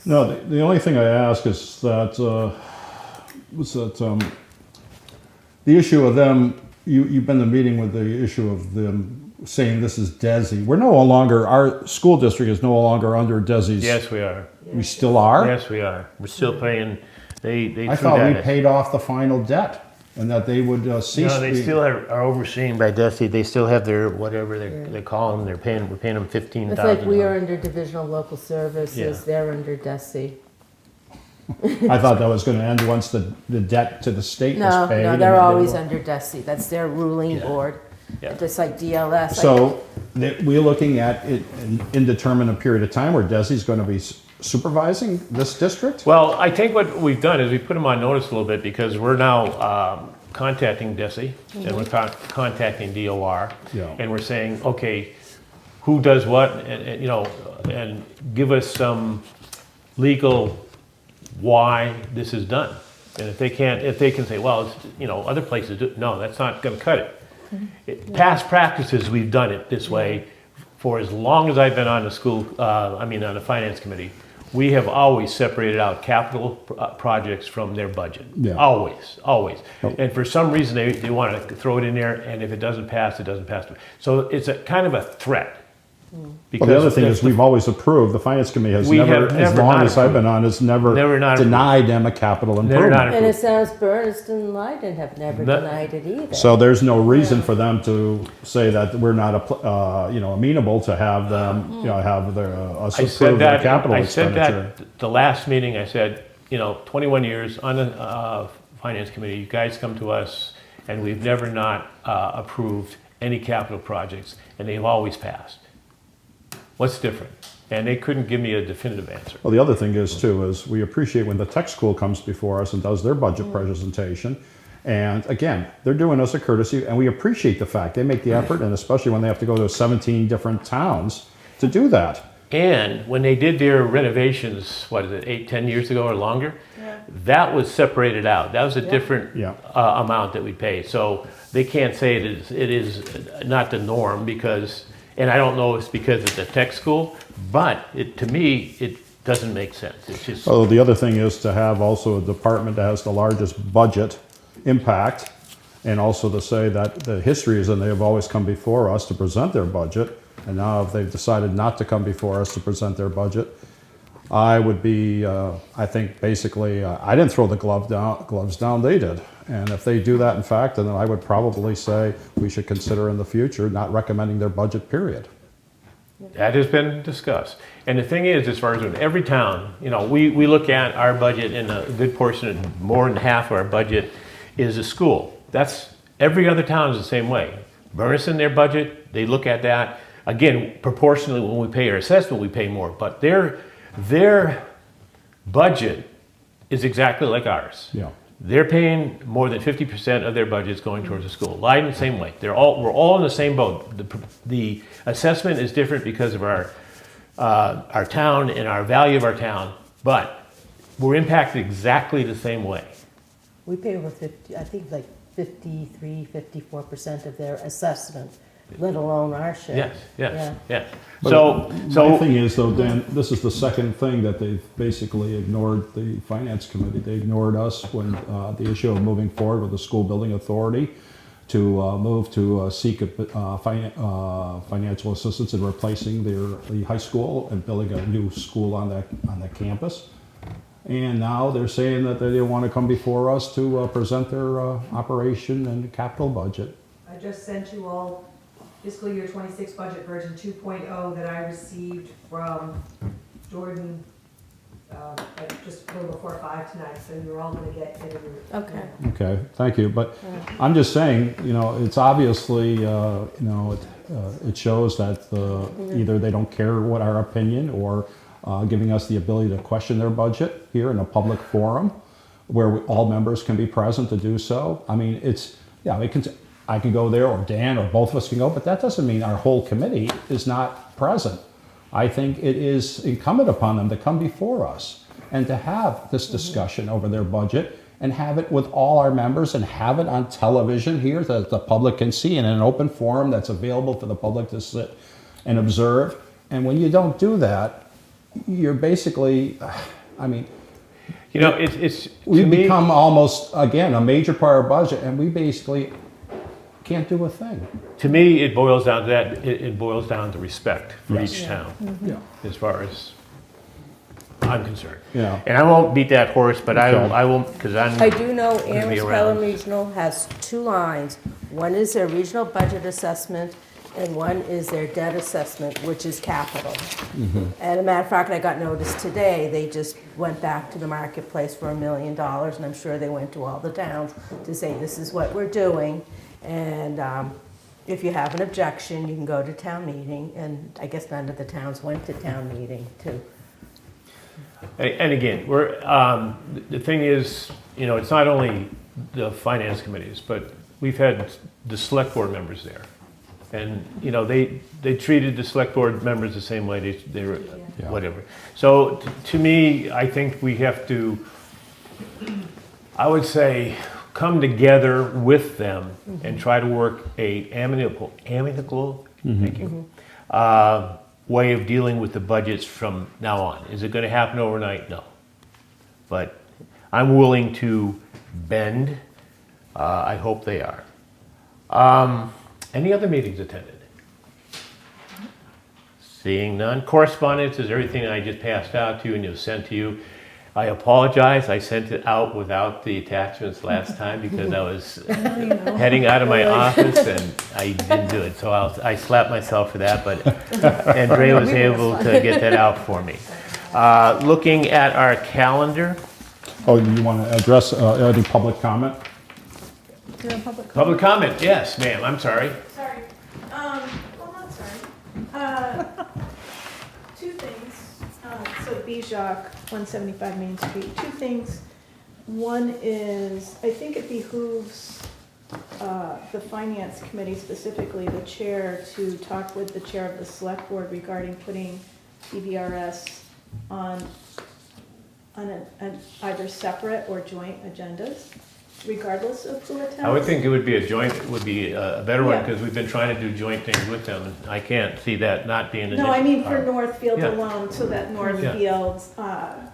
no, the only thing I ask is that, the issue of them, you've been in the meeting with the issue of them saying this is DESI. We're no longer, our school district is no longer under DESI's. Yes, we are. We still are? Yes, we are. We're still paying, they I threw thought we that at- paid off the final debt and that they would cease. No, they the- still are overseen by DESI. They still have their, whatever they call them, we're paying them $15,000. It's like we are under Divisional Local Services, Yeah. they're under DESI. I thought that was gonna end once the debt to the state was No, paid. no, and they're then always go- under DESI, that's their ruling Yeah. board, Yeah. just like DLS. So we're looking at it in indeterminate period of time where DESI's gonna be supervising this district? Well, I think what we've done is we put them on notice a little bit because we're now contacting DESI and we're contacting DOR. Yeah. And we're saying, okay, who does what, and, you know, and give us some legal why this is done. And if they can say, well, it's, you know, other places do, no, that's not gonna cut it. Past practices, we've done it this way for as long as I've been on the school, on the finance committee. We have always separated out capital projects from their budget. Yeah. Always, always. Oh. And for some reason, they want to throw it in there, and if it doesn't pass, it doesn't pass. So it's a kind of a threat. Well, the other thing that's is we've always approved, the finance committee has We never, have as never long not as I've been approved. on, has never Never not approved. denied them a capital Never not improvement. And it approved. sounds Bernardston and Leiden have never No. denied it either. So there's no reason for them to say that we're not, amenable to have them, have their, us I said approve their that, capital I said expenditure. that the last meeting, I said, 21 years on the finance committee, you guys come to us, and we've never not approved any capital projects, and they've always passed. What's different? And they couldn't give me a definitive answer. Well, the other thing is too, is we appreciate when the tech school comes before us and does their budget presentation. And again, they're doing us a courtesy and we appreciate the fact they make the effort, and especially when they have to go to 17 different towns to do that. And when they did their renovations, 8-10 years ago or longer, that was separated out. That was a different Yeah. amount that we paid. So they can't say it is not the norm because, and I don't know if it's because it's a tech school, but to me, it doesn't make sense. It's just, So the other thing is to have also a department that has the largest budget impact, and also to say that the history is, and they have always come before us to present their budget, and now if they've decided not to come before us to present their budget, I would be, I think basically, I didn't throw the gloves down, they did. And if they do that in fact, then I would probably say we should consider in the future not recommending their budget, period. that has been discussed. And the thing is, as far as in every town, we look at our budget, and a good portion, more than half of our budget is a school. That's, every other town is the same way. Bernardston, their budget, they look at that. Again, proportionally, when we pay our assessment, we pay more. But their budget is exactly like ours. Yeah. They're paying more than 50% of their budgets going towards the school. Leiden, the same way. We're all in the same boat. The assessment is different because of our town and our value of our town, but we're impacted exactly the same way. We pay over 50, I think like 53, 54% of their assessment let alone our share. Yes, yes, Yeah. yes. But my So, thing is though, Dan, this is the second thing that they've basically ignored the finance committee. They ignored us when the issue of moving forward with the school building authority to move to seek financial assistance in replacing the high school and building a new school on that campus. And now they're saying that they didn't want to come before us to present their operation and capital budget. I just sent you all fiscal year 26 budget version 2.0 that I received from Jordan just a little before 5 tonight, so you're all gonna get it. Okay. Okay, thank you. But I'm just saying, it's obviously, it shows that either they don't care what our opinion or giving us the ability to question their budget here in a public forum where all members can be present to do so. I mean, I can go there, or Dan, or both of us can go, but that doesn't mean our whole committee is not present. I think it is incumbent upon them to come before us and to have this discussion over their budget and have it with all our members and have it on television here that the public can see in an open forum that's available for the public to sit and observe. And when you don't do that, you're basically, we become almost, again, a major part of our budget, and we basically can't do a thing. to me, it boils down to that, it boils down to respect for Yes. each town, Yeah. as far as I'm concerned. Yeah. And I won't beat that horse, but Okay. I won't, because I do know be Amherst around. Pelham Regional has 2 lines. One is their regional budget assessment, and one is their debt assessment, which is capital. And a matter of fact, I got notice today, they just went back to the marketplace for $1 million, and I'm sure they went to all the towns to say, this is what we're doing. And if you have an objection, you can go to town meeting, and I guess none of the towns went to town meeting too. And again, the thing is, it's not only the finance committees, but we've had the select board members there. And, they treated the select board members the same way, they were, Yeah. whatever. So to me, I think we have to, I would say, come together with them and try to work a amicable, thank you, way of dealing with the budgets from now on. Is it gonna happen overnight? No. But I'm willing to bend. I hope they are. Any other meetings attended? Seeing none. Correspondence is everything I just passed out to you and it was sent to you. I apologize, I sent it out without the attachments last time because I was heading out of my office and I didn't do it. So I slapped myself for that, but Andrea was able to get that out for me. Looking at our calendar, Oh, you want to address any public comment? public comment, yes, ma'am, I'm sorry. Sorry. Well, not sorry. 2 things. So Bijoc, 175 Main Street. 2 things. One is, I think it behooves the finance committee, specifically the chair, to talk with the chair of the select board regarding putting CVRS on either separate or joint agendas, regardless of who attends. I would think it would be a better one Yeah. because we've been trying to do joint things with them and I can't see that not being an No, I mean for issue. Northfield Yeah. alone, so that Northfield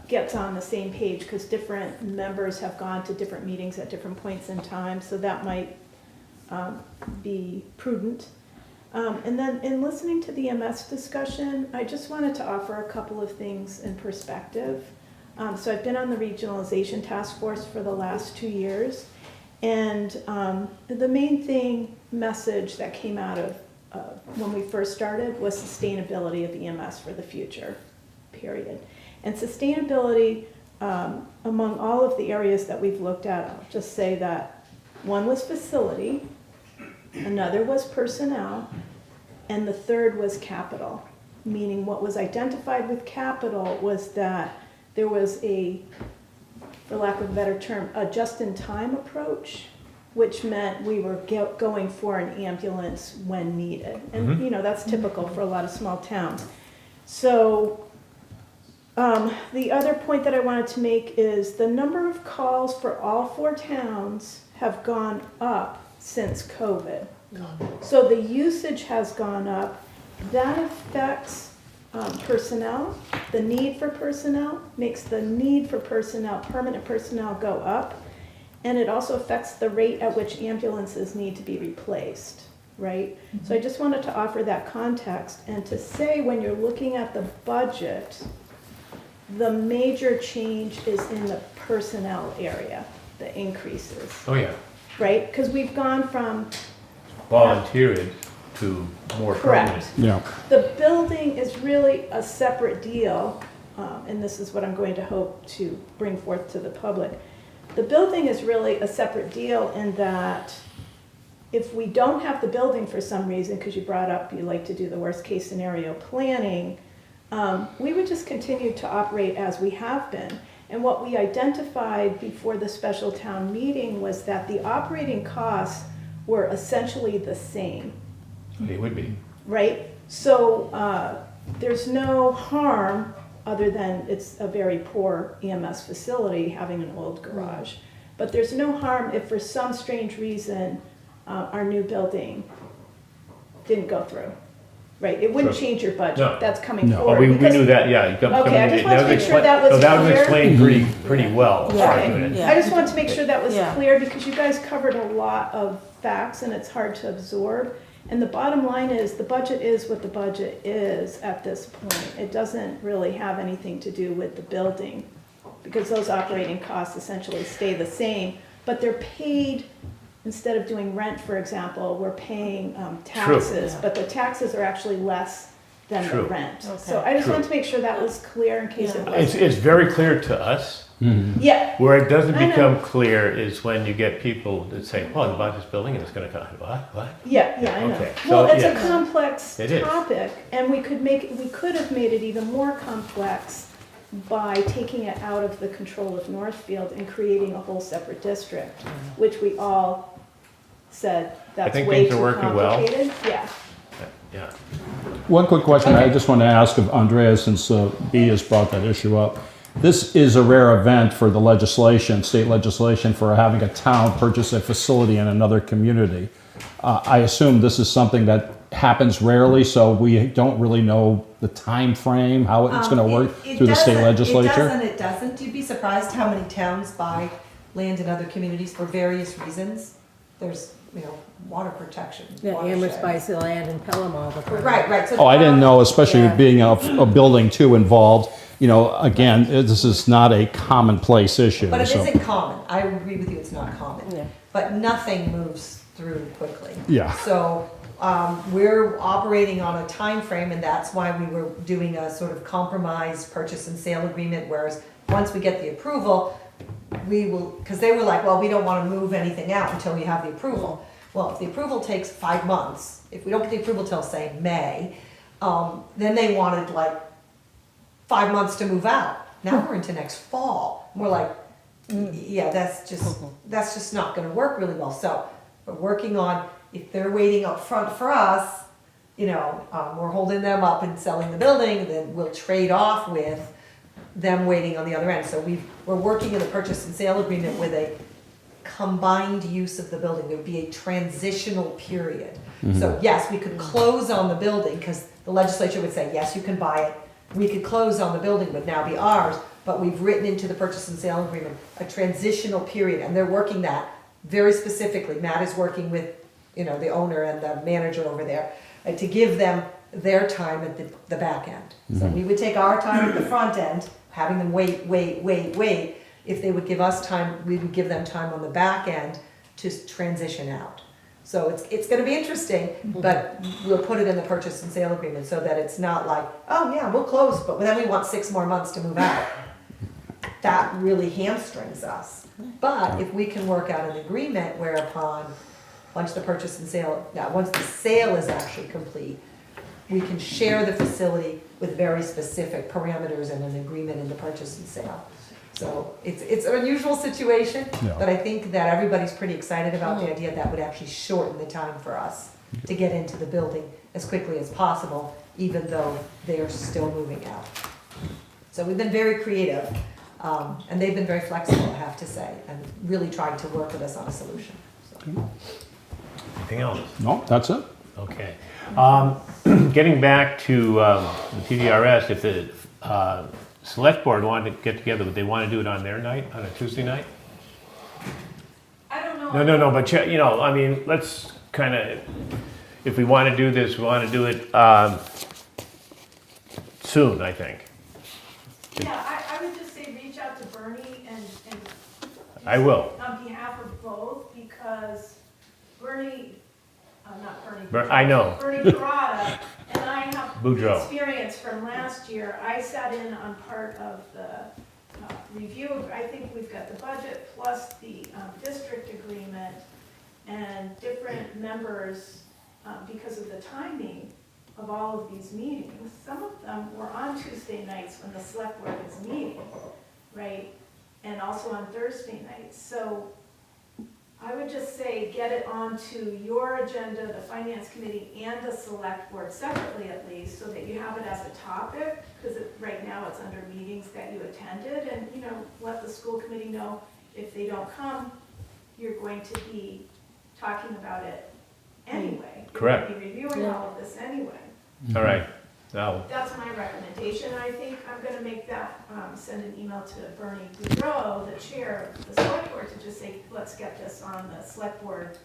gets on the same page, because different members have gone to different meetings at different points in time, so that might be prudent. And then in listening to the MS discussion, I just wanted to offer a couple of things in perspective. So I've been on the regionalization task force for the last 2 years, and the main message that came out of when we first started was sustainability of EMS for the future, period. And sustainability, among all of the areas that we've looked at, I'll just say that one was facility, another was personnel, and the third was capital. Meaning what was identified with capital was that there was a, for lack of a better term, a just-in-time approach, which meant we were going for an ambulance when needed. And, that's typical for a lot of small towns. So the other point that I wanted to make is the number of calls for all 4 towns have gone up since COVID. So the usage has gone up. That affects personnel. The need for personnel makes the need for personnel, permanent personnel, go up. And it also affects the rate at which ambulances need to be replaced, right? So I just wanted to offer that context and to say when you're looking at the budget, the major change is in the personnel area, the increases, Oh, yeah. right? Because we've gone from, Volunteered to more permanent. correct. Yeah. The building is really a separate deal, and this is what I'm going to hope to bring forth to the public. The building is really a separate deal in that if we don't have the building for some reason, because you brought up you like to do the worst case scenario planning, we would just continue to operate as we have been. And what we identified before the special town meeting was that the operating costs were essentially the same, It would be. right? So there's no harm other than it's a very poor EMS facility having an old garage. But there's no harm if for some strange reason our new building didn't go through, right? It wouldn't Sure. change your budget. No. That's coming No. Oh, forward. we because- knew that, yeah. Okay, I just wanted to make sure that was So that was clear. explained pretty well. Yeah. prior to it. Yeah. I just wanted to make sure that was Yeah. clear because you guys covered a lot of facts and it's hard to absorb. And the bottom line is the budget is what the budget is at this point. It doesn't really have anything to do with the building because those operating costs essentially stay the same, but they're paid, instead of doing rent, for example, we're paying taxes, but the taxes are actually less than the True. rent. Okay. So I just True. wanted to make sure that was clear in case it Yeah. wasn't. It's very clear to us. Yeah, Where it doesn't I know. become clear is when you get people that say, well, you bought this building and it's gonna cost, what? yeah, I know. Okay, Well, so, it's a yes. complex It is. topic, and we could have made it even more complex by taking it out of the control of Northfield and creating a whole separate district, which we all said that's think way things are too working well. complicated. Yeah. Yeah. One quick question I Okay. just want to ask of Andrea, since B has brought that issue up. This is a rare event for the legislation, state legislation, for having a town purchase a facility in another community. I assume this is something that happens rarely, so we don't really know the time frame, how it's going to work through the state legislature. It doesn't. You'd be surprised how many towns buy land in other communities for various reasons. There's, water protection. Yeah, watershed. Amherst buys the land in Pelham all the time. Right. So Oh, I didn't know, especially Yeah. being a building too involved. Again, this is not a commonplace issue. But it so- isn't common. I agree with you, it's not common. Yeah. But nothing moves through quickly. Yeah. So we're operating on a time frame, and that's why we were doing a sort of compromise purchase and sale agreement, whereas once we get the approval, we will, because they were like, well, we don't want to move anything out until we have the approval. Well, if the approval takes 5 months, if we don't get the approval till, say, May, then they wanted like 5 months to move out. Now we're into next fall. We're like, yeah, that's just not gonna work really well. So we're working on, if they're waiting up front for us, we're holding them up and selling the building, then we'll trade off with them waiting on the other end. So we're working in a purchase and sale agreement with a combined use of the building. There would be a transitional period. So yes, we could close on the building because the legislature would say, yes, you can buy it. We could close on the building, would now be ours, but we've written into the purchase and sale agreement a transitional period, and they're working that very specifically. Matt is working with, the owner and the manager over there to give them their time at the back end. So we would take our time at the front end, having them wait. If they would give us time, we would give them time on the back end to transition out. So it's going to be interesting, but we'll put it in the purchase and sale agreement so that it's not like, oh yeah, we'll close, but then we want 6 more months to move out. That really hamstrings us. But if we can work out an agreement whereupon, once the sale is actually complete, we can share the facility with very specific parameters and an agreement in the purchase and sale. So it's an unusual situation, Yeah. but I think that everybody's pretty excited about the idea that would actually shorten the time for us to get into the building as quickly as possible, even though they are still moving out. So we've been very creative, and they've been very flexible, I have to say, and really trying to work with us on a solution. So. Anything else? No, that's it. Okay. Getting back to the PDRS, if the select board wanted to get together, would they want to do it on their night, on a Tuesday night? I don't know. No, but you know, I mean, let's kind of, if we want to do this, we want to do it soon, I think. Yeah, I would just say reach out to Bernie and I will. on behalf of both, because Bernie, not Bernie. I know. Bernie Parada and I have Boudreaux. experience from last year. I sat in on part of the review. I think we've got the budget plus the district agreement, and different members, because of the timing of all of these meetings, some of them were on Tuesday nights when the select board is meeting, right? And also on Thursday nights. So I would just say get it onto your agenda, the finance committee and the select board separately at least, so that you have it as a topic, because right now it's under meetings that you attended, and, you know, let the school committee know if they don't come, you're going to be talking about it anyway. Correct. You're going to be reviewing all of this anyway. All right. Now, That's my recommendation. I think I'm gonna make that, send an email to Bernie Boudreaux, the chair of the select board, to just say, let's get this on the select board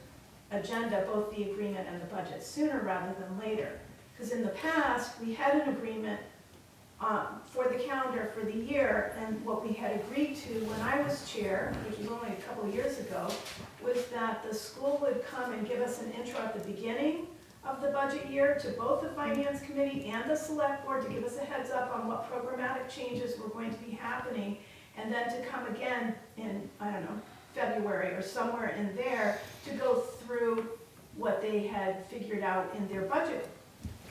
agenda, both the agreement and the budget, sooner rather than later. Because in the past, we had an agreement for the calendar for the year, and what we had agreed to when I was chair, which was only a couple of years ago, was that the school would come and give us an intro at the beginning of the budget year to both the finance committee and the select board, to give us a heads up on what programmatic changes were going to be happening, and then to come again in, I don't know, February or somewhere in there, to go through what they had figured out in their budget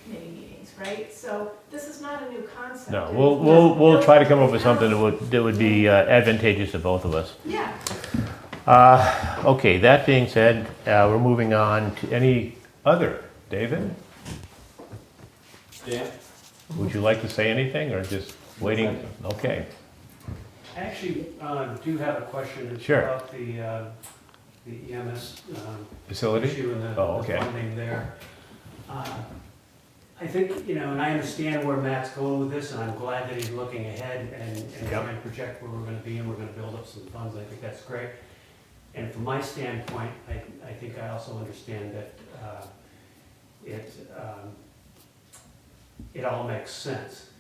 committee meetings, right? So this is not a new concept. no, we'll try to come up with something that would be advantageous to both of us. Yeah. Okay, that being said, we're moving on to any other. David? Yeah. Would you like to say anything, or just waiting? Okay. I actually do have a question Sure. about the EMS Facility? issue and the Oh, okay. funding there. I think, you know, and I understand where Matt's going with this, and I'm glad that he's looking ahead and trying to project where we're gonna be, and we're gonna build up some funds. I think that's great. And from my standpoint, I think I also understand that it all makes sense.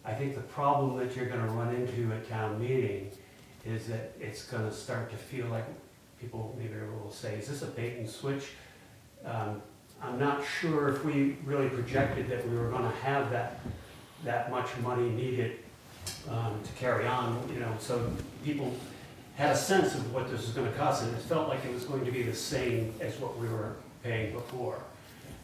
I think the problem that you're gonna run into at town meeting is that it's gonna start to feel like people maybe will say, is this a bait and switch? I'm not sure if we really projected that we were gonna have that much money needed to carry on, you know, so people had a sense of what this was gonna cost, and it felt like it was going to be the same as what we were paying before.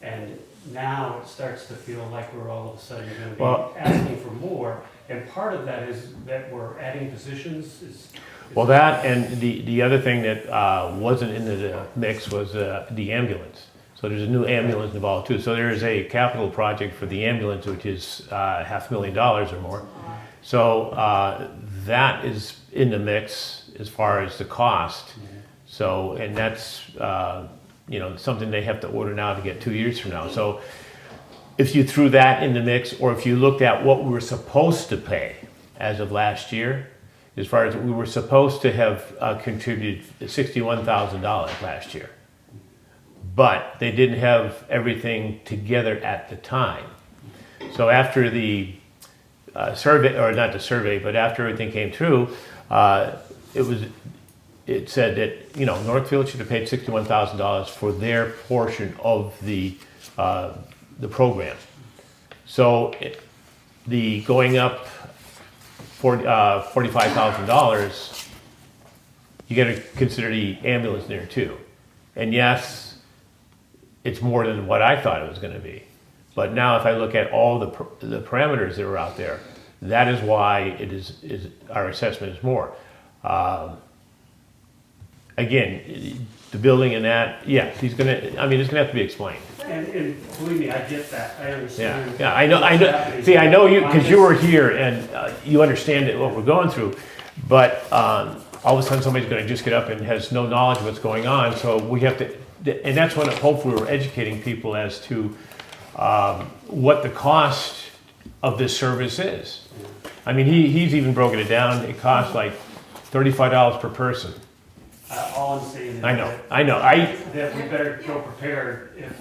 And now it starts to feel like we're all of a sudden gonna be asking for more, and part of that is that we're adding positions. Well, that, and the other thing that wasn't in the mix was the ambulance. So there's a new ambulance involved too. So there is a capital project for the ambulance, which is $500,000 or more. So that is in the mix as far as the cost. So, and that's, you know, something they have to order now to get 2 years from now. So if you threw that in the mix, or if you looked at what we were supposed to pay as of last year, as far as we were supposed to have contributed $61,000 last year. But they didn't have everything together at the time. So after the survey, or not the survey, but after everything came through, it said that, you know, Northfield should have paid $61,000 for their portion of the program. So the going up $45,000, you got to consider the ambulance there too. And yes, it's more than what I thought it was going to be. But now, if I look at all the parameters that are out there, that is why it is our assessment is more. Again, the building and that, yeah, it's going to have to be explained. And believe me, I get that, I understand. Yeah, I know. See, I know you, because you were here and you understand what we're going through. But all of a sudden, somebody's going to just get up and has no knowledge of what's going on. So we have to and that's when hopefully we're educating people as to what the cost of this service is. I mean, he's even broken it down. It costs like $35 per person. All I'm saying is. I know. That we better go prepared if,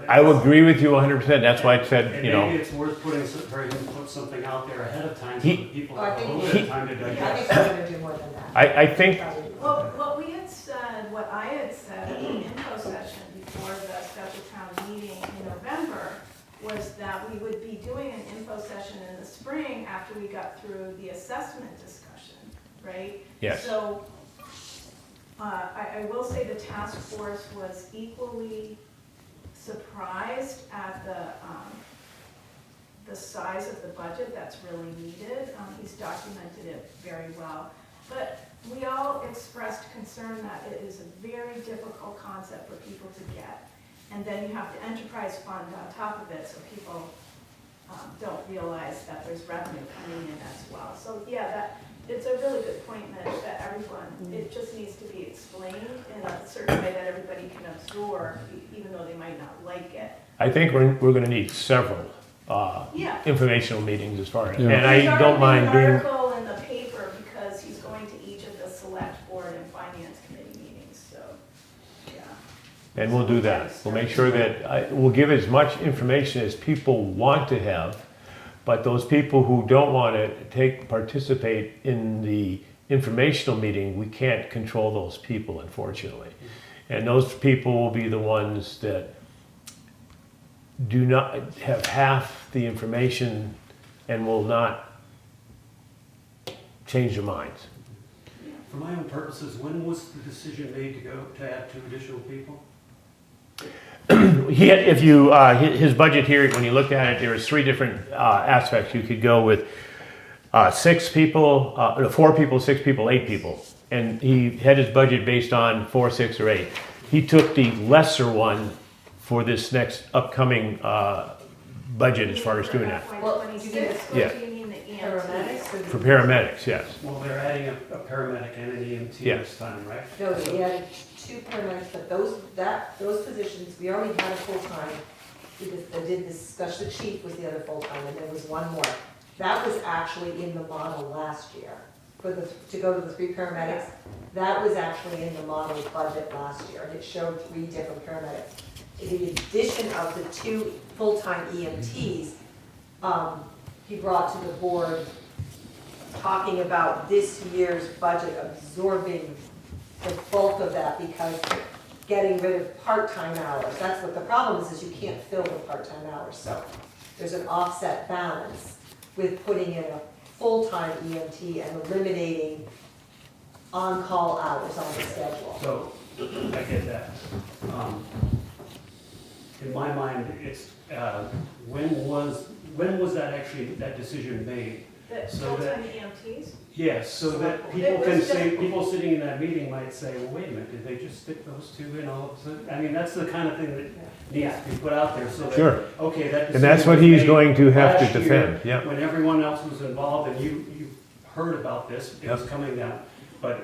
I will agree with you 100%. That's why I said, And maybe it's worth for him to put something out there ahead of time so that people have a little bit of time to I think digest. we're gonna do more than that. I think, Well, what I had said in the info session before the special town meeting in November was that we would be doing an info session in the spring after we got through the assessment discussion, right? Yes. So, I will say the task force was equally surprised at the size of the budget that's really needed. He's documented it very well. But we all expressed concern that it is a very difficult concept for people to get. And then you have the enterprise fund on top of it, so people don't realize that there's revenue coming in as well. So yeah, it's a really good point that everyone, it just needs to be explained in a certain way that everybody can absorb, even though they might not like it. I think we're going to need several Yeah. informational meetings as far as, Yeah. and I don't mind There's doing. already an article in the paper because he's going to each of the select board and finance committee meetings, so, yeah. And we'll do that. We'll make sure that we'll give as much information as people want to have, but those people who don't want to participate in the informational meeting, we can't control those people, unfortunately. And those people will be the ones that do not have half the information and will not change their minds. For my own purposes, when was the decision made to add 2 additional people? If you, his budget here, when you looked at it, there was 3 different aspects. You could go with 6 people, 4 people, 6 people, 8 people. And he had his budget based on 4, 6, or 8. He took the lesser one for this next upcoming budget as far as doing that. Well, Yeah. Do you mean the EMTs? Paramedics or? For paramedics, yes. Well, they're adding a paramedic and an EMT Yeah. this time, right? No, we added 2 paramedics, but those positions, we already had a full-time. Because I did discuss, the chief was the other full-time, and there was 1 more. That was actually in the model last year, to go to the 3 paramedics. That was actually in the model budget last year, and it showed 3 different paramedics. In the addition of the 2 full-time EMTs, he brought to the board talking about this year's budget absorbing the bulk of that because getting rid of part-time hours. That's what the problem is you can't fill the part-time hours. So there's an offset balance with putting in a full-time EMT and eliminating on-call hours on the schedule. So, I get that. In my mind, it's, when was that decision made? The So that- full-time EMTs? Yes, so that people It can was say, just- people sitting in that meeting might say, well, wait a minute, did they just stick those 2 in all of a sudden? I mean, that's the kind of thing that needs to be put out there so that, Sure. okay, that And that's decision what was he's made going to have to last year defend, yeah. When everyone else was involved and you heard about this, it was Yep. coming down. But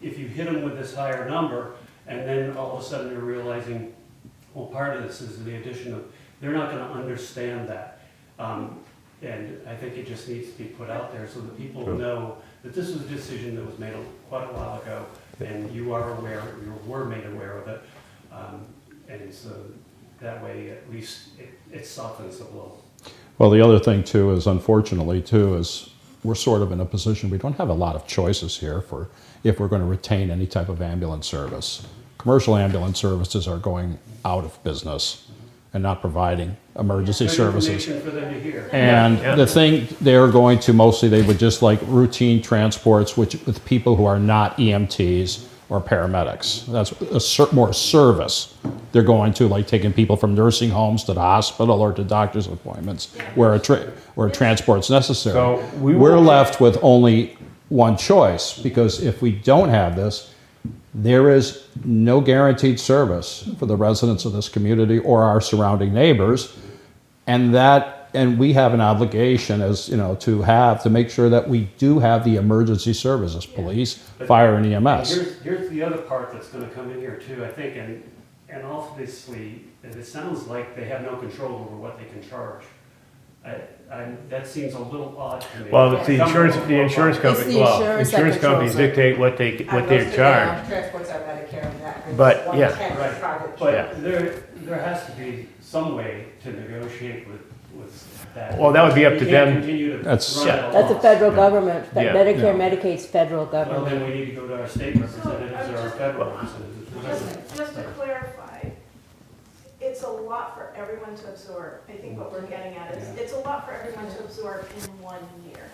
if you hit them with this higher number and then all of a sudden you're realizing, well, part of this is the addition of, they're not gonna understand that. And I think it just needs to be put out there so that people Sure. know that this was a decision that was made quite a while ago, and you were made aware of it. And so that way, at least, it softens the blow. Well, the other thing too is, unfortunately too, is we're sort of in a position, we don't have a lot of choices here for if we're going to retain any type of ambulance service. Commercial ambulance services are going out of business and not providing emergency Good services. information for them to hear. And Yeah. the thing they're going to mostly, they would just like routine transports with people who are not EMTs or paramedics. That's more service. They're going to, like taking people from nursing homes to the hospital or to doctor's appointments where transport's necessary. So We're left with only one choice, because if we don't have this, there is no guaranteed service for the residents of this community or our surrounding neighbors. And we have an obligation, as you know, to make sure that we do have the emergency services, police, fire, and EMS. Here's the other part that's gonna come in here too, I think, And obviously, it sounds like they have no control over what they can charge. That seems a little odd to me. Well, it's the insurance company, It's the insurance that insurance companies controls it. dictate what they charge. Transports are Medicare and that. But, One yeah. tenth is Right. private. But there has to be some way to negotiate with that. Well, that would be up to You can't them. continue to That's- run Yeah. at a That's the loss. federal government, Yeah. Medicare, Yeah. Medicaid's federal Well, government. then we need to go to our state representatives or our federal representatives. Just to clarify, it's a lot for everyone to absorb. I think what we're getting at is, it's a lot for everyone to absorb in 1 year,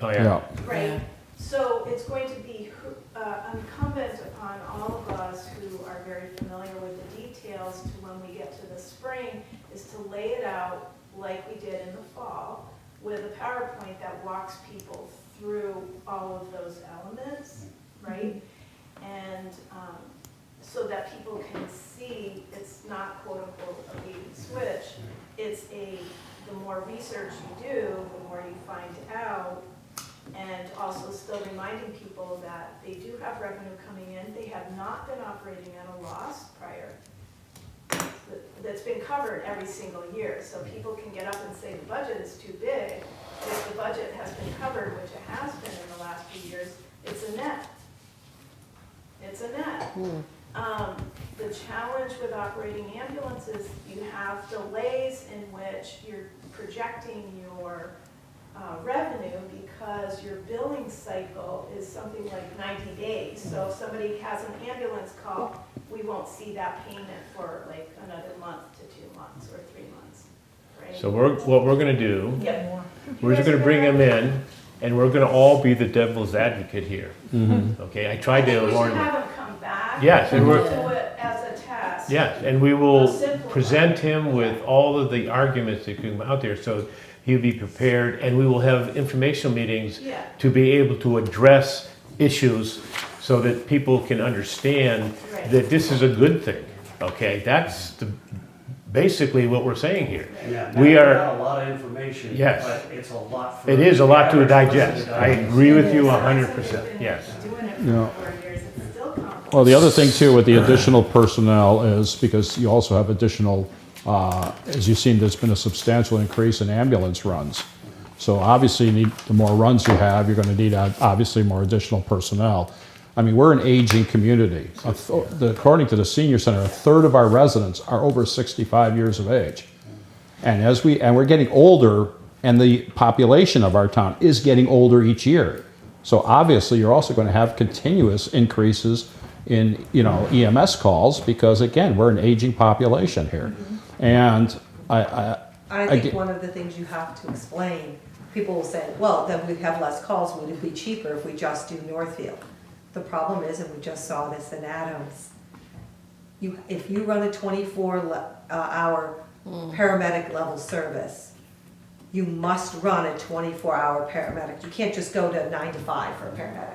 Oh, Yeah. yeah. right? Yeah. So it's going to be incumbent upon all of us who are very familiar with the details to when we get to the spring, is to lay it out like we did in the fall, with a PowerPoint that walks people through all of those elements, right? And so that people can see it's not quote unquote a bait and switch. It's the more research you do, the more you find out. And also still reminding people that they do have revenue coming in. They have not been operating at a loss prior. That's been covered every single year. So people can get up and say the budget is too big. If the budget has been covered, which it has been in the last few years, it's a net. It's a net. The challenge with operating ambulances, you have delays in which you're projecting your revenue because your billing cycle is something like 90 days. So if somebody has an ambulance call, we won't see that payment for like another month to 2 months or 3 months, right? So what we're gonna do, Yeah. we're just gonna bring them in, and we're gonna all be the devil's advocate here. Okay, I tried to We warn should them. have them come back. Yes, and we'll we're, do it as a test. yes, and we will A simple one. present him with all of the arguments that come out there, so he'll be prepared, and we will have informational meetings Yeah. to be able to address issues so that people can understand Right. that this is a good thing, okay? That's basically what we're saying here. Yeah, We now are- got a lot of information. Yes. But it's a lot for. It is a lot to the average digest. person I to agree with you So 100%, they've been yes. Doing it Yeah. for 4 years, it's still complex. Well, the other thing too with the additional personnel is because you also have additional, as you've seen, there's been a substantial increase in ambulance runs. So obviously, the more runs you have, you're going to need obviously more additional personnel. I mean, we're an aging community. According to the senior center, a third of our residents are over 65 years of age. And we're getting older, and the population of our town is getting older each year. So obviously, you're also going to have continuous increases in, EMS calls because again, we're an aging population here. And I think one of the things you have to explain, people will say, well, then we'd have less calls, would it be cheaper if we just do Northfield? The problem is, and we just saw this in Adams, if you run a 24-hour paramedic level service, you must run a 24-hour paramedic. You can't just go to 9 to 5 for paramedics.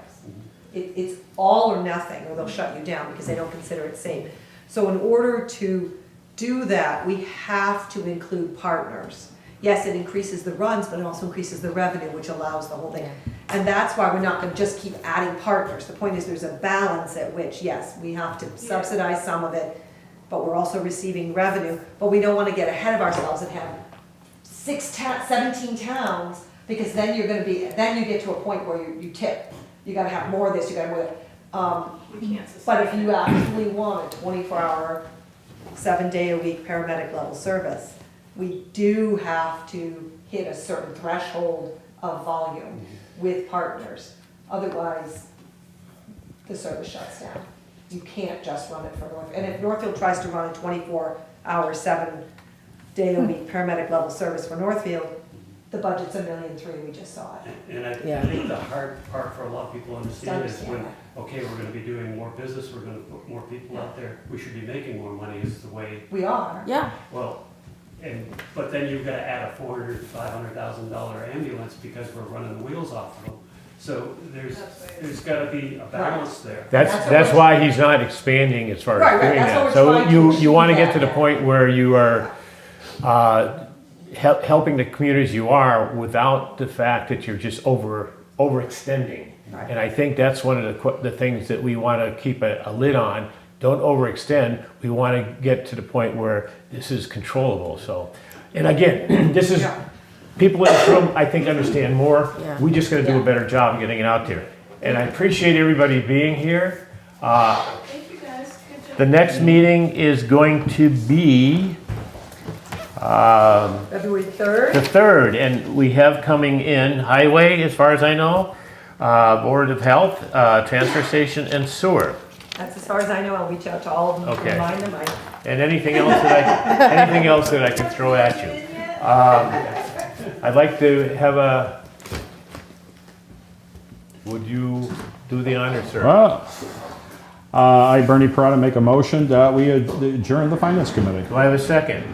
It's all or nothing, or they'll shut you down because they don't consider it safe. So in order to do that, we have to include partners. Yes, it increases the runs, but it also increases the revenue, which allows the whole thing. And that's why we're not gonna just keep adding partners. The point is there's a balance at which, yes, we have to subsidize some of it, but we're also receiving revenue. But we don't wanna get ahead of ourselves and have 17 towns, because then then you get to a point where you tip. You gotta have more of this, you gotta have more of that. You can't sustain But if you it. actually want a 24-hour, 7-day-a-week paramedic level service, we do have to hit a certain threshold of volume with partners. Otherwise, the service shuts down. You can't just run it for Northfield. And if Northfield tries to run a 24-hour, 7-day-a-week paramedic level service for Northfield, the budget's $1.3 million, we just saw it. And I Yeah. think the hard part for a lot of people to understand is Understand when, okay, we're gonna be doing more business, we're gonna put more people out there, we should be making more money is the way, We are. Yeah, well, but then you've gotta add a $400,000, $500,000 ambulance because we're running the wheels off of them. So there's gotta be a balance there. That's why he's not expanding as far Right, as right, doing that's that. what So we're trying to you want to achieve get to the that. point where you are helping the communities you are without the fact that you're just overextending. Right. And I think that's one of the things that we want to keep a lid on don't overextend. We want to get to the point where this is controllable, so. And again, this is, people in this room, I think, understand more. Yeah. We just gotta do a Yeah. better job getting it out there. And I appreciate everybody being here. Thank you, guys. Good job. The next meeting is going to be February 3rd? the 3rd, and we have coming in Highway, as far as I know, Board of Health, Transfer Station, and Sewer. That's as far as I know. I'll reach out to all of them to Okay. remind them. And anything else that I can throw at you. I'd like to have would you do the honor, sir? Well, I, Bernie Parada, make a motion that we adjourn the Finance Committee. Do I have a second?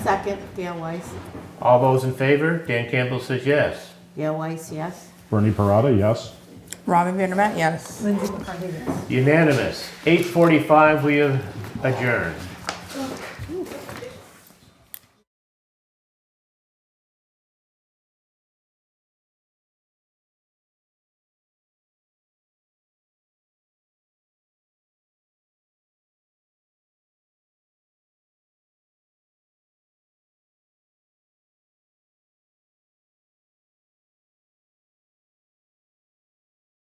Second, Gail Weiss. All those in favor? Dan Campbell says yes. Gail Weiss, yes. Bernie Parada, yes. Robin Vandermeer, yes. Lindsay McCarthy, yes. Unanimous. 8:45, we have adjourned.